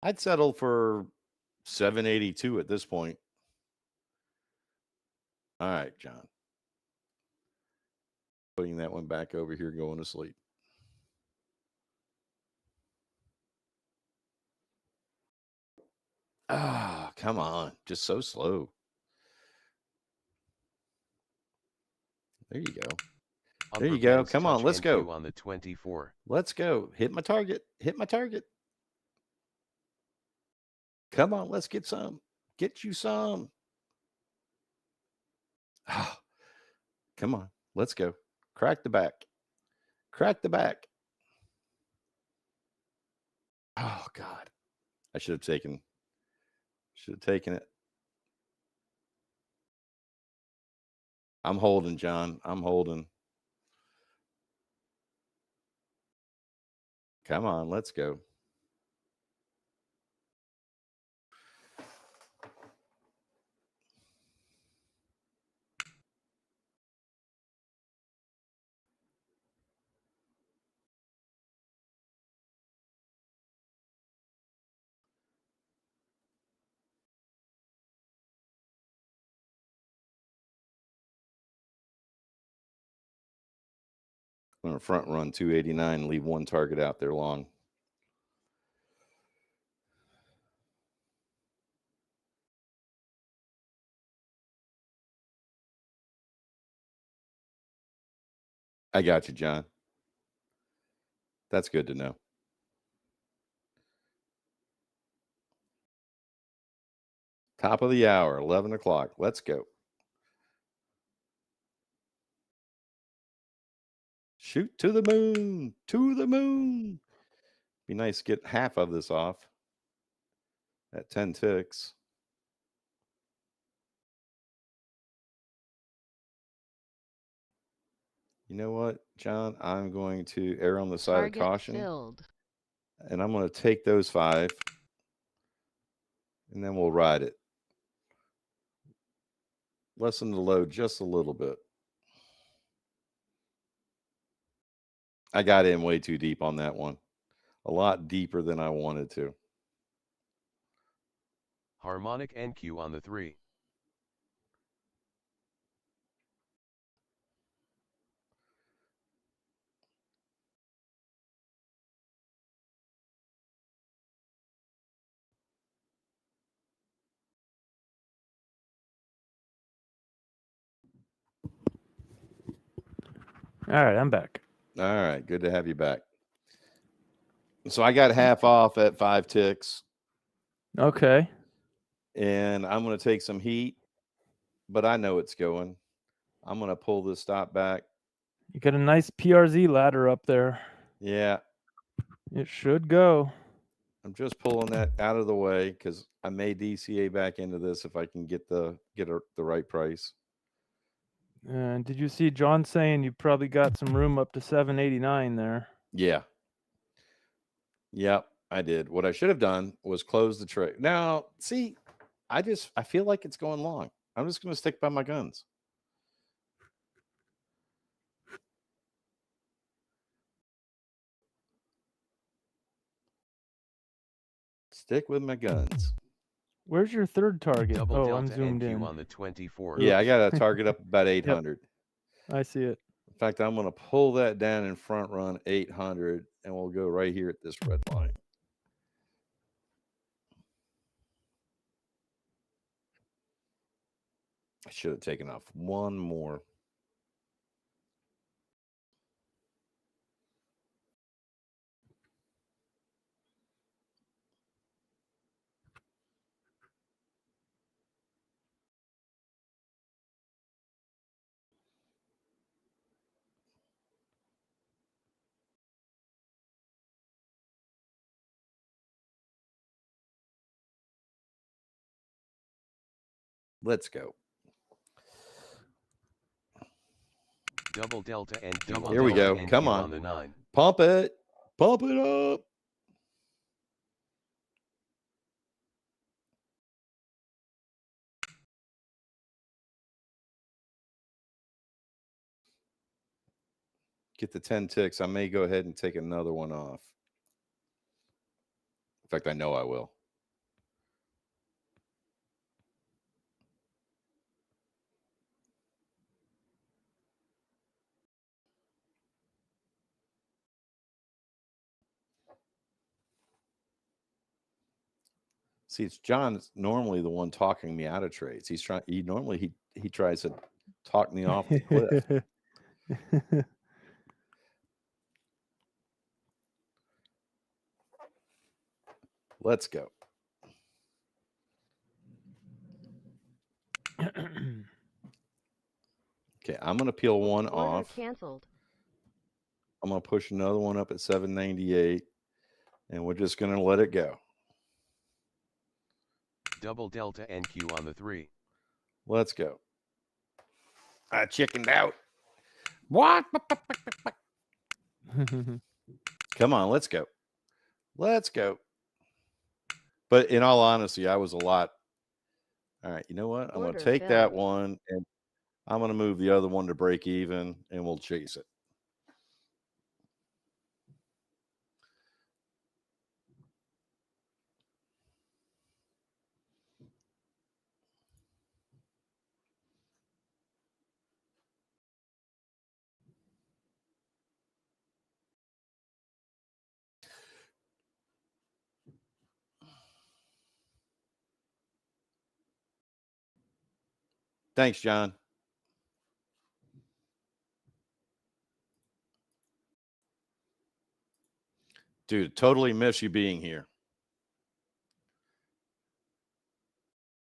I'd settle for 782 at this point. All right, John. Putting that one back over here, going to sleep. Ah, come on. Just so slow. There you go. There you go. Come on, let's go. On the 24. Let's go. Hit my target. Hit my target. Come on, let's get some. Get you some. Ah, come on, let's go. Crack the back. Crack the back. Oh, God. I should have taken it. I'm holding, John. I'm holding. Come on, let's go. I'm going to front run 289 and leave one target out there long. I got you, John. That's good to know. Top of the hour, 11 o'clock. Let's go. Shoot to the moon. To the moon. Be nice to get half of this off at 10 ticks. You know what, John? I'm going to err on the side Target of caution. Filled. And I'm going to take those 5. And then we'll ride it. Lessen the load just a little bit. I got in way too deep on that one. A lot deeper than I wanted to. Harmonic NQ on the 3. All right, I'm back. All right, good to have you back. So I got half off at 5 ticks. Okay. And I'm going to take some heat, but I know it's going. I'm going to pull this stop back. You got a nice PRZ ladder up there. Yeah. It should go. I'm just pulling that out of the way because I may DCA back into this if I can get the right price. Did you see John saying you probably got some room up to 789 there? Yeah. Yep, I did. What I should have done was close the trade. Now, see, I feel like it's going long. I'm just going to stick by my guns. Stick with my guns. Where's your third target? Double oh, delta I'm zoomed NQ in. on the 24. Yeah, I got a target up about 800. Yep. I see it. In fact, I'm going to pull that down and front run 800, and we'll go right here at this red line. I should have taken off one more. Let's go. Double delta NQ. Here we go. Come on. The 9. Pump it. Pump it up. Get the 10 ticks. I may go ahead and take another one off. In fact, I know I will. See, it's John normally the one talking me out of trades. He's trying. He normally he tries to talk me off the cliff. Let's go. Okay, I'm going to peel one Order off. canceled. I'm going to push another one up at 798, and we're just going to let it go. Double delta NQ on the 3. Let's go. I chickened out. What? Come on, let's go. Let's go. But in all honesty, I was a lot. All right, you know what? I'm going to take that one, and I'm going to move the other one to break even, and we'll chase it. Thanks, John. Dude, totally miss you being here.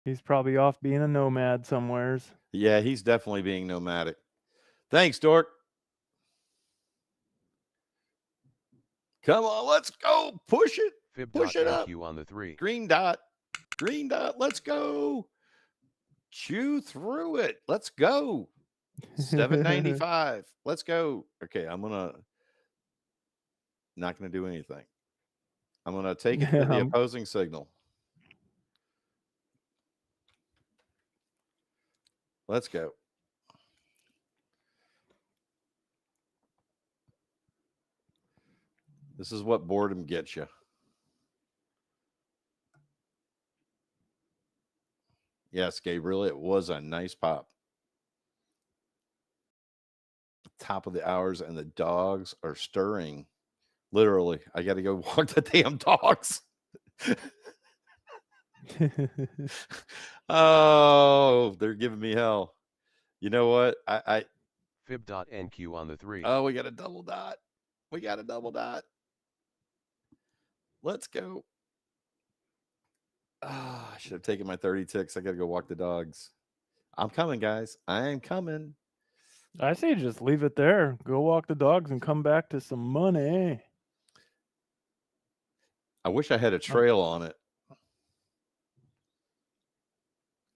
He's probably off being a nomad somewheres. Yeah, he's definitely being nomadic. Thanks, Dork. Come on, let's go. Push it. Push it up. On the 3. Green dot. Green dot. Let's go. Chew through it. Let's go. 795. Let's go. Okay, I'm not gonna do anything. I'm gonna take it to the opposing signal. Let's go. This is what boredom gets you. Yes, Gabriel, it was a nice pop. Top of the hours, and the dogs are stirring. Literally, I got to go walk the damn dogs. Oh, they're giving me hell. You know what? Fib.NQ on the 3. Oh, we got a double dot. We got a double dot. Let's go. Oh, I should have taken my 30 ticks. I got to go walk the dogs. I'm coming, guys. I am coming. I say just leave it there. Go walk the dogs and come back to some money. I wish I had a trail on it.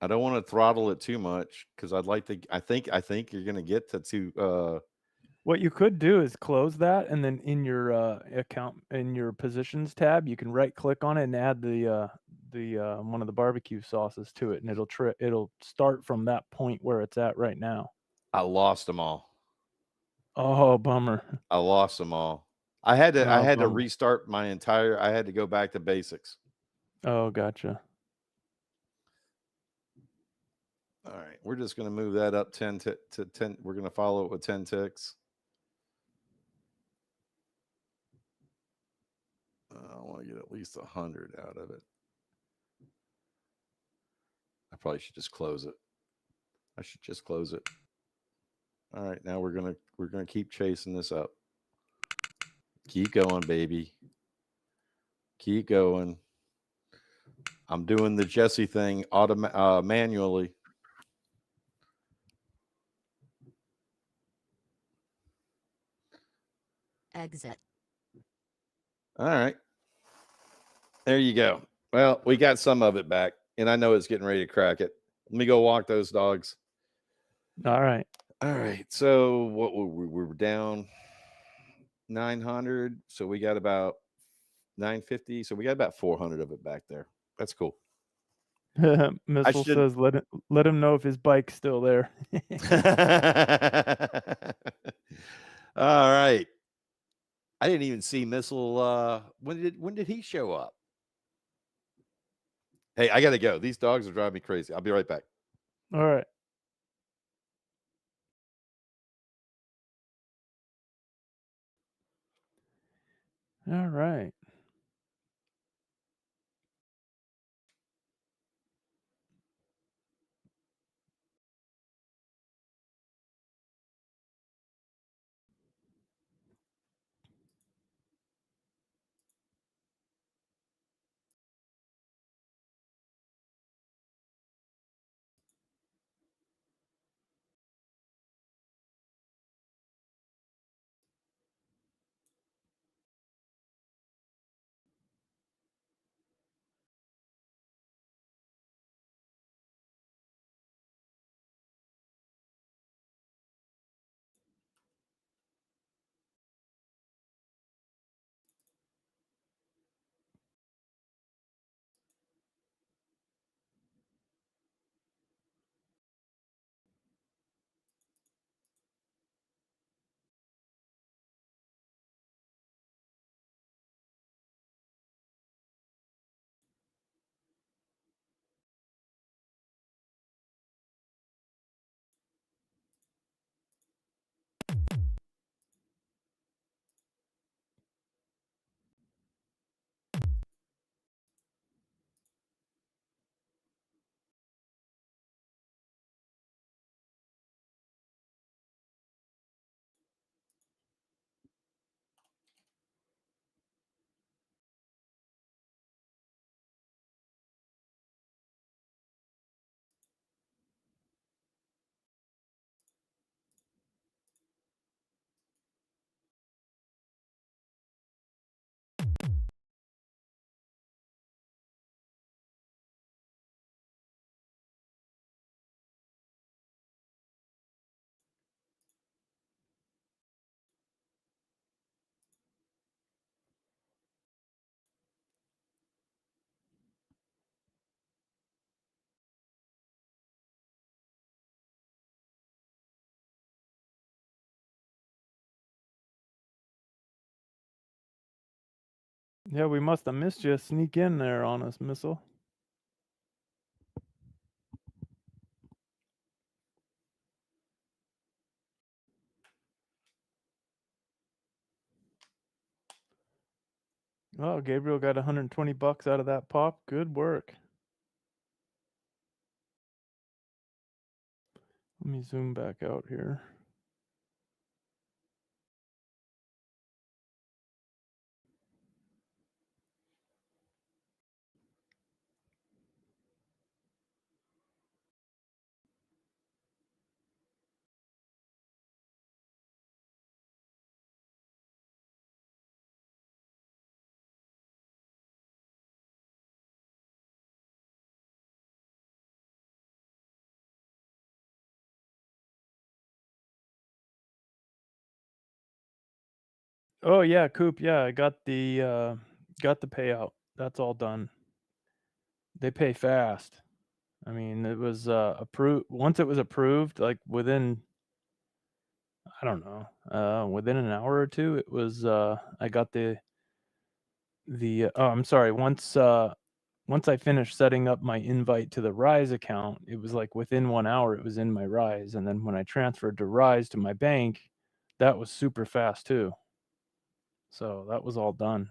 I don't want to throttle it too much because I'd like to. I think you're going to get to. What you could do is close that, and then in your account, in your positions tab, you can right click on it and add the one of the barbecue sauces to it, and it'll start from that point where it's at right now. I lost them all. Oh, bummer. I lost them all. I had to restart my entire. I had to go back to basics. Oh, gotcha. All right, we're just going to move that up 10 to 10. We're going to follow it with 10 ticks. I want to get at least 100 out of it. I probably should just close it. I should just close it. All right, now we're gonna keep chasing this up. Keep going, baby. Keep going. I'm doing the Jesse thing manually. Exit. All right. There you go. Well, we got some of it back, and I know it's getting ready to crack it. Let me go walk those dogs. All right. All right. So what we were down 900. So we got about 950. So we got about 400 of it back there. That's cool. Missile says let him know if his bike's still there. All right. I didn't even see Missile. When did he show up? Hey, I gotta go. These dogs are driving me crazy. I'll be right back. All right. All right. Yeah, we must have missed you. Sneak in there on us, Missile. Oh, Gabriel got 120 bucks out of that pop. Good work. Let me zoom back out here. Oh yeah, Coop. Yeah, I got the payout. That's all done. They pay fast. I mean, it was approved. Once it was approved, like within, I don't know, within an hour or two, it was. I got the. Oh, I'm sorry. Once I finished setting up my invite to the Rise account, it was like within 1 hour, it was in my Rise, and then when I transferred to Rise to my bank, that was super fast too. So that was all done.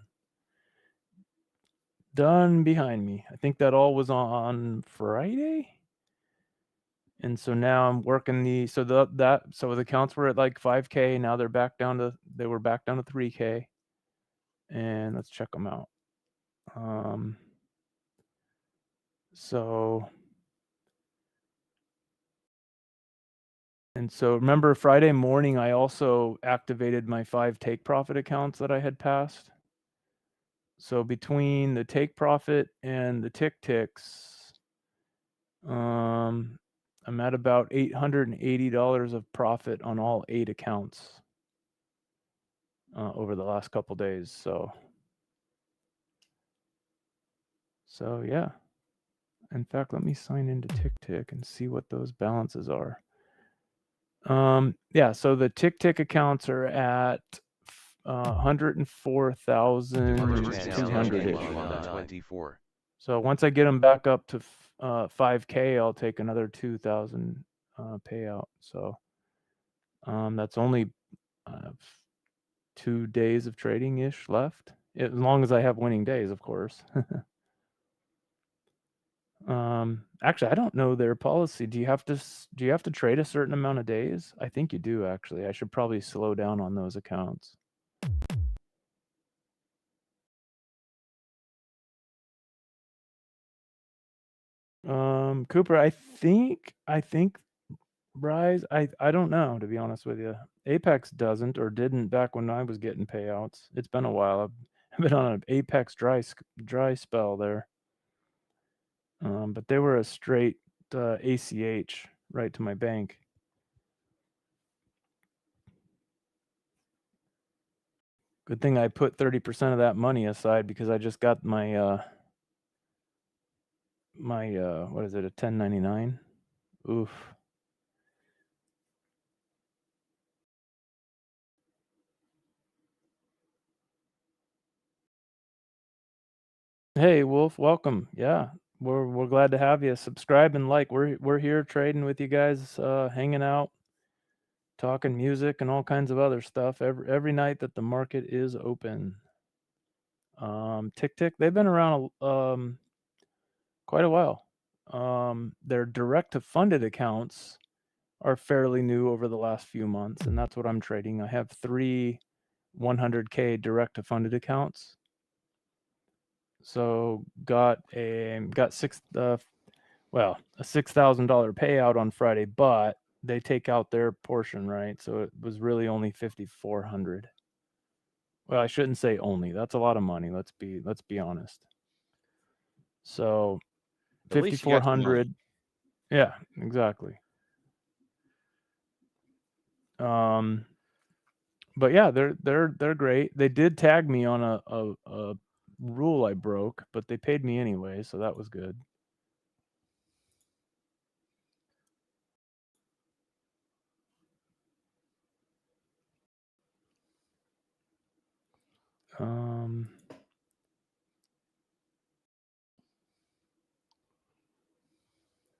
Done behind me. I think that all was on Friday. And so now I'm working so the accounts were at like 5K. Now they were back down to 3K. And let's check them out. And so remember Friday morning, I also activated my 5 take profit accounts that I had passed. So between the take profit and the tick ticks, I'm at about $880 of profit on all 8 accounts over the last couple days. So yeah. In fact, let me sign into TickTick and see what those balances are. Yeah, so the TickTick accounts are at 104,200-ish. So once I get them back up to 5K, I'll take another 2,000 payout. So that's only 2 days of trading ish left, as long as I have winning days, of course. Actually, I don't know their policy. Do you have to trade a certain amount of days? I think you do, actually. I should probably slow down on those accounts. Cooper, I think Bryce, I don't know, to be honest with you. Apex doesn't or didn't back when I was getting payouts. It's been a while. I've been on an Apex dry spell there. But they were a straight ACH right to my bank. Good thing I put 30% of that money aside because I just got my what is it, a 1099? Oof. Hey Wolf, welcome. Yeah, we're glad to have you. Subscribe and like. We're here trading with you guys, hanging out, talking music and all kinds of other stuff every night that the market is open. TickTick, they've been around quite a while. Their direct to funded accounts are fairly new over the last few months, and that's what I'm trading. I have 3 100K direct to funded accounts. So got a $6,000 payout on Friday, but they take out their portion, right? So it was really only 5,400. Well, I shouldn't say only. That's a lot of money. Let's be honest. So 5,400. Yeah, exactly. But yeah, they're great. They did tag me on a rule I broke, but they paid me anyway, so that was good.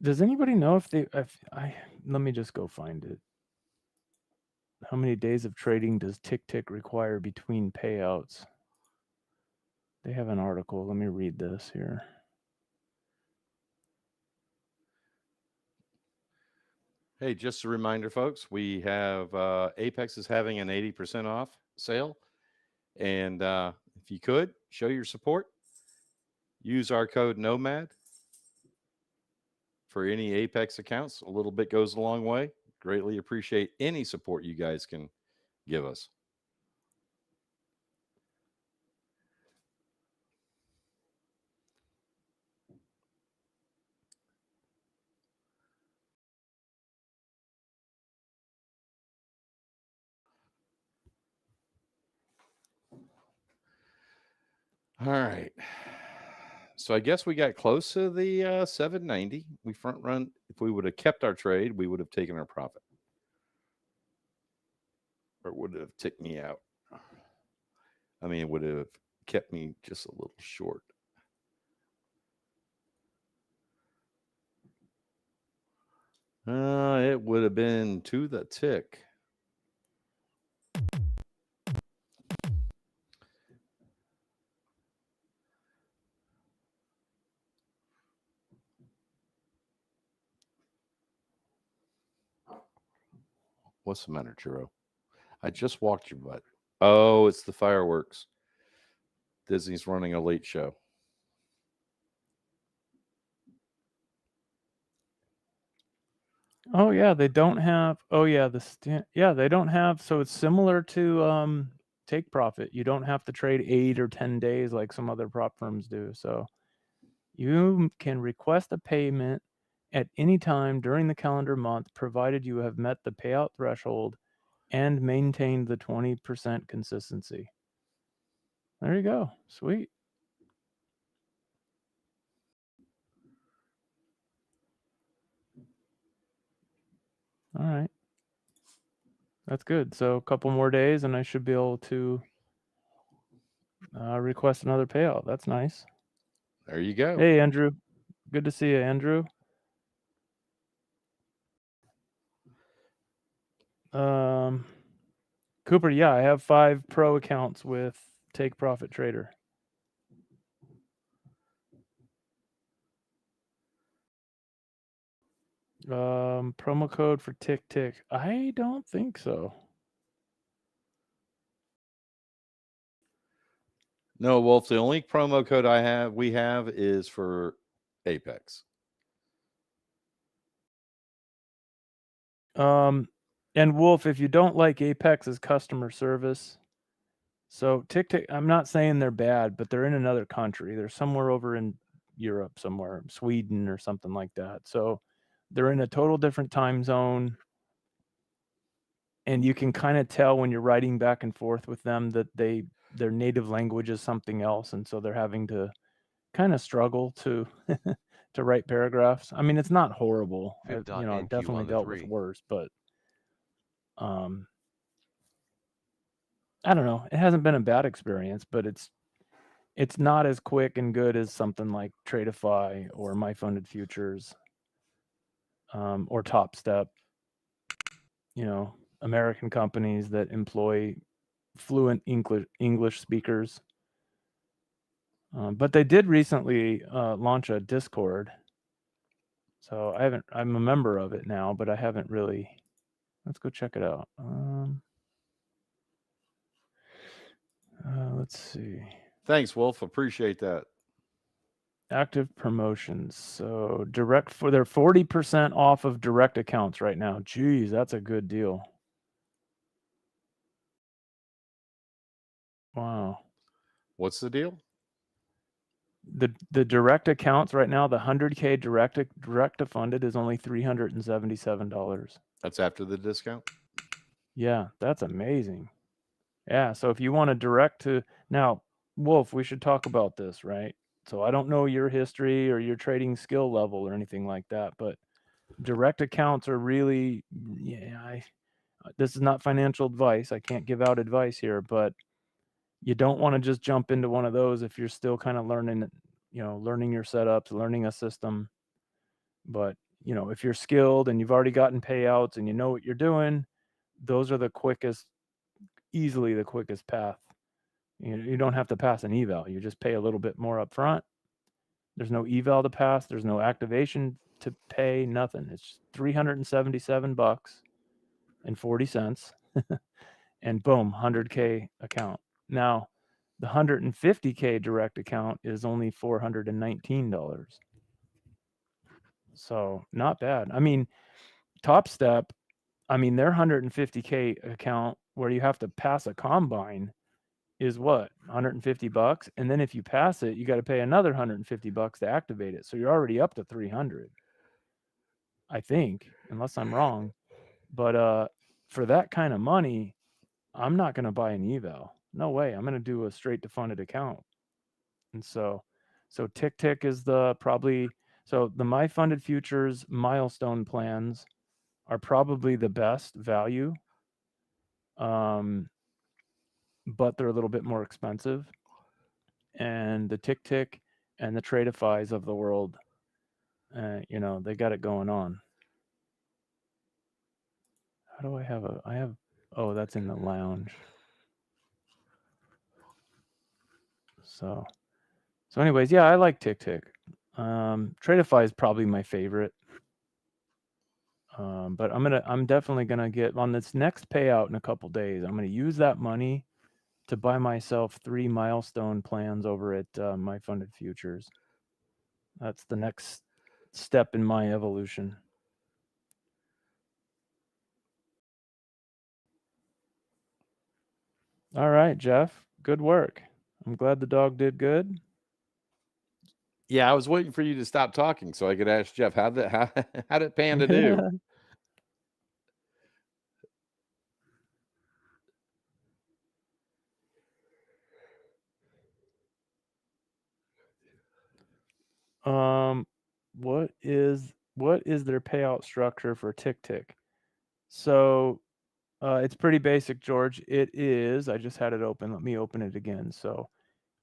Does anybody know if let me just go find it. How many days of trading does TickTick require between payouts? They have an article. Let me read this here. Hey, just a reminder, folks, we have Apex is having an 80% off sale. And if you could, show your support. Use our code NOMAD for any Apex accounts. A little bit goes a long way. Greatly appreciate any support you guys can give us. All right. So I guess we got close to the 790. We front run. If we would have kept our trade, we would have taken our profit. Or would have ticked me out. I mean, it would have kept me just a little short. It would have been to the tick. What's the matter, Churro? I just walked your butt. Oh, it's the fireworks. Disney's running a late show. Oh yeah, they don't have. Oh yeah, they don't have. So it's similar to Take Profit. You don't have to trade 8 or 10 days like some other prop firms do. So you can request a payment at any time during the calendar month, provided you have met the payout threshold and maintained the 20% consistency. There you go. Sweet. All right. That's good. So a couple more days and I should be able to request another payout. That's nice. There you go. Hey, Andrew. Good to see you, Andrew. Cooper, yeah, I have 5 pro accounts with Take Profit Trader. Promo code for Tick. I don't think so. No, Wolf, the only promo code we have is for Apex. And Wolf, if you don't like Apex's customer service, so Tick, I'm not saying they're bad, but they're in another country. They're somewhere over in Europe, somewhere, Sweden or something like that. So they're in a total different time zone. And you can kind of tell when you're writing back and forth with them that their native language is something else. And so they're having to kind of struggle to to write paragraphs. I mean, it's not horrible. I've definitely dealt with worse, but I don't know. It hasn't been a bad experience, but it's not as quick and good as something like Tradeify or My Funded Futures, or Top Step. American companies that employ fluent English speakers. But they did recently launch a Discord. So I'm a member of it now, but I haven't really. Let's go check it out. Let's see. Thanks, Wolf. Appreciate that. Active promotions. So they're 40% off of direct accounts right now. Geez, that's a good deal. Wow. What's the deal? The direct accounts right now, the 100K direct to funded is only $377. That's after the discount? Yeah, that's amazing. Yeah, so if you want to direct to now, Wolf, we should talk about this, right? So I don't know your history or your trading skill level or anything like that, but direct accounts are really, this is not financial advice. I can't give out advice here, but you don't want to just jump into one of those if you're still kind of learning your setups, learning a system. But, if you're skilled and you've already gotten payouts and you know what you're doing, those are easily the quickest path. You don't have to pass an eval. You just pay a little bit more up front. There's no eval to pass. There's no activation to pay, nothing. It's $377.40. And boom, 100K account. Now, the 150K direct account is only $419. So not bad. I mean, Top Step, their 150K account where you have to pass a combine is what, $150? And then if you pass it, you got to pay another $150 to activate it. So you're already up to $300, I think, unless I'm wrong. But for that kind of money, I'm not going to buy an eval. No way. I'm going to do a straight to funded account. And so Tick is the My Funded Futures milestone plans are probably the best value. But they're a little bit more expensive. And the Tick and the Tradeifys of the world, they got it going on. How do oh, that's in the lounge. So anyways, yeah, I like Tick. Tradeify is probably my favorite. But I'm definitely gonna get on this next payout in a couple days. I'm gonna use that money to buy myself 3 milestone plans over at My Funded Futures. That's the next step in my evolution. All right, Jeff. Good work. I'm glad the dog did good. Yeah, I was waiting for you to stop talking so I could ask Jeff how did Panda do? What is their payout structure for Tick? So it's pretty basic, George. It is, I just had it open. Let me open it again. So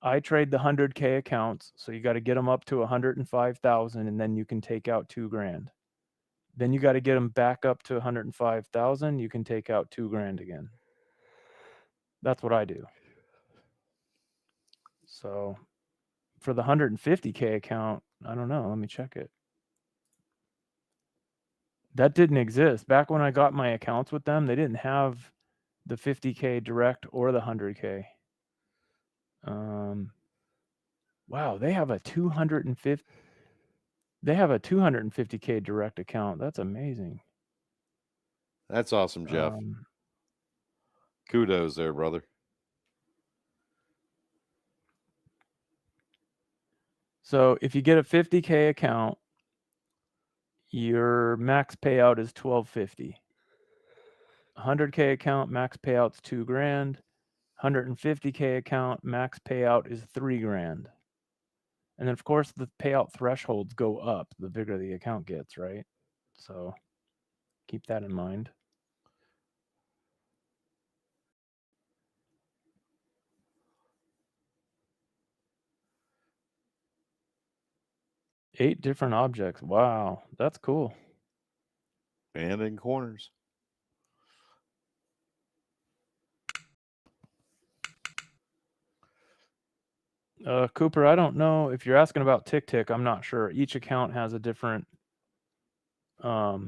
I trade the 100K accounts. So you got to get them up to 105,000 and then you can take out $2,000. Then you got to get them back up to 105,000. You can take out $2,000 again. That's what I do. So for the 150K account, I don't know. Let me check it. That didn't exist. Back when I got my accounts with them, they didn't have the 50K direct or the 100K. Wow, they have a 250K direct account. That's amazing. That's awesome, Jeff. Kudos there, brother. So if you get a 50K account, your max payout is $1,250. 100K account, max payout's $2,000. 150K account, max payout is $3,000. And then of course the payout thresholds go up the bigger the account gets, right? So keep that in mind. Eight different objects. Wow, that's cool. And in corners. Cooper, I don't know if you're asking about Tick. I'm not sure. Each account has a different. I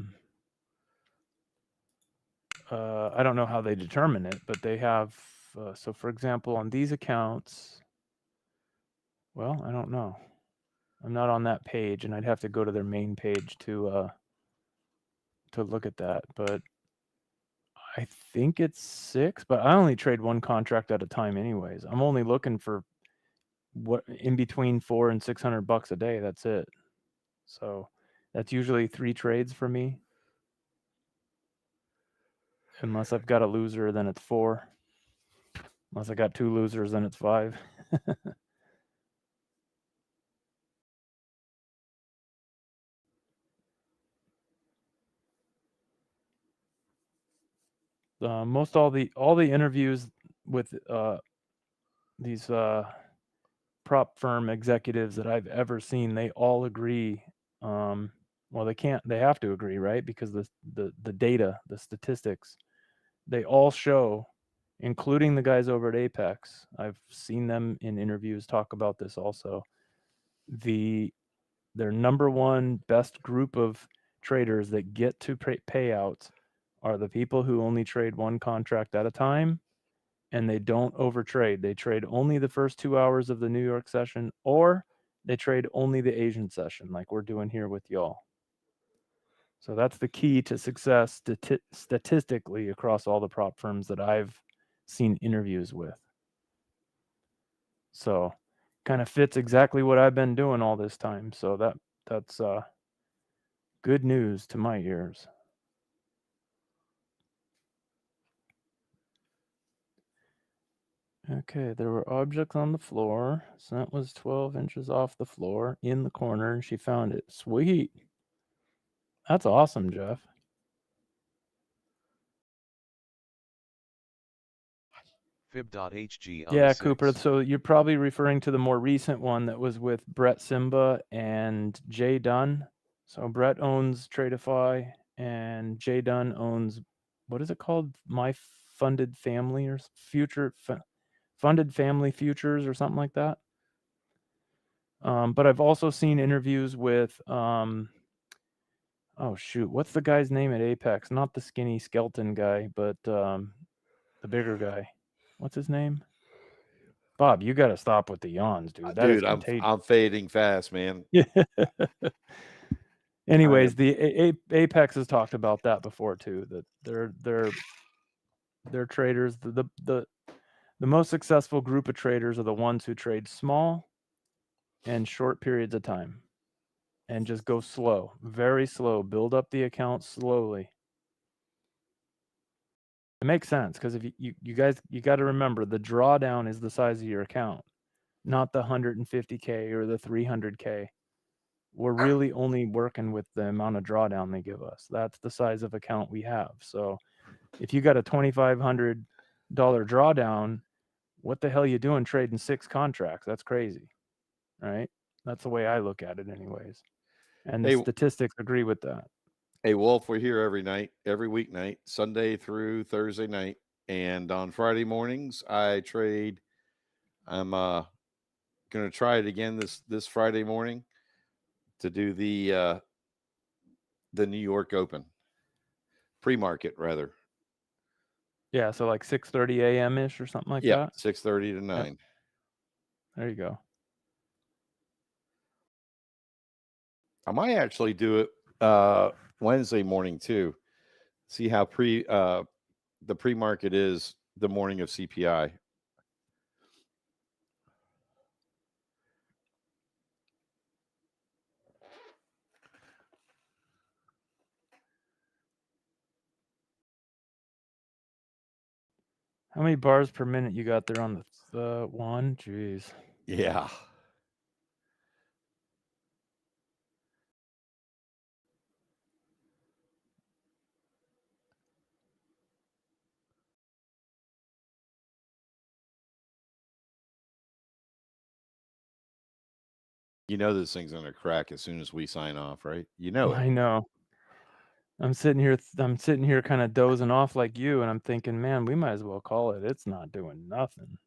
don't know how they determine it, but they have. So, for example, on these accounts, well, I don't know. I'm not on that page, and I'd have to go to their main page to look at that. But I think it's 6. But I only trade one contract at a time, anyways. I'm only looking for what in between $400 and $600 a day. That's it. So that's usually 3 trades for me. Unless I've got a loser, then it's 4. Unless I got 2 losers, then it's 5. Most all the interviews with these prop firm executives that I've ever seen, they all agree. Well, they have to agree, right? Because the data, the statistics, they all show, including the guys over at Apex. I've seen them in interviews talk about this also. Their number one best group of traders that get to payouts are the people who only trade one contract at a time, and they don't overtrade. They trade only the first 2 hours of the New York session, or they trade only the Asian session, like we're doing here with y'all. So that's the key to success statistically across all the prop firms that I've seen interviews with. So kind of fits exactly what I've been doing all this time. So that's good news to my ears. Okay, there were objects on the floor. Scent was 12 inches off the floor in the corner, and she found it. Sweet. That's awesome, Jeff. Fib.hg. Yeah, Cooper. So you're probably referring to the more recent one that was with Brett Simba and Jay Dunn. So Brett owns Tradeify, and Jay Dunn owns, what is it called? My Funded Family or Funded Family Futures or something like that. But I've also seen interviews with, oh shoot, what's the guy's name at Apex? Not the skinny skeleton guy, but the bigger guy. What's his name? Bob, you got to stop with the yawns, dude. That is contagious. I'm fading fast, man. Yeah. Anyways, the Apex has talked about that before too. That they're traders. The most successful group of traders are the ones who trade small, and short periods of time, and just go slow, very slow. Build up the account slowly. It makes sense because if you guys, you got to remember the drawdown is the size of your account, not the 150K or the 300K. We're really only working with the amount of drawdown they give us. That's the size of account we have. So if you got a $2,500 drawdown, what the hell are you doing trading 6 contracts? That's crazy, right? That's the way I look at it anyways. And the statistics agree with that. Hey, Wolf, we're here every night, every weeknight, Sunday through Thursday night. And on Friday mornings, I trade. I'm going to try it again this Friday morning to do the New York Open pre-market, rather. Yeah, so like 6:30 a.m. ish or something like that. 6:30 to 9. Yep. There you go. I might actually do it Wednesday morning too. See how the pre-market is the morning of CPI. How many bars per minute you got there on the one? Jeez. Yeah. You know this thing's going to crack as soon as we sign off, right? You know it. I know. I'm sitting here kind of dozing off like you, and I'm thinking, man, we might as well call it. It's not doing nothing.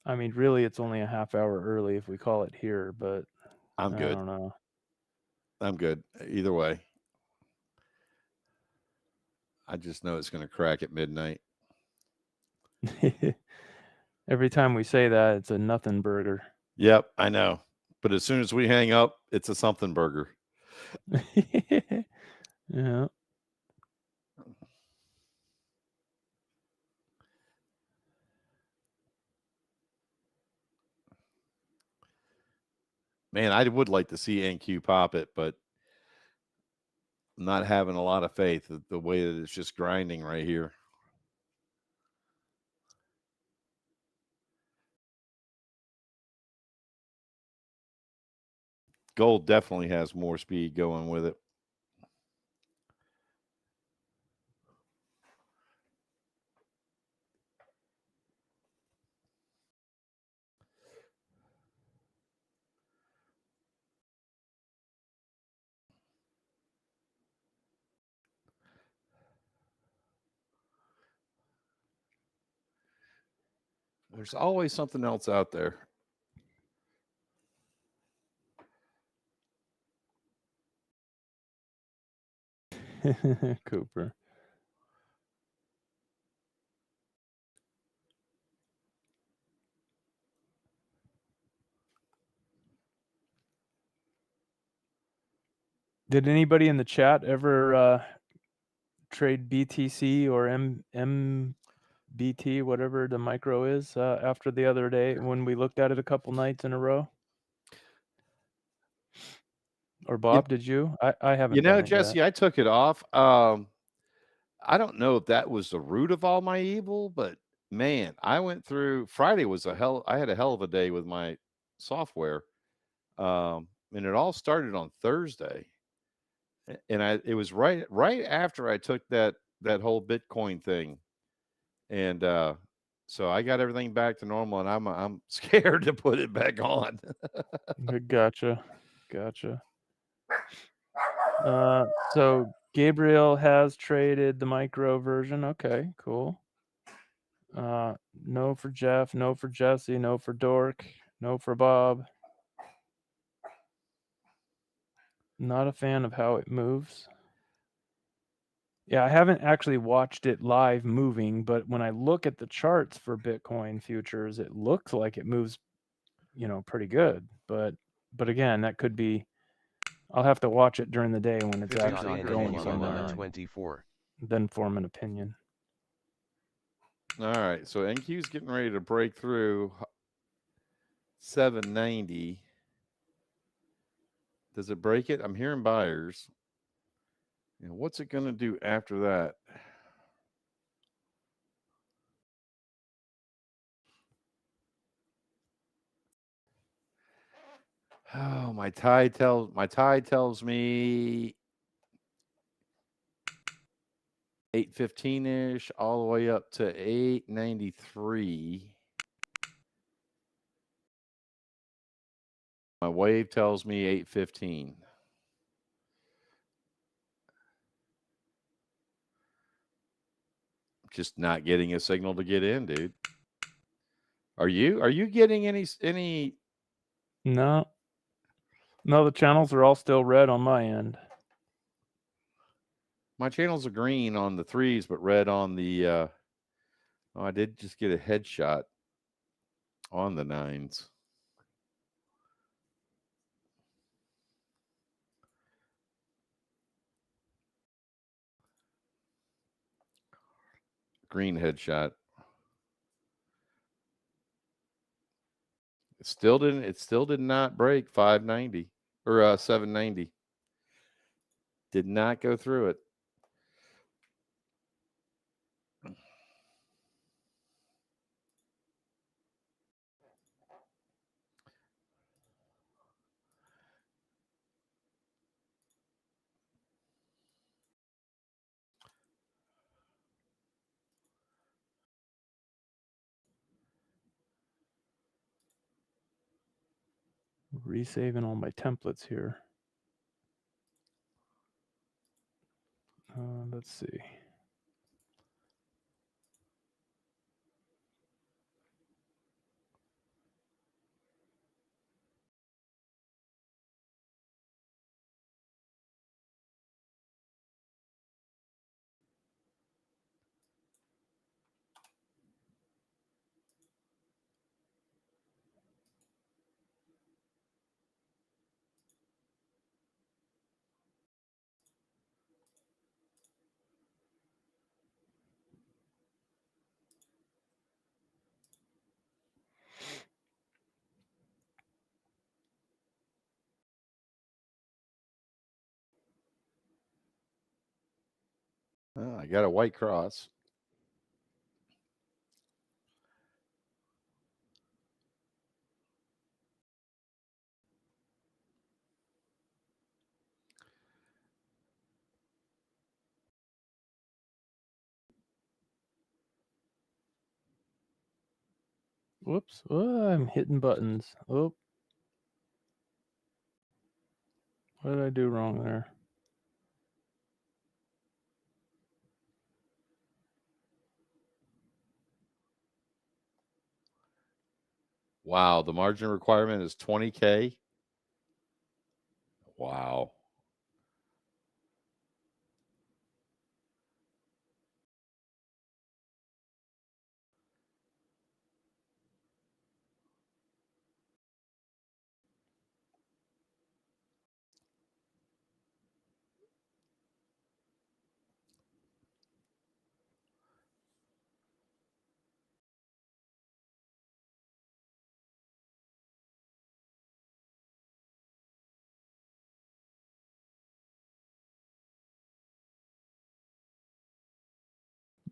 I mean, really, it's only a half hour early if we call it here, but I'm good. I don't know. I'm good. Either way. I just know it's going to crack at midnight. Every time we say that, it's a nothing burger. Yep, I know. But as soon as we hang up, it's a something burger. Yeah. Man, I would like to see NQ pop it, but I'm not having a lot of faith the way that it's just grinding right here. Gold definitely has more speed going with it. There's always something else out there. Cooper. Did anybody in the chat ever trade BTC or MBT, whatever the micro is, after the other day when we looked at it a couple nights in a row? Or Bob, did you? I haven't. You know, done it Jesse, yet. I took it off. I don't know if that was the root of all my evil, but man, I went through Friday was I had a hell of a day with my software. And it all started on Thursday. And it was right after I took that whole Bitcoin thing. And so I got everything back to normal, and I'm scared to put it back on. Gotcha. So Gabriel has traded the micro version. Okay, cool. No for Jeff, no for Jesse, no for Dork, no for Bob. Not a fan of how it moves. Yeah, I haven't actually watched it live moving, but when I look at the charts for Bitcoin futures, it looks like it moves, pretty good. But again, that could be. I'll have to watch it during the day when it's actually going somewhere. 24. Then form an opinion. All right, so NQ's getting ready to break through 790. Does it break it? I'm hearing buyers. And what's it going to do after that? Oh, my tide tells me 815-ish all the way up to 893. My wave tells me 815. Just not getting a signal to get in, dude. Are you getting any? No, the channels are all still red on my end. My channels are green on the 3s, but red on the. Oh, I did just get a headshot on the 9s. Green headshot. It still did not break 590 or 790. Did not go through it. Resaving all my templates here. Let's see. Oh, I got a white cross. Whoops. Oh, I'm hitting buttons. Oh. What did I do wrong there? Wow, the margin requirement is 20K. Wow.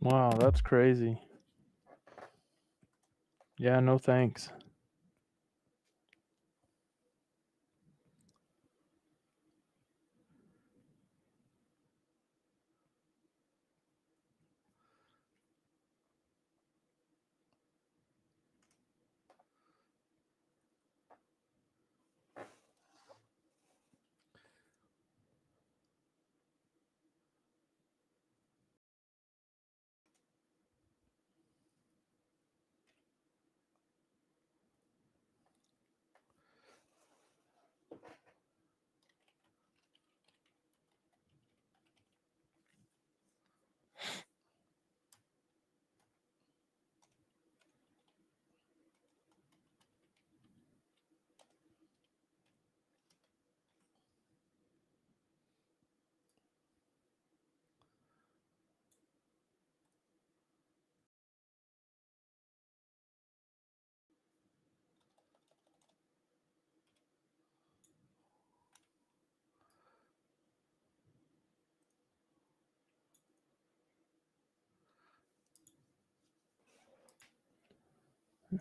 Wow, that's crazy. Yeah, no thanks.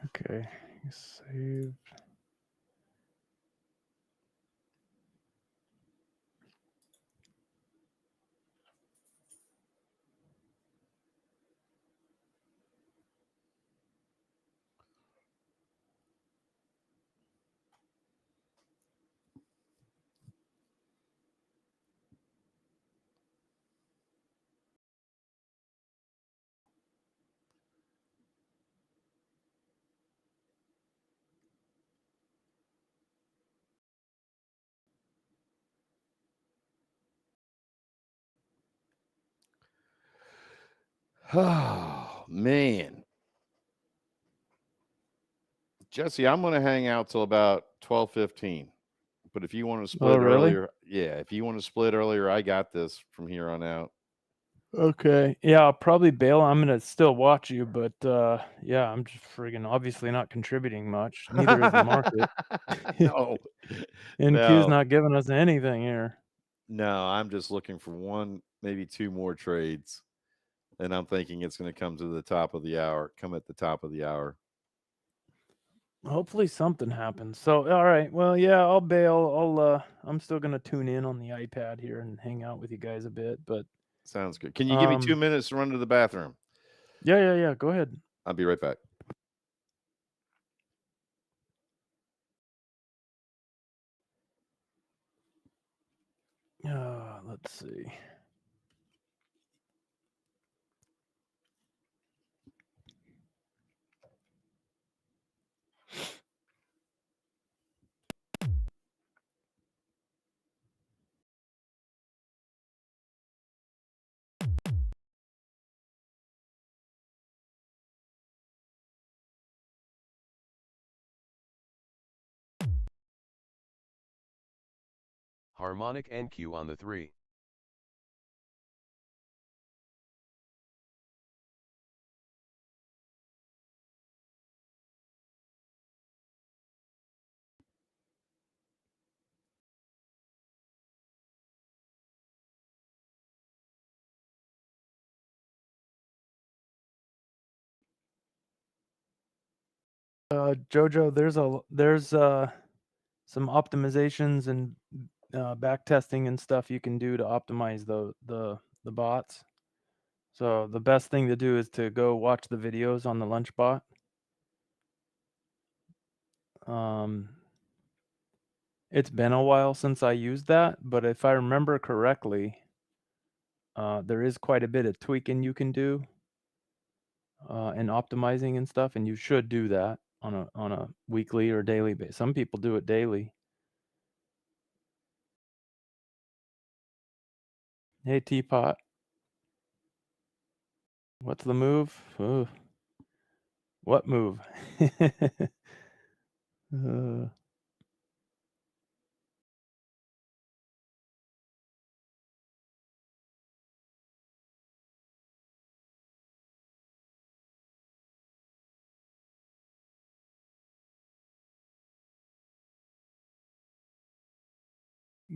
Okay, save. Oh, man. Jesse, I'm going to hang out till about 12:15. But if you want to split really? earlier, yeah, if you want to split earlier, I got this from here on out. Okay. Yeah, I'll probably bail. I'm gonna still watch you, but yeah, I'm just friggin' obviously not contributing much. Neither is the market. No. NQ's not giving us anything here. No, I'm just looking for one, maybe two more trades. And I'm thinking it's going to come to the top of the hour, come at the top of the hour. Hopefully something happens. So, all right. Well, yeah, I'll bail. I'm still gonna tune in on the iPad here and hang out with you guys a bit. But sounds good. Can you give me 2 minutes to run to the bathroom? Yeah. Go ahead. I'll be right back. Let's see. Harmonic NQ on the 3. Jojo, there's some optimizations and back testing and stuff you can do to optimize the bots. So the best thing to do is to go watch the videos on the Lunchbot. It's been a while since I used that, but if I remember correctly, there is quite a bit of tweaking you can do and optimizing and stuff, and you should do that on a weekly or daily basis. Some people do it daily. Hey, Teapot. What's the move? Ugh. What move?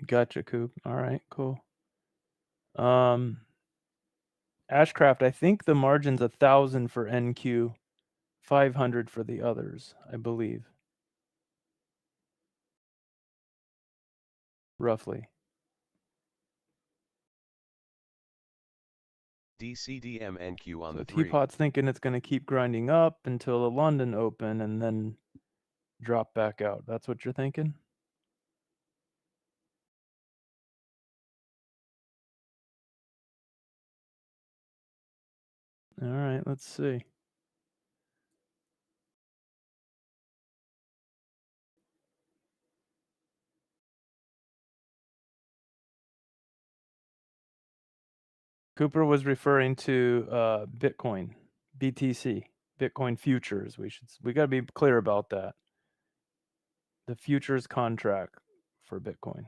Gotcha, Coop. All right, cool. Ashcraft, I think the margin's 1,000 for NQ, 500 for the others, I believe. Roughly. DCDM NQ on So the 3. Teapot's thinking it's going to keep grinding up until the London Open and then drop back out. That's what you're thinking? All right, let's see. Cooper was referring to Bitcoin, BTC, Bitcoin futures. We got to be clear about that. The futures contract for Bitcoin.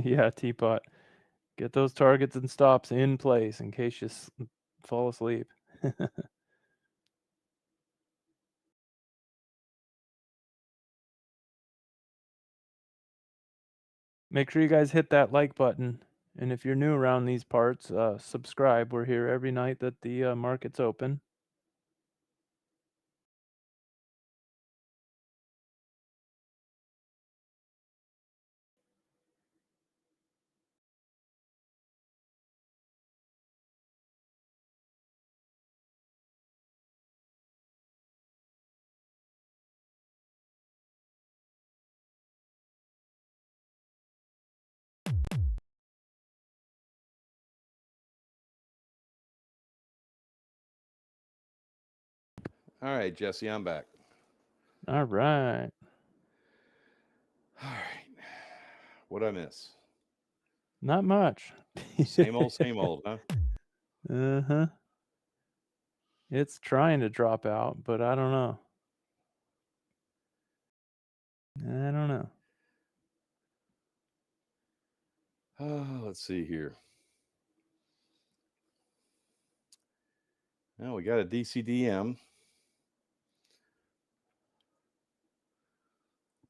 Yeah, Teapot. Get those targets and stops in place in case you fall asleep. Make sure you guys hit that like button And if you're new around these parts, subscribe. We're here every night that the market's open. All right, Jesse, I'm back. All right. All right. What'd I miss? Not much. Same old, huh? Uh-huh. It's trying to drop out, but I don't know. I don't know. Let's see here. Now we got a DCDM.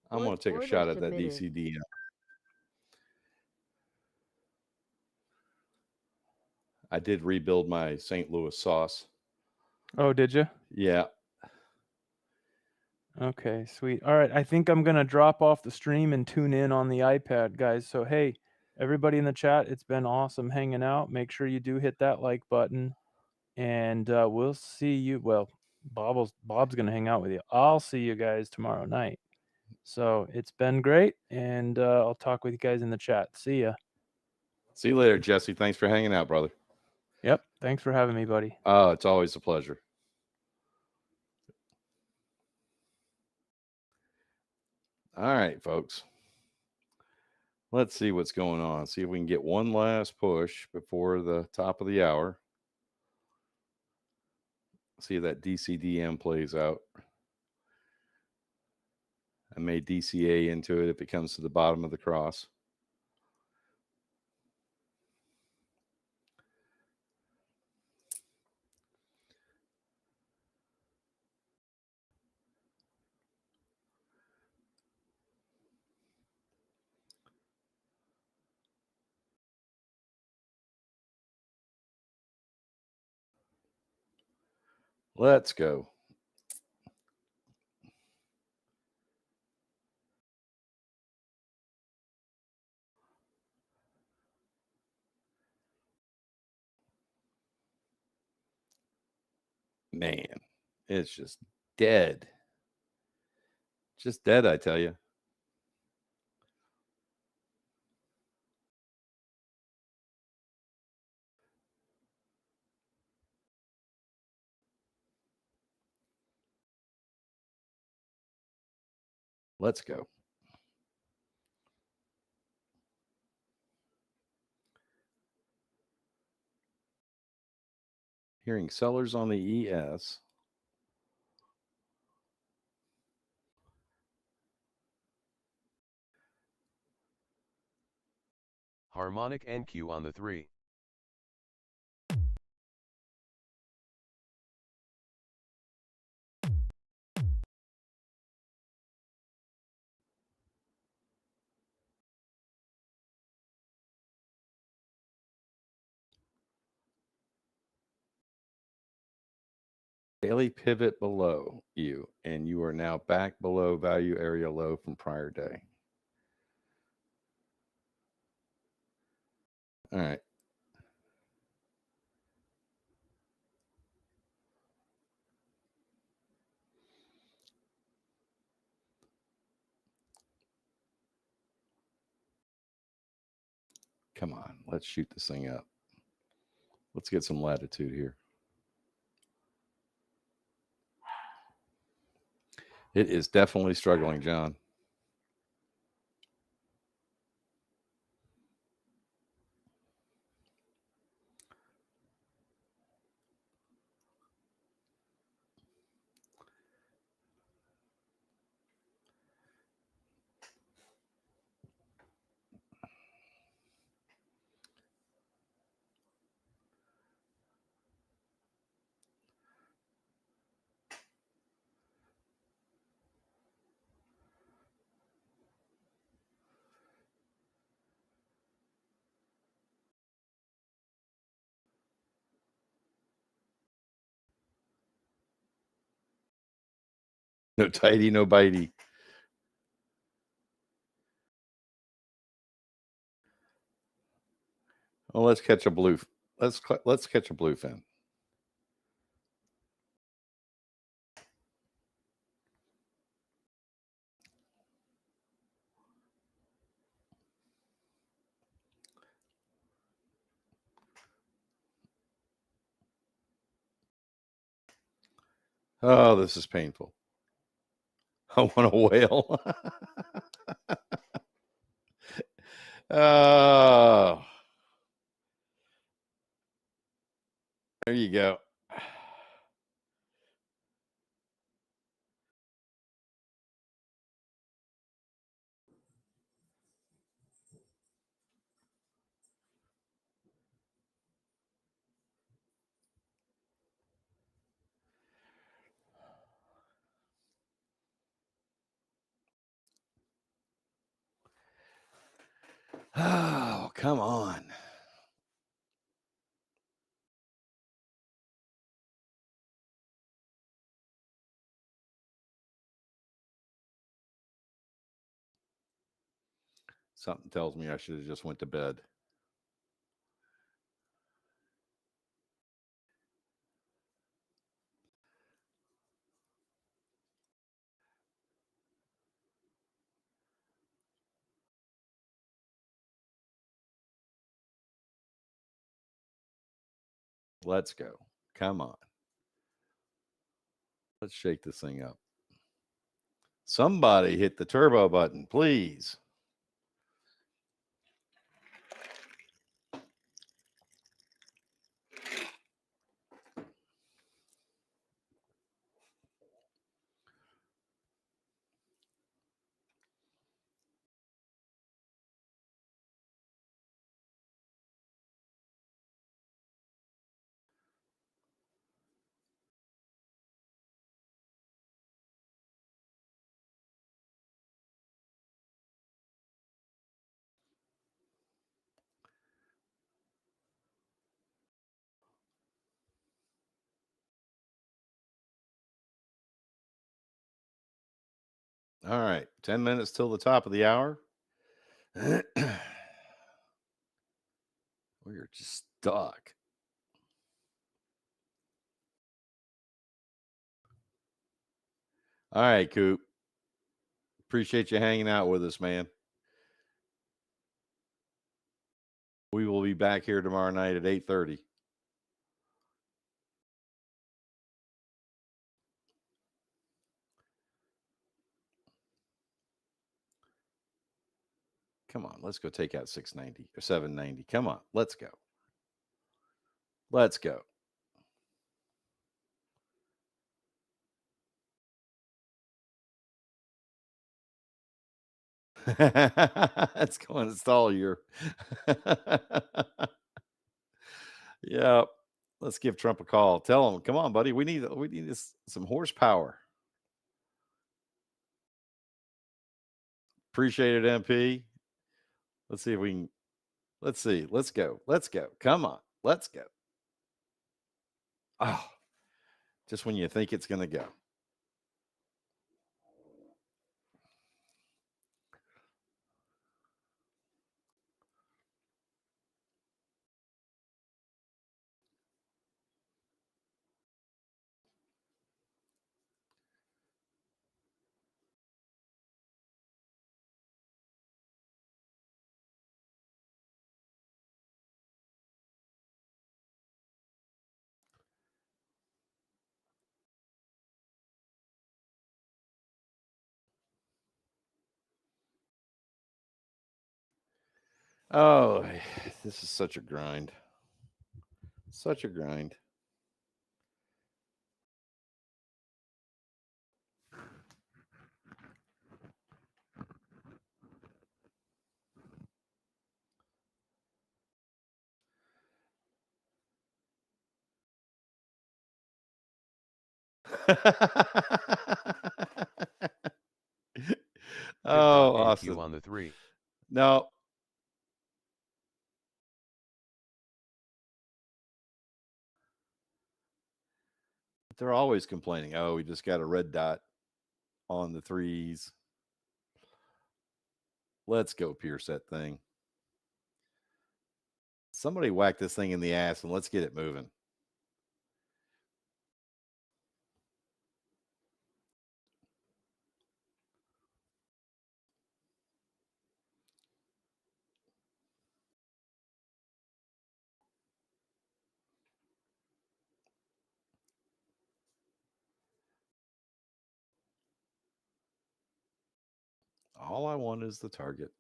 I'm going to take a Order shot at that submitted. DCDM. I did rebuild my St. Louis sauce. Oh, did you? Yeah. Okay, sweet. All right, I think I'm going to drop off the stream and tune in on the iPad, guys. So, hey, everybody in the chat, it's been awesome hanging out. Make sure you do hit that like button, and we'll see you. Well, Bob's going to hang out with you. I'll see you guys tomorrow night. So, it's been great, and I'll talk with you guys in the chat. See ya. See you later, Jesse. Thanks for hanging out, brother. Yep. Thanks for having me, buddy. Oh, it's always a pleasure. All right, folks. Let's see what's going on. See if we can get one last push before the top of the hour. See if that DCDM plays out. I may DCA into it if it comes to the bottom of the cross. Let's go. Man, it's just dead. Just dead, I tell you. Let's go. Hearing sellers on the ES. Harmonic NQ on the 3. Daily pivot below you, and you are now back below value area low from prior day. All right. Come on, let's shoot this thing up. Let's get some latitude here. It is definitely struggling, John. No tighty, no bitey. Well, let's catch a blue. Let's catch a bluefin. Oh, this is painful. I want a whale. Oh, there you go. Oh, come on. Something tells me I should have just went to bed. Let's go. Come on. Let's shake this thing up. Somebody hit the turbo button, please. All right, 10 minutes till the top of the hour. We're just stuck. All right, Coop. Appreciate you hanging out with us, man. We will be back here tomorrow night at 8:30. Come on, let's go take out 690 or 790. Come on, let's go. Let's go. Let's go and install your. Yeah, let's give Trump a call. Tell him, come on, buddy. We need some horsepower. Appreciate it, MP. Let's see if we can. Let's see. Let's go. Let's go. Come on. Let's go. Oh, just when you think it's going to go. Oh, this is such a grind. Such a grind. Oh, Austin. on the 3. No. They're always complaining. Oh, we just got a red dot. on the threes. Let's go pierce that thing. Somebody whack this thing in the ass and let's get it moving. All I want is the target.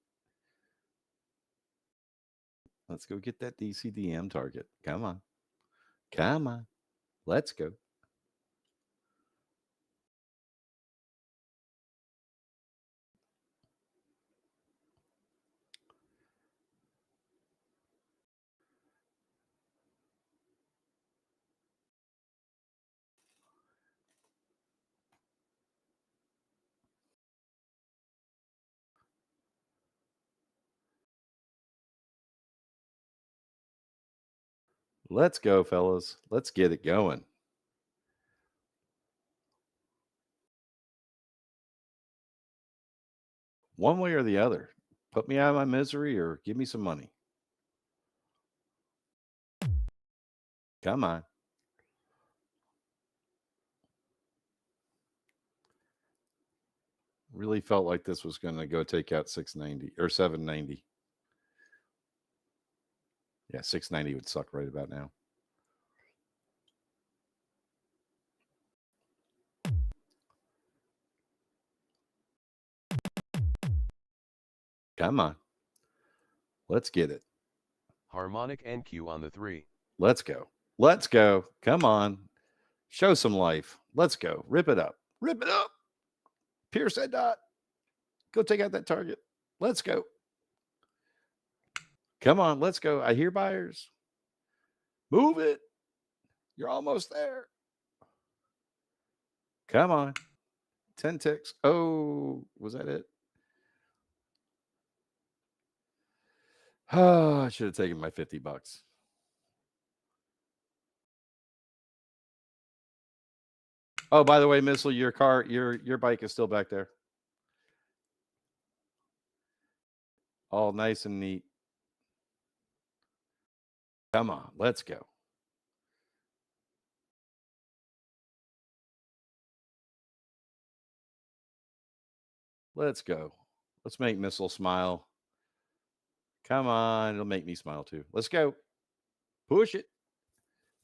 Let's go get that DCDM target. Come on. Come on. Let's go. Let's go, fellas. Let's get it going. One way or the other. Put me out of my misery or give me some money. Come on. Really felt like this was going to go take out 690 or 790. Yeah, 690 would suck right about now. Come on. Let's get it. Harmonic NQ on the 3. Let's go. Let's go. Come on. Show some life. Let's go. Rip it up. Rip it up. Pierce that dot. Go take out that target. Let's go. Come on. Let's go. I hear buyers. Move it. You're almost there. Come on. 10 ticks. Oh, was that it? Oh, I should have taken my $50. Oh, by the way, Missile, your bike is still back there. All nice and neat. Come on, let's go. Let's go. Let's make Missile smile. Come on, it'll make me smile too. Let's go. Push it.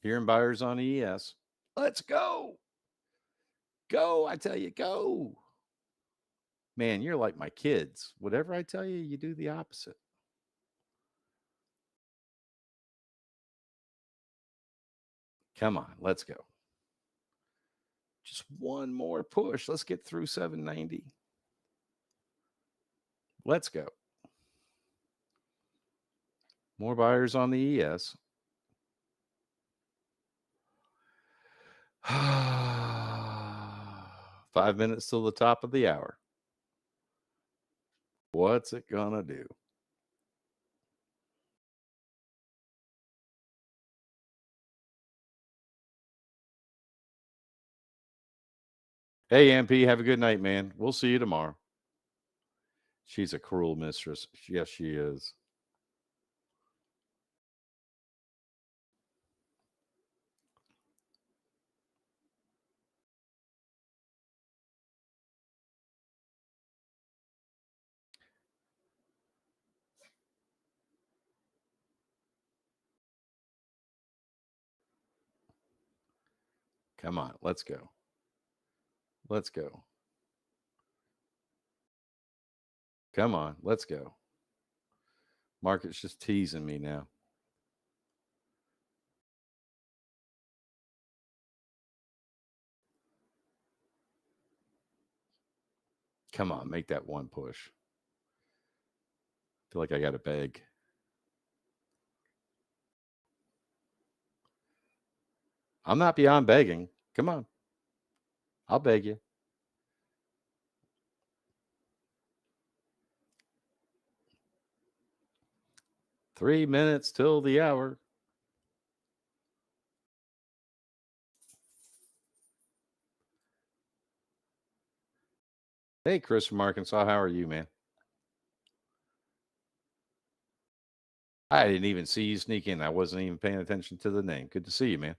Hearing buyers on ES. Let's go. Go, I tell you, go. Man, you're like my kids. Whatever I tell you, you do the opposite. Come on, let's go. Just one more push. Let's get through 790. Let's go. More buyers on the ES. 5 minutes till the top of the hour. What's it gonna do? Hey, MP, have a good night, man. We'll see you tomorrow. She's a cruel mistress. Yes, she is. Come on, let's go. Let's go. Come on, let's go. Market's just teasing me now. Come on, make that one push. I feel like I got to beg. I'm not beyond begging. Come on. I'll beg you. Three minutes till the hour. Hey, Chris from Arkansas. How are you, man? I didn't even see you sneak in. I wasn't even paying attention to the name. Good to see you, man.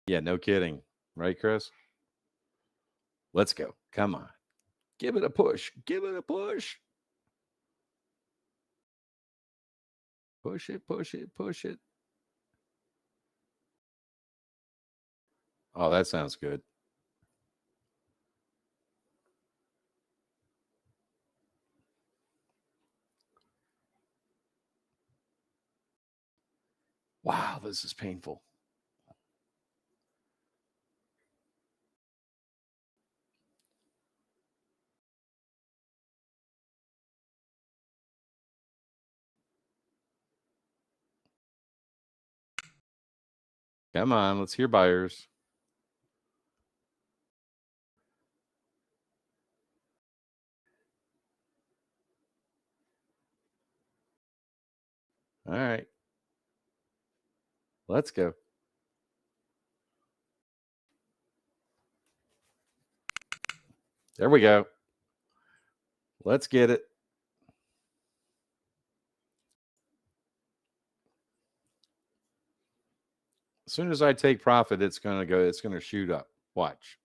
Yeah, no kidding. Right, Chris? Let's go. Come on. Give it a push. Give it a push. Push it, push it, push it. Oh, that sounds good. Wow, this is painful. Come on, let's hear buyers. All right. Let's go. There we go. Let's get it. As soon as I take profit, it's going to go, it's going to shoot up. Watch.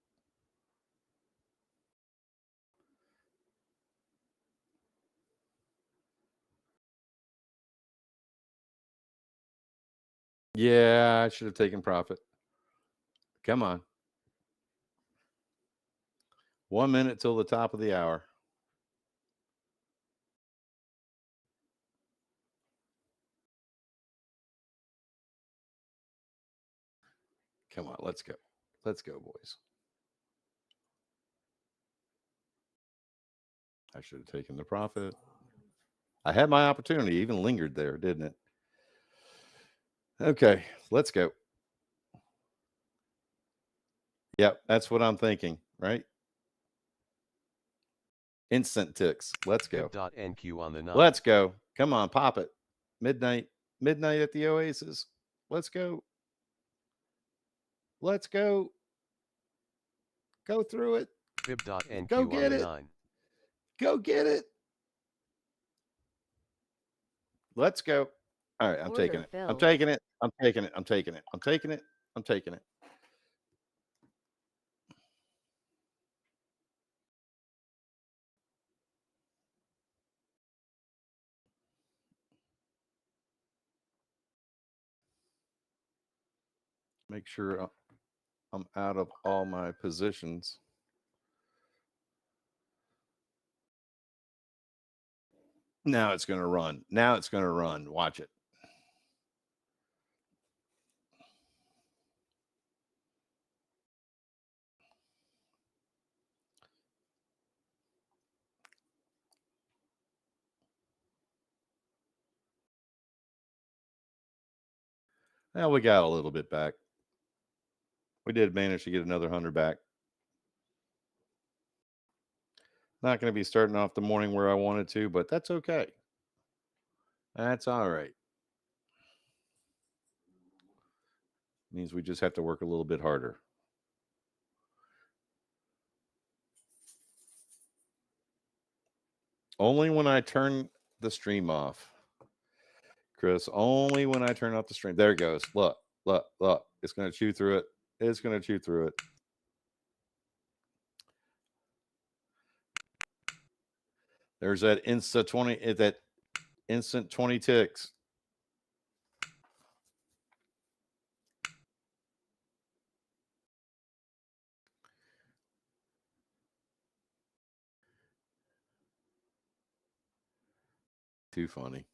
Yeah, I should have taken profit. Come on. 1 minute till the top of the hour. Come on, let's go. Let's go, boys. I should have taken the profit. I had my opportunity, even lingered there, didn't it? Okay, let's go. Yep, that's what I'm thinking, right? Instant ticks. Let's go. NQ on the 9. Let's go. Come on, pop it. Midnight at the Oasis. Let's go. Let's go. Go through it. Fib.NQ Go on get the it. 9. Go get it. Let's go. All right, I'm Order taking it. I'm filled. taking it. I'm taking it. I'm taking it. I'm taking it. I'm taking it. Make sure I'm out of all my positions. Now it's going to run. Now it's going to run. Watch it. Well, we got a little bit back. We did manage to get another 100 back. Not going to be starting off the morning where I wanted to, but that's okay. That's all right. Means we just have to work a little bit harder. Only when I turn the stream off, Chris. Only when I turn off the stream. There it goes. Look, look, look. It's going to chew through it. It's going to chew through it. There's that instant 20 ticks. Too funny.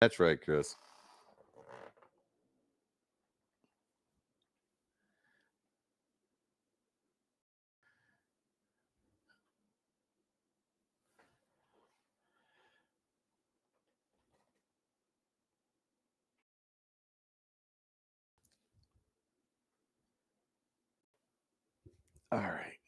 That's right, Chris. All right.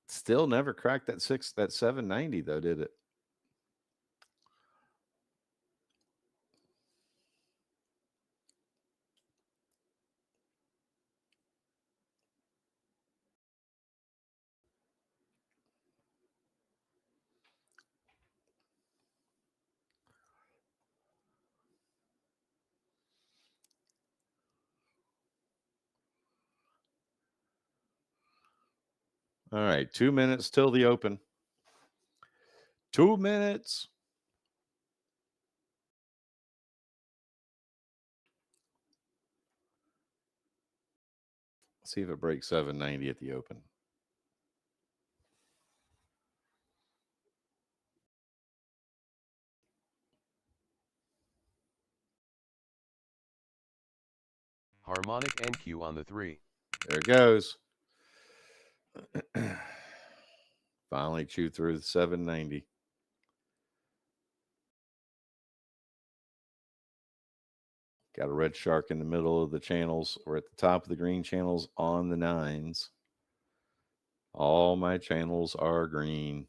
Still never cracked that 790 though, did it? All right, 2 minutes till the open. 2 minutes. Let's see if it breaks 790 at the open. Harmonic NQ on the 3. There it goes. Finally chewed through the 790. Got a red shark in the middle of the channels. We're at the top of the green channels on the 9s. All my channels are green.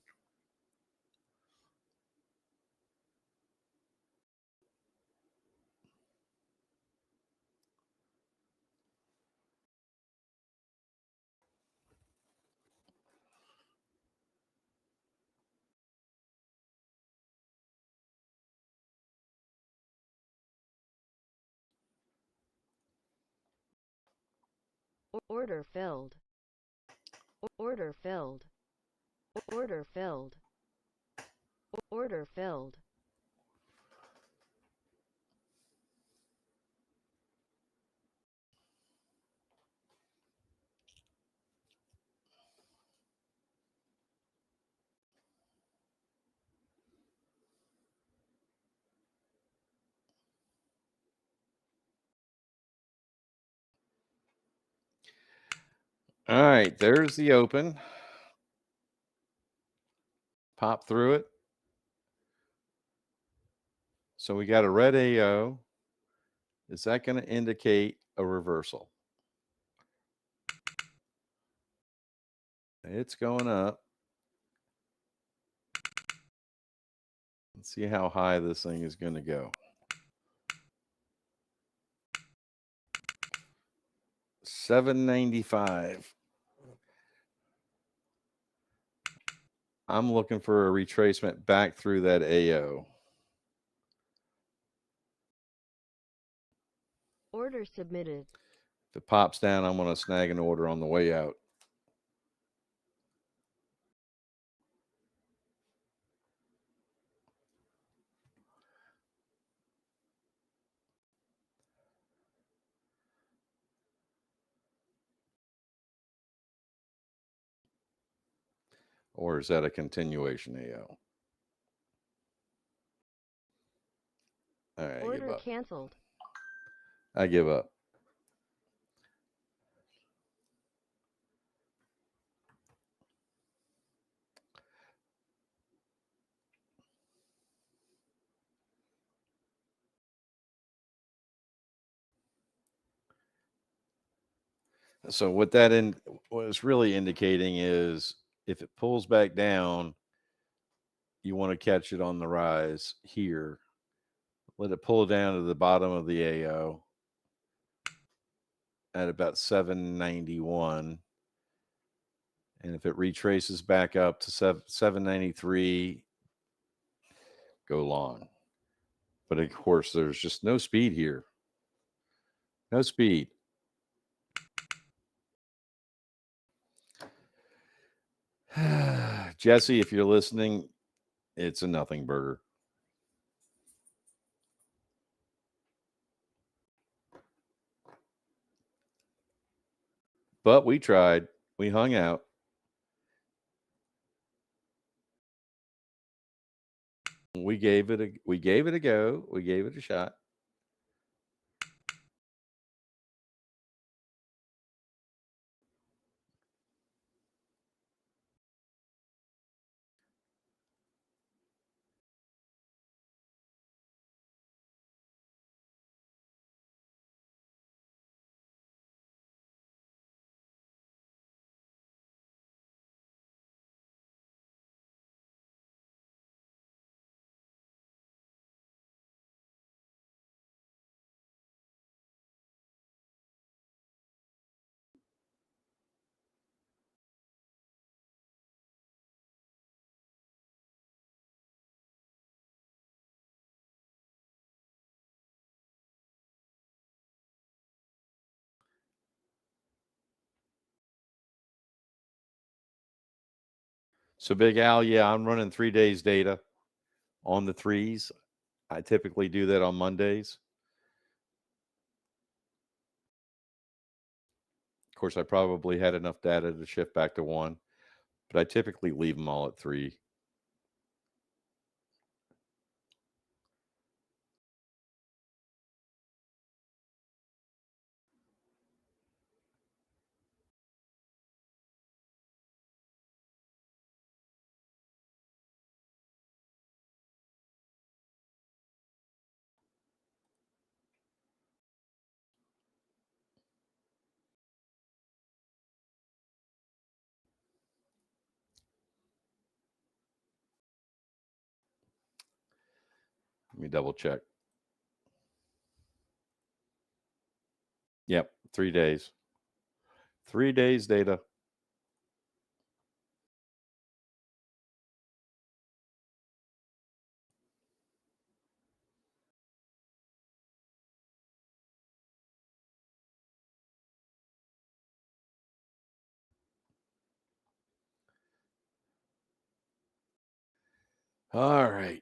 Order filled. Order filled. Order filled. Order filled. All right, there's the open. Pop through it. So we got a red AO. Is that going to indicate a reversal? It's going up. Let's see how high this thing is going to go. 795. I'm looking for a retracement back through that AO. Order submitted. If it pops down, I'm going to snag an order on the way out. Or is that a continuation AO? All right, I give Order up. canceled. I give up. So what that was really indicating is if it pulls back down, you want to catch it on the rise here. Let it pull down to the bottom of the AO at about 791. And if it retraces back up to 793, go long. But of course, there's just no speed here. No speed. Jesse, if you're listening, it's a nothing burger. But we tried. We hung out. We gave it a go. We gave it a shot. So Big Al, yeah, I'm running 3 days data on the threes. I typically do that on Mondays. Of course, I probably had enough data to shift back to 1, but I typically leave them all at 3. Let me double check. Yep, 3 days. 3 days data. All right.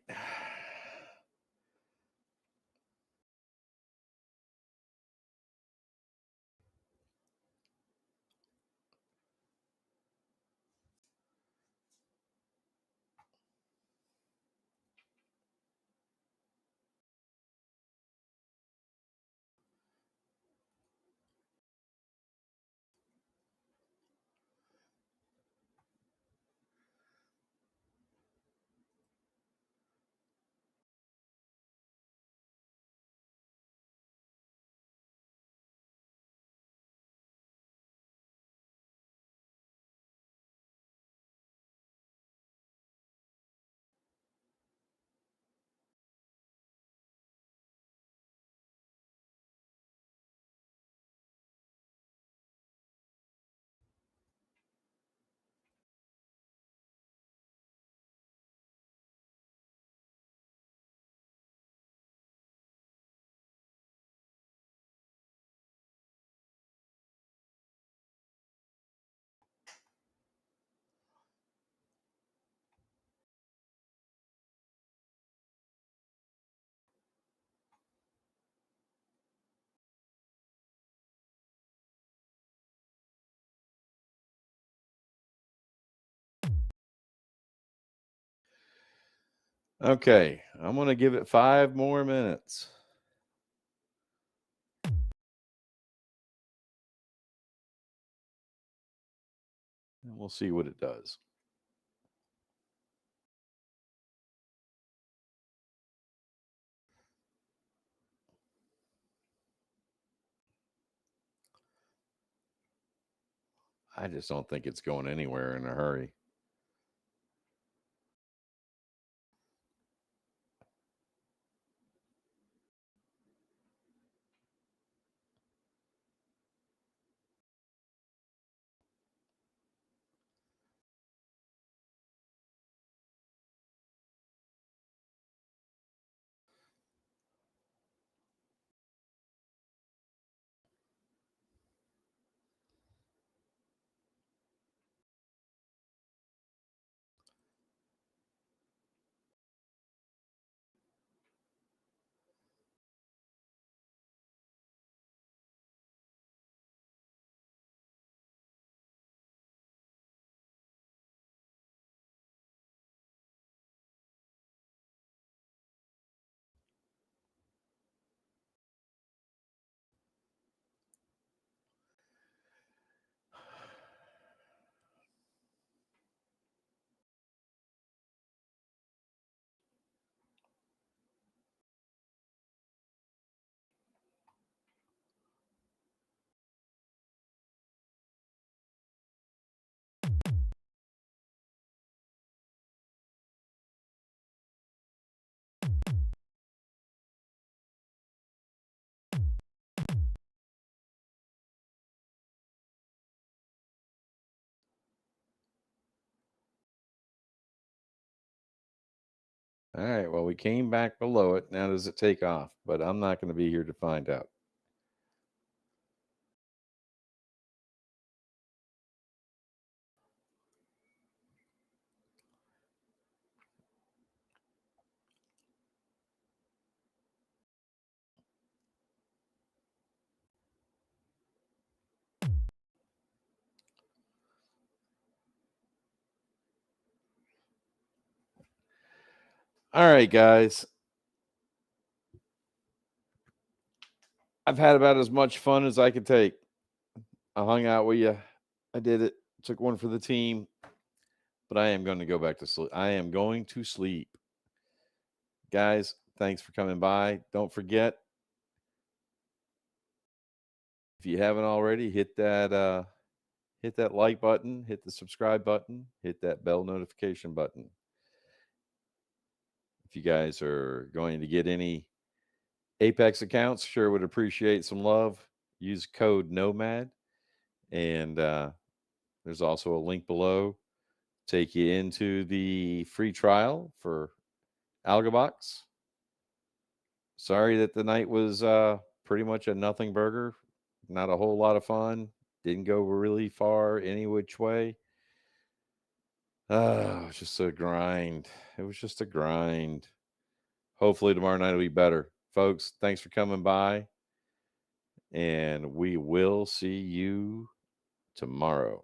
Okay, I'm going to give it 5 more minutes. And we'll see what it does. I just don't think it's going anywhere in a hurry. All right. Well, we came back below it. Now does it take off? But I'm not going to be here to find out. All right, guys. I've had about as much fun as I could take. I hung out with you. I did it. Took one for the team. But I am going to go back to sleep. I am going to sleep. Guys, thanks for coming by. Don't forget, if you haven't already, hit that like button, hit the subscribe button, hit that bell notification button. If you guys are going to get any Apex accounts, sure would appreciate some love. Use code NOMAD. And there's also a link below. Take you into the free trial for AlgaBox. Sorry that the night was pretty much a nothing burger. Not a whole lot of fun. Didn't go really far any which way. It was just a grind. It was just a grind. Hopefully tomorrow night will be better. Folks, thanks for coming by. And we will see you tomorrow.